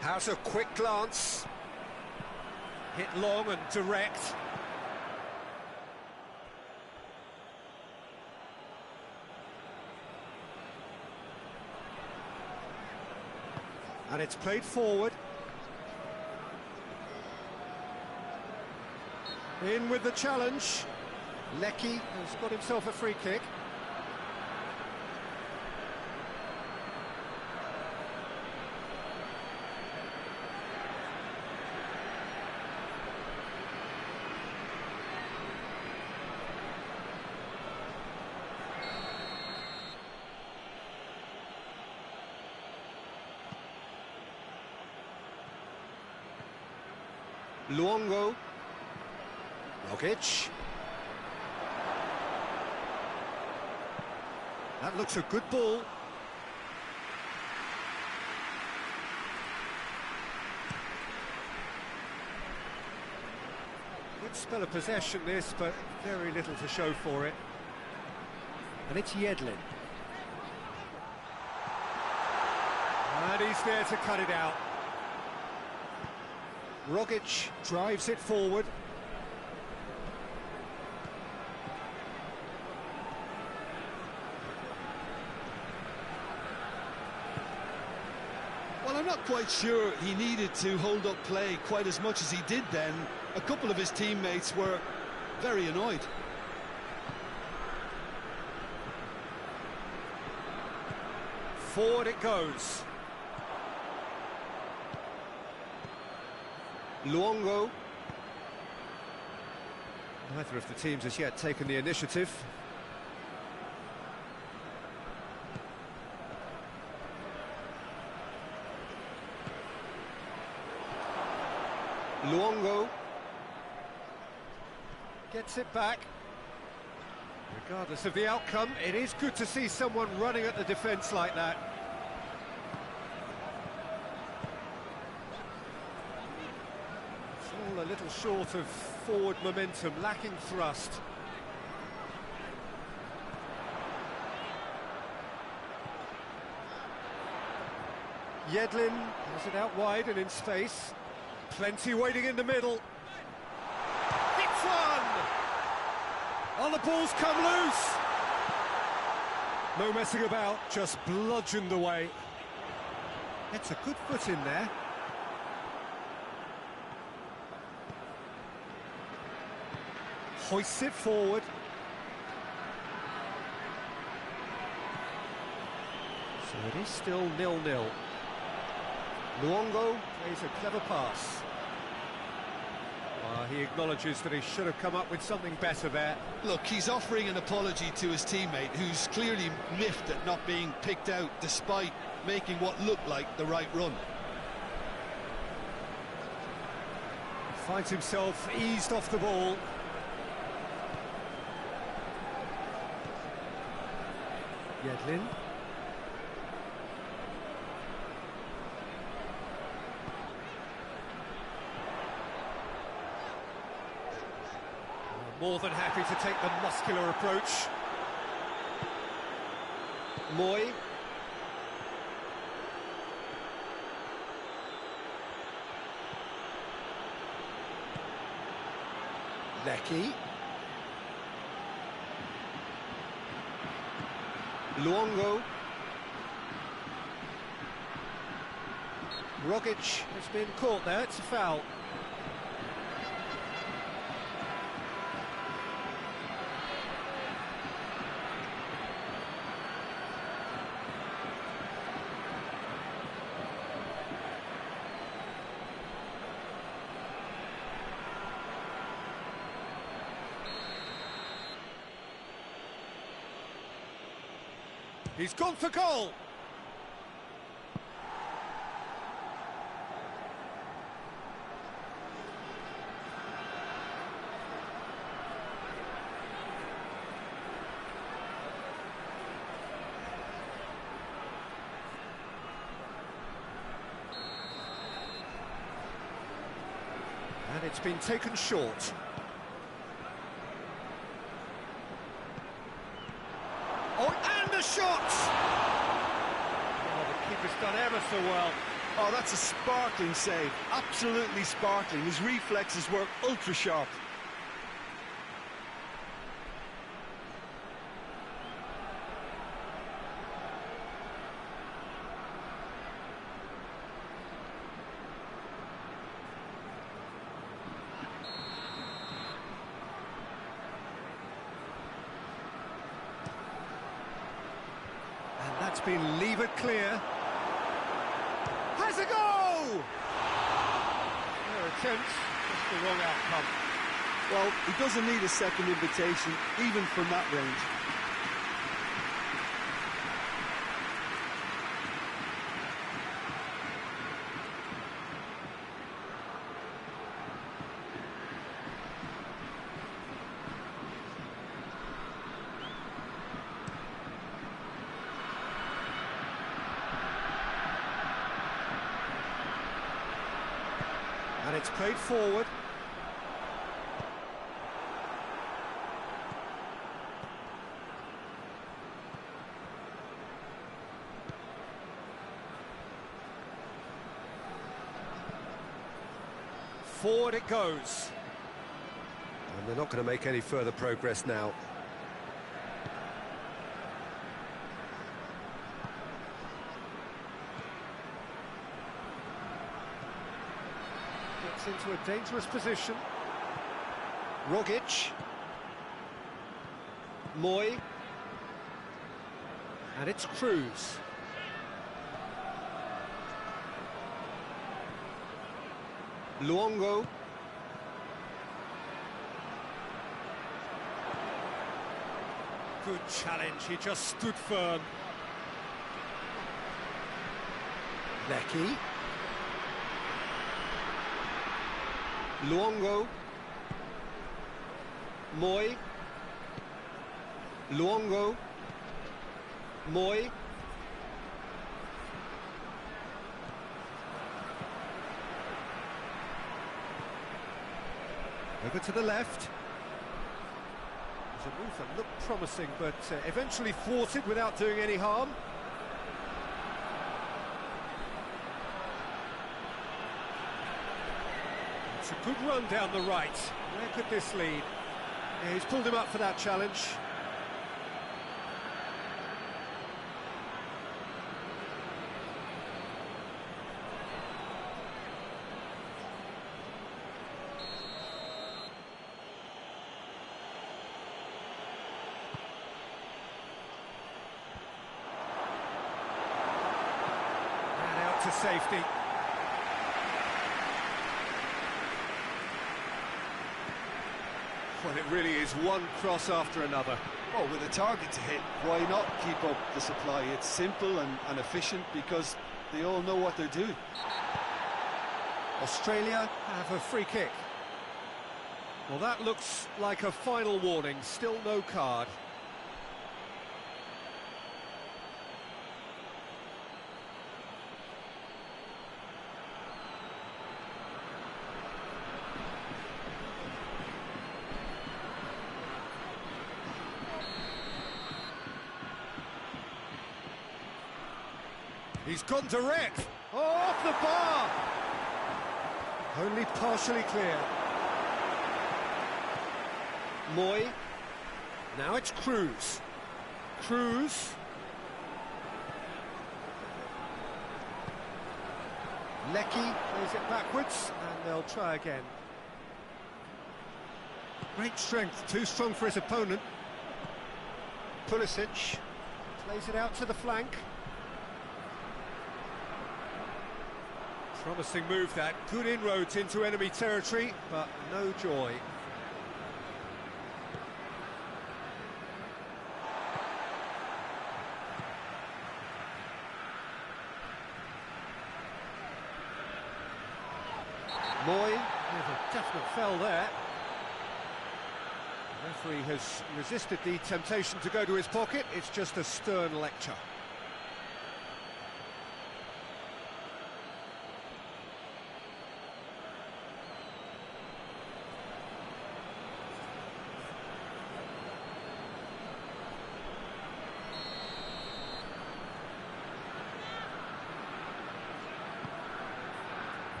Has a quick glance. Hit long and direct. And it's played forward. In with the challenge. Lecky has got himself a free kick. Luongo. Rogic. That looks a good ball. Good spell of possession this, but very little to show for it. And it's Yedlin. And he's there to cut it out. Rogic drives it forward. Well, I'm not quite sure he needed to hold up play quite as much as he did then. A couple of his teammates were very annoyed. Forward it goes. Luongo. Neither of the teams has yet taken the initiative. Luongo gets it back. Regardless of the outcome, it is good to see someone running at the defence like that. It's all a little short of forward momentum, lacking thrust. Yedlin has it out wide and in space. Plenty waiting in the middle. Hits one! Oh, the ball's come loose! No messing about, just bludgeoned away. It's a good foot in there. Hoists it forward. So it is still 0-0. Luongo plays a clever pass. He acknowledges that he should have come up with something better there. Look, he's offering an apology to his teammate, who's clearly miffed at not being picked out despite making what looked like the right run. Finds himself eased off the ball. Yedlin. More than happy to take the muscular approach. Moy. Lecky. Luongo. Rogic has been caught there, it's a foul. He's gone for goal. And it's been taken short. Oh, and the shot! Oh, the keeper's done ever so well. Oh, that's a sparkling save. Absolutely sparkling. His reflexes were ultra sharp. And that's been levered clear. Has a go! Their attempt, just the wrong outcome. Well, he doesn't need a second invitation, even from that range. And it's played forward. Forward it goes. And they're not going to make any further progress now. Gets into a dangerous position. Rogic. Moy. And it's Cruz. Luongo. Good challenge, he just stood firm. Lecky. Luongo. Moy. Luongo. Moy. Over to the left. There's a move that looked promising, but eventually thwarted without doing any harm. It's a good run down the right. Where could this lead? Yeah, he's pulled him up for that challenge. To safety. Well, it really is one cross after another. Oh, with a target to hit, why not keep up the supply? It's simple and efficient because they all know what they're doing. Australia have a free kick. Well, that looks like a final warning. Still no card. He's gone direct. Oh, off the bar. Only partially clear. Moy. Now it's Cruz. Cruz. Lecky plays it backwards, and they'll try again. Great strength, too strong for his opponent. Pulisic plays it out to the flank. Promising move that, good inroads into enemy territory, but no joy. Moy, there's a definite foul there. The referee has resisted the temptation to go to his pocket, it's just a stern lecture.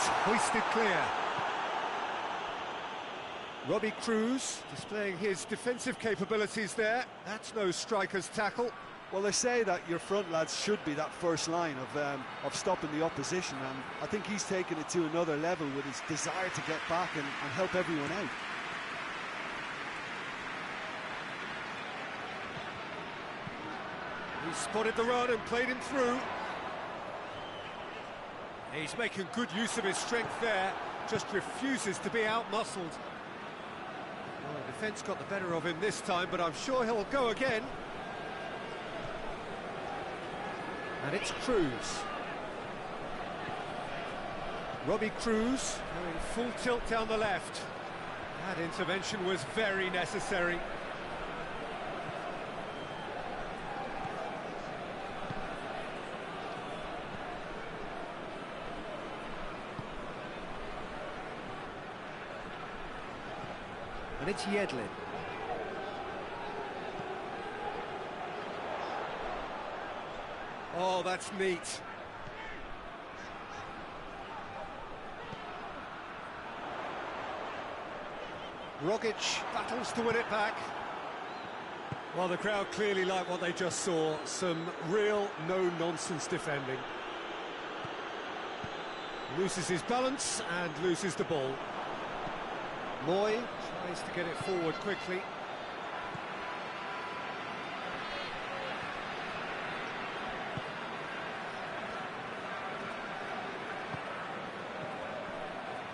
hoisted clear. Robbie Cruz displaying his defensive capabilities there. That's no striker's tackle. Well, they say that your front lads should be that first line of stopping the opposition, and I think he's taken it to another level with his desire to get back and help everyone out. He spotted the run and played him through. He's making good use of his strength there, just refuses to be out-muscled. Well, the defence got the better of him this time, but I'm sure he'll go again. And it's Cruz. Robbie Cruz going full tilt down the left. That intervention was very necessary. And it's Yedlin. Oh, that's neat. Rogic battles to win it back. Well, the crowd clearly like what they just saw. Some real no-nonsense defending. Loses his balance and loses the ball. Moy tries to get it forward quickly.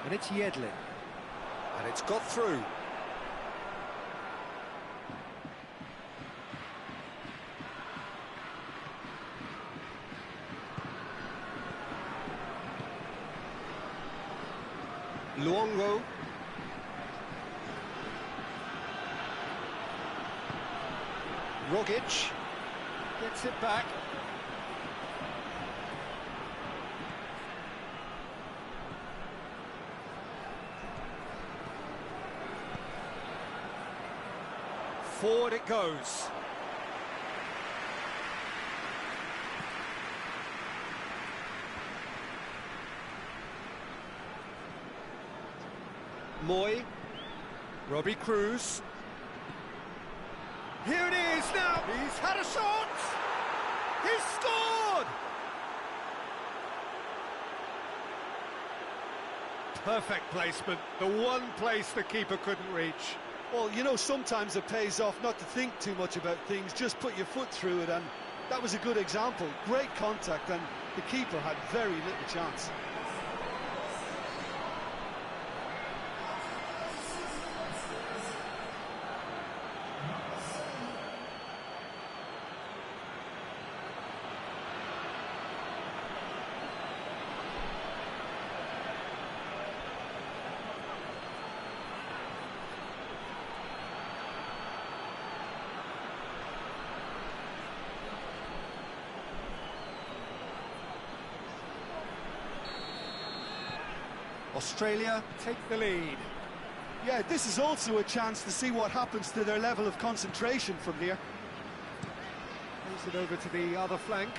And it's Yedlin. And it's got through. Luongo. Rogic gets it back. Forward it goes. Moy. Robbie Cruz. Here it is now. He's had a shot. He's scored. Perfect placement. The one place the keeper couldn't reach. Well, you know, sometimes it pays off not to think too much about things, just put your foot through it, and that was a good example. Great contact, and the keeper had very little chance. Australia take the lead. Yeah, this is also a chance to see what happens to their level of concentration from here. Plays it over to the other flank.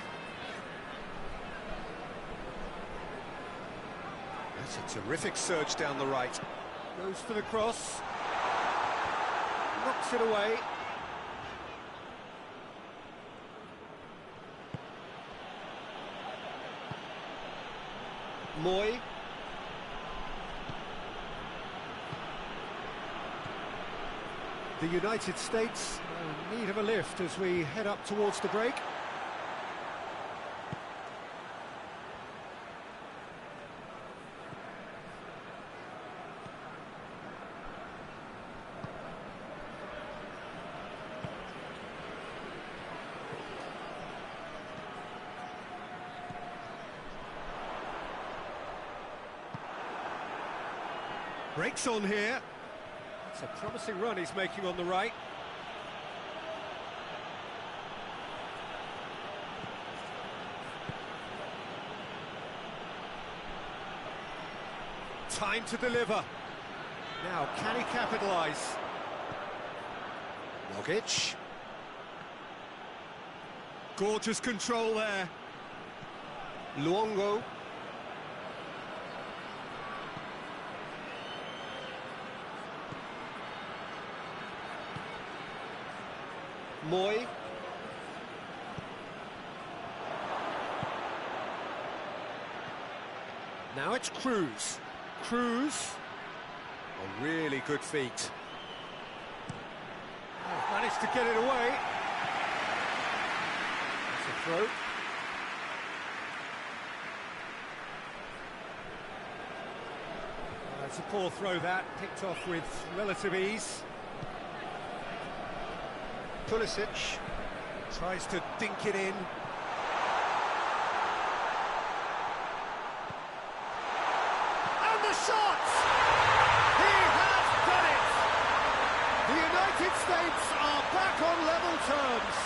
That's a terrific surge down the right. Goes for the cross. Knocks it away. Moy. The United States in need of a lift as we head up towards the break. Breaks on here. It's a promising run he's making on the right. Time to deliver. Now, can he capitalise? Rogic. Gorgeous control there. Luongo. Moy. Now it's Cruz. Cruz. A really good feat. Oh, managed to get it away. That's a throw. That's a poor throw that, picked off with relative ease. Pulisic tries to dink it in. And the shot! He has done it! The United States are back on level terms.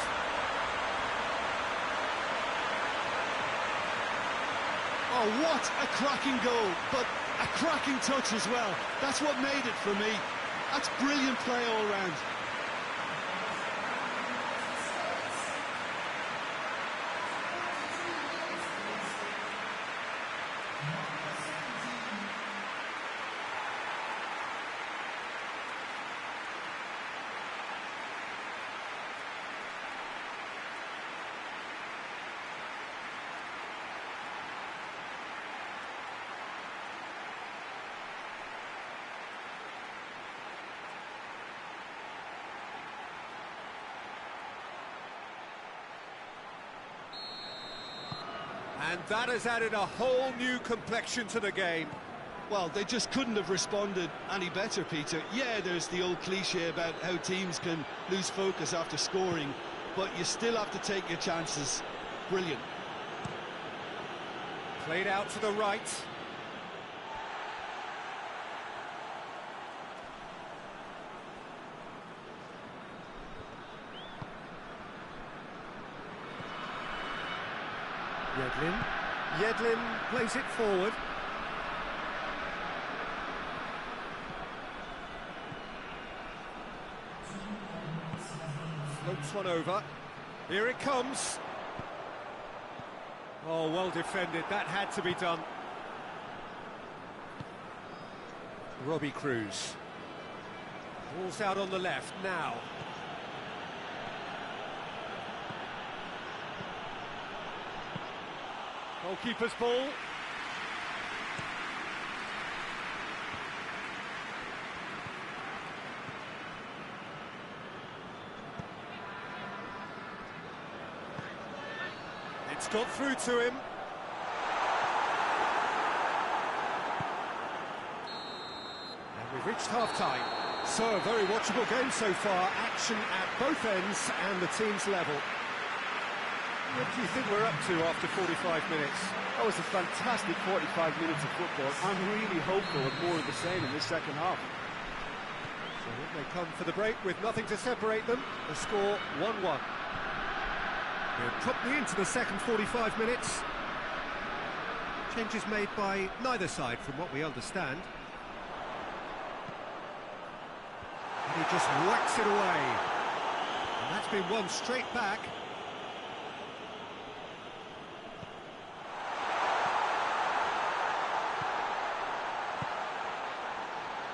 Oh, what a cracking goal, but a cracking touch as well. That's what made it for me. That's brilliant play all round. And that has added a whole new complexion to the game. Well, they just couldn't have responded any better, Peter. Yeah, there's the old cliche about how teams can lose focus after scoring, but you still have to take your chances. Brilliant. Played out to the right. Yedlin plays it forward. Floats one over. Here it comes. Oh, well defended. That had to be done. Robbie Cruz. Ball's out on the left now. Goalkeeper's ball. It's got through to him. And we've reached half-time. So, a very watchable game so far. Action at both ends and the team's level. What do you think we're up to after 45 minutes? That was a fantastic 45 minutes of football. I'm really hopeful of more of the same in this second half. So they come for the break with nothing to separate them. The score 1-1. We're promptly into the second 45 minutes. Changes made by neither side from what we understand. And he just whacks it away. And that's been won straight back.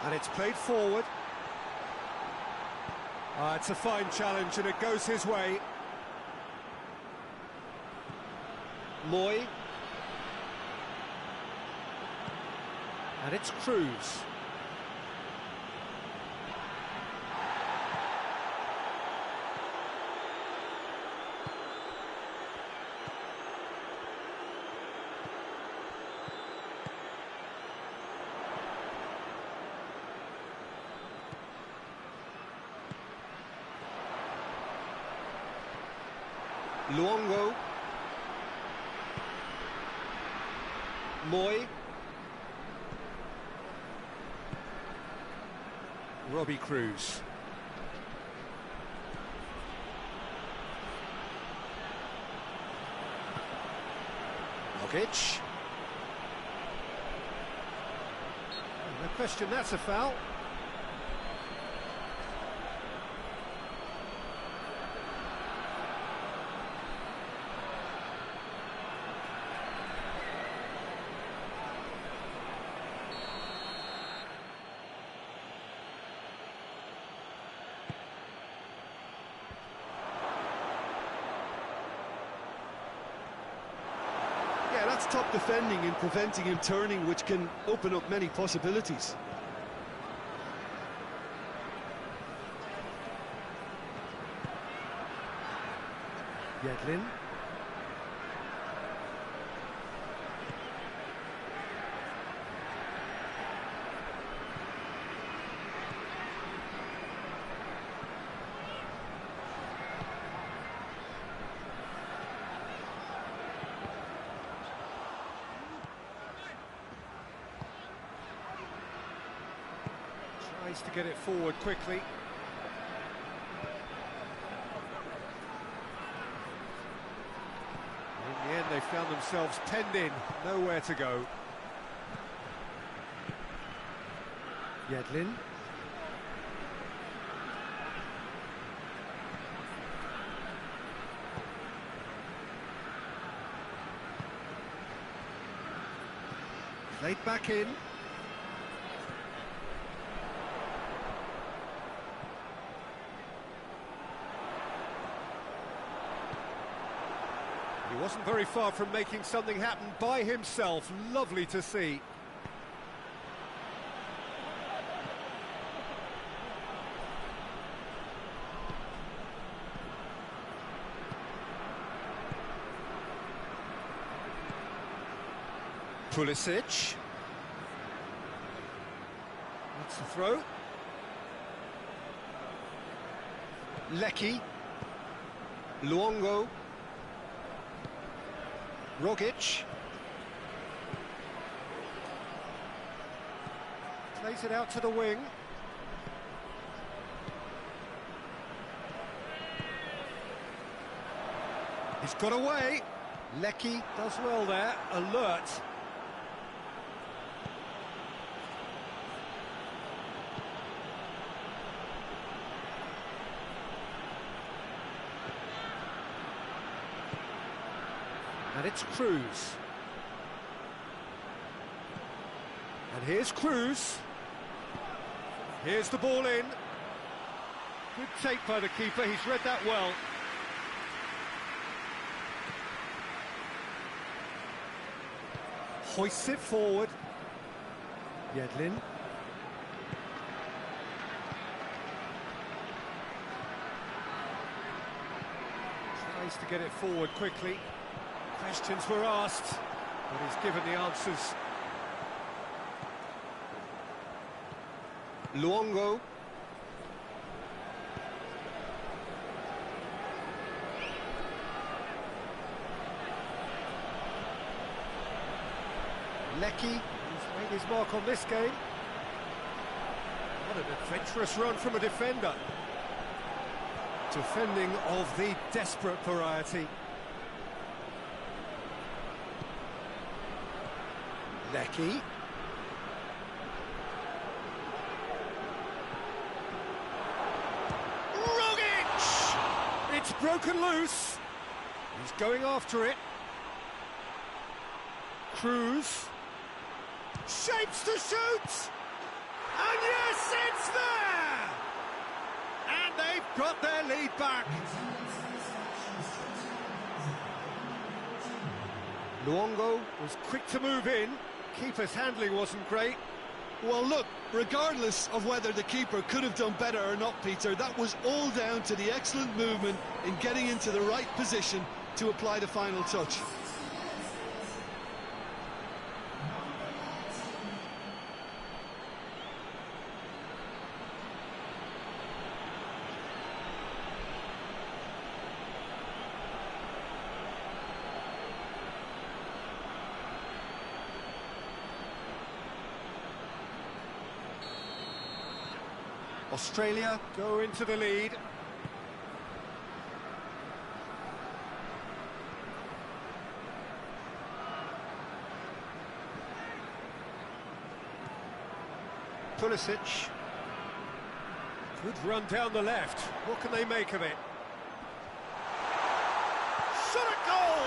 And it's played forward. It's a fine challenge and it goes his way. Moy. And it's Cruz. Luongo. Moy. Robbie Cruz. Rogic. No question, that's a foul. That's top defending and preventing him turning, which can open up many possibilities. Yedlin. Tries to get it forward quickly. In the end, they found themselves penned in, nowhere to go. Yedlin. Played back in. He wasn't very far from making something happen by himself. Lovely to see. Pulisic. That's the throw. Lecky. Luongo. Rogic. Plays it out to the wing. He's got away. Lecky does well there, alert. And it's Cruz. And here's Cruz. Here's the ball in. Good take by the keeper, he's read that well. Hoists it forward. Yedlin. Tries to get it forward quickly. Questions were asked, but he's given the answers. Luongo. Lecky, who's made his mark on this game. What an adventurous run from a defender. Defending of the desperate variety. Lecky. Rogic! It's broken loose. He's going after it. Cruz. Shapes to shoot! And yes, it's there! And they've got their lead back. Luongo was quick to move in. Keeper's handling wasn't great. Well, look, regardless of whether the keeper could have done better or not, Peter, that was all down to the excellent movement in getting into the right position to apply the final touch. Australia go into the lead. Pulisic. Good run down the left. What can they make of it? Shot at goal!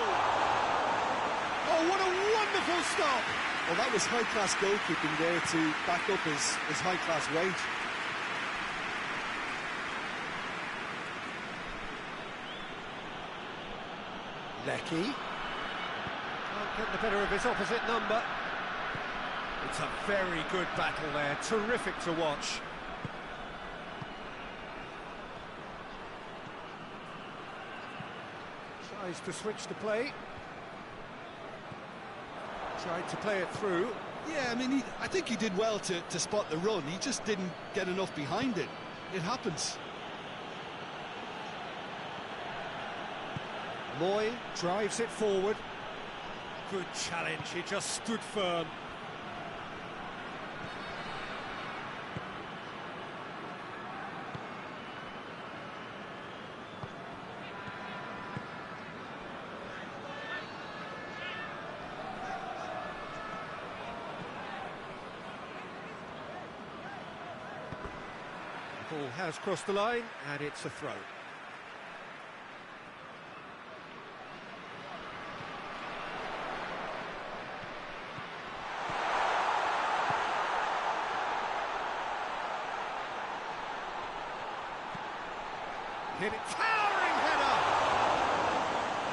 Oh, what a wonderful stop! Well, that was high-class goalkeeping there to back up his high-class wage. Lecky. Can't Getting the better of his opposite number. It's a very good battle there, terrific to watch. Tries to switch the play. Tried to play it through. Yeah, I mean, I think he did well to spot the run. He just didn't get enough behind it. It happens. Moy drives it forward. Good challenge, he just stood firm. Ball has crossed the line, and it's a throw. Hit it, towering header!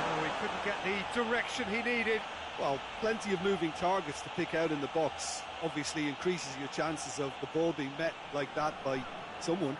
Oh, he couldn't get the direction he needed. Well, plenty of moving targets to pick out in the box. Obviously increases your chances of the ball being met like that by someone.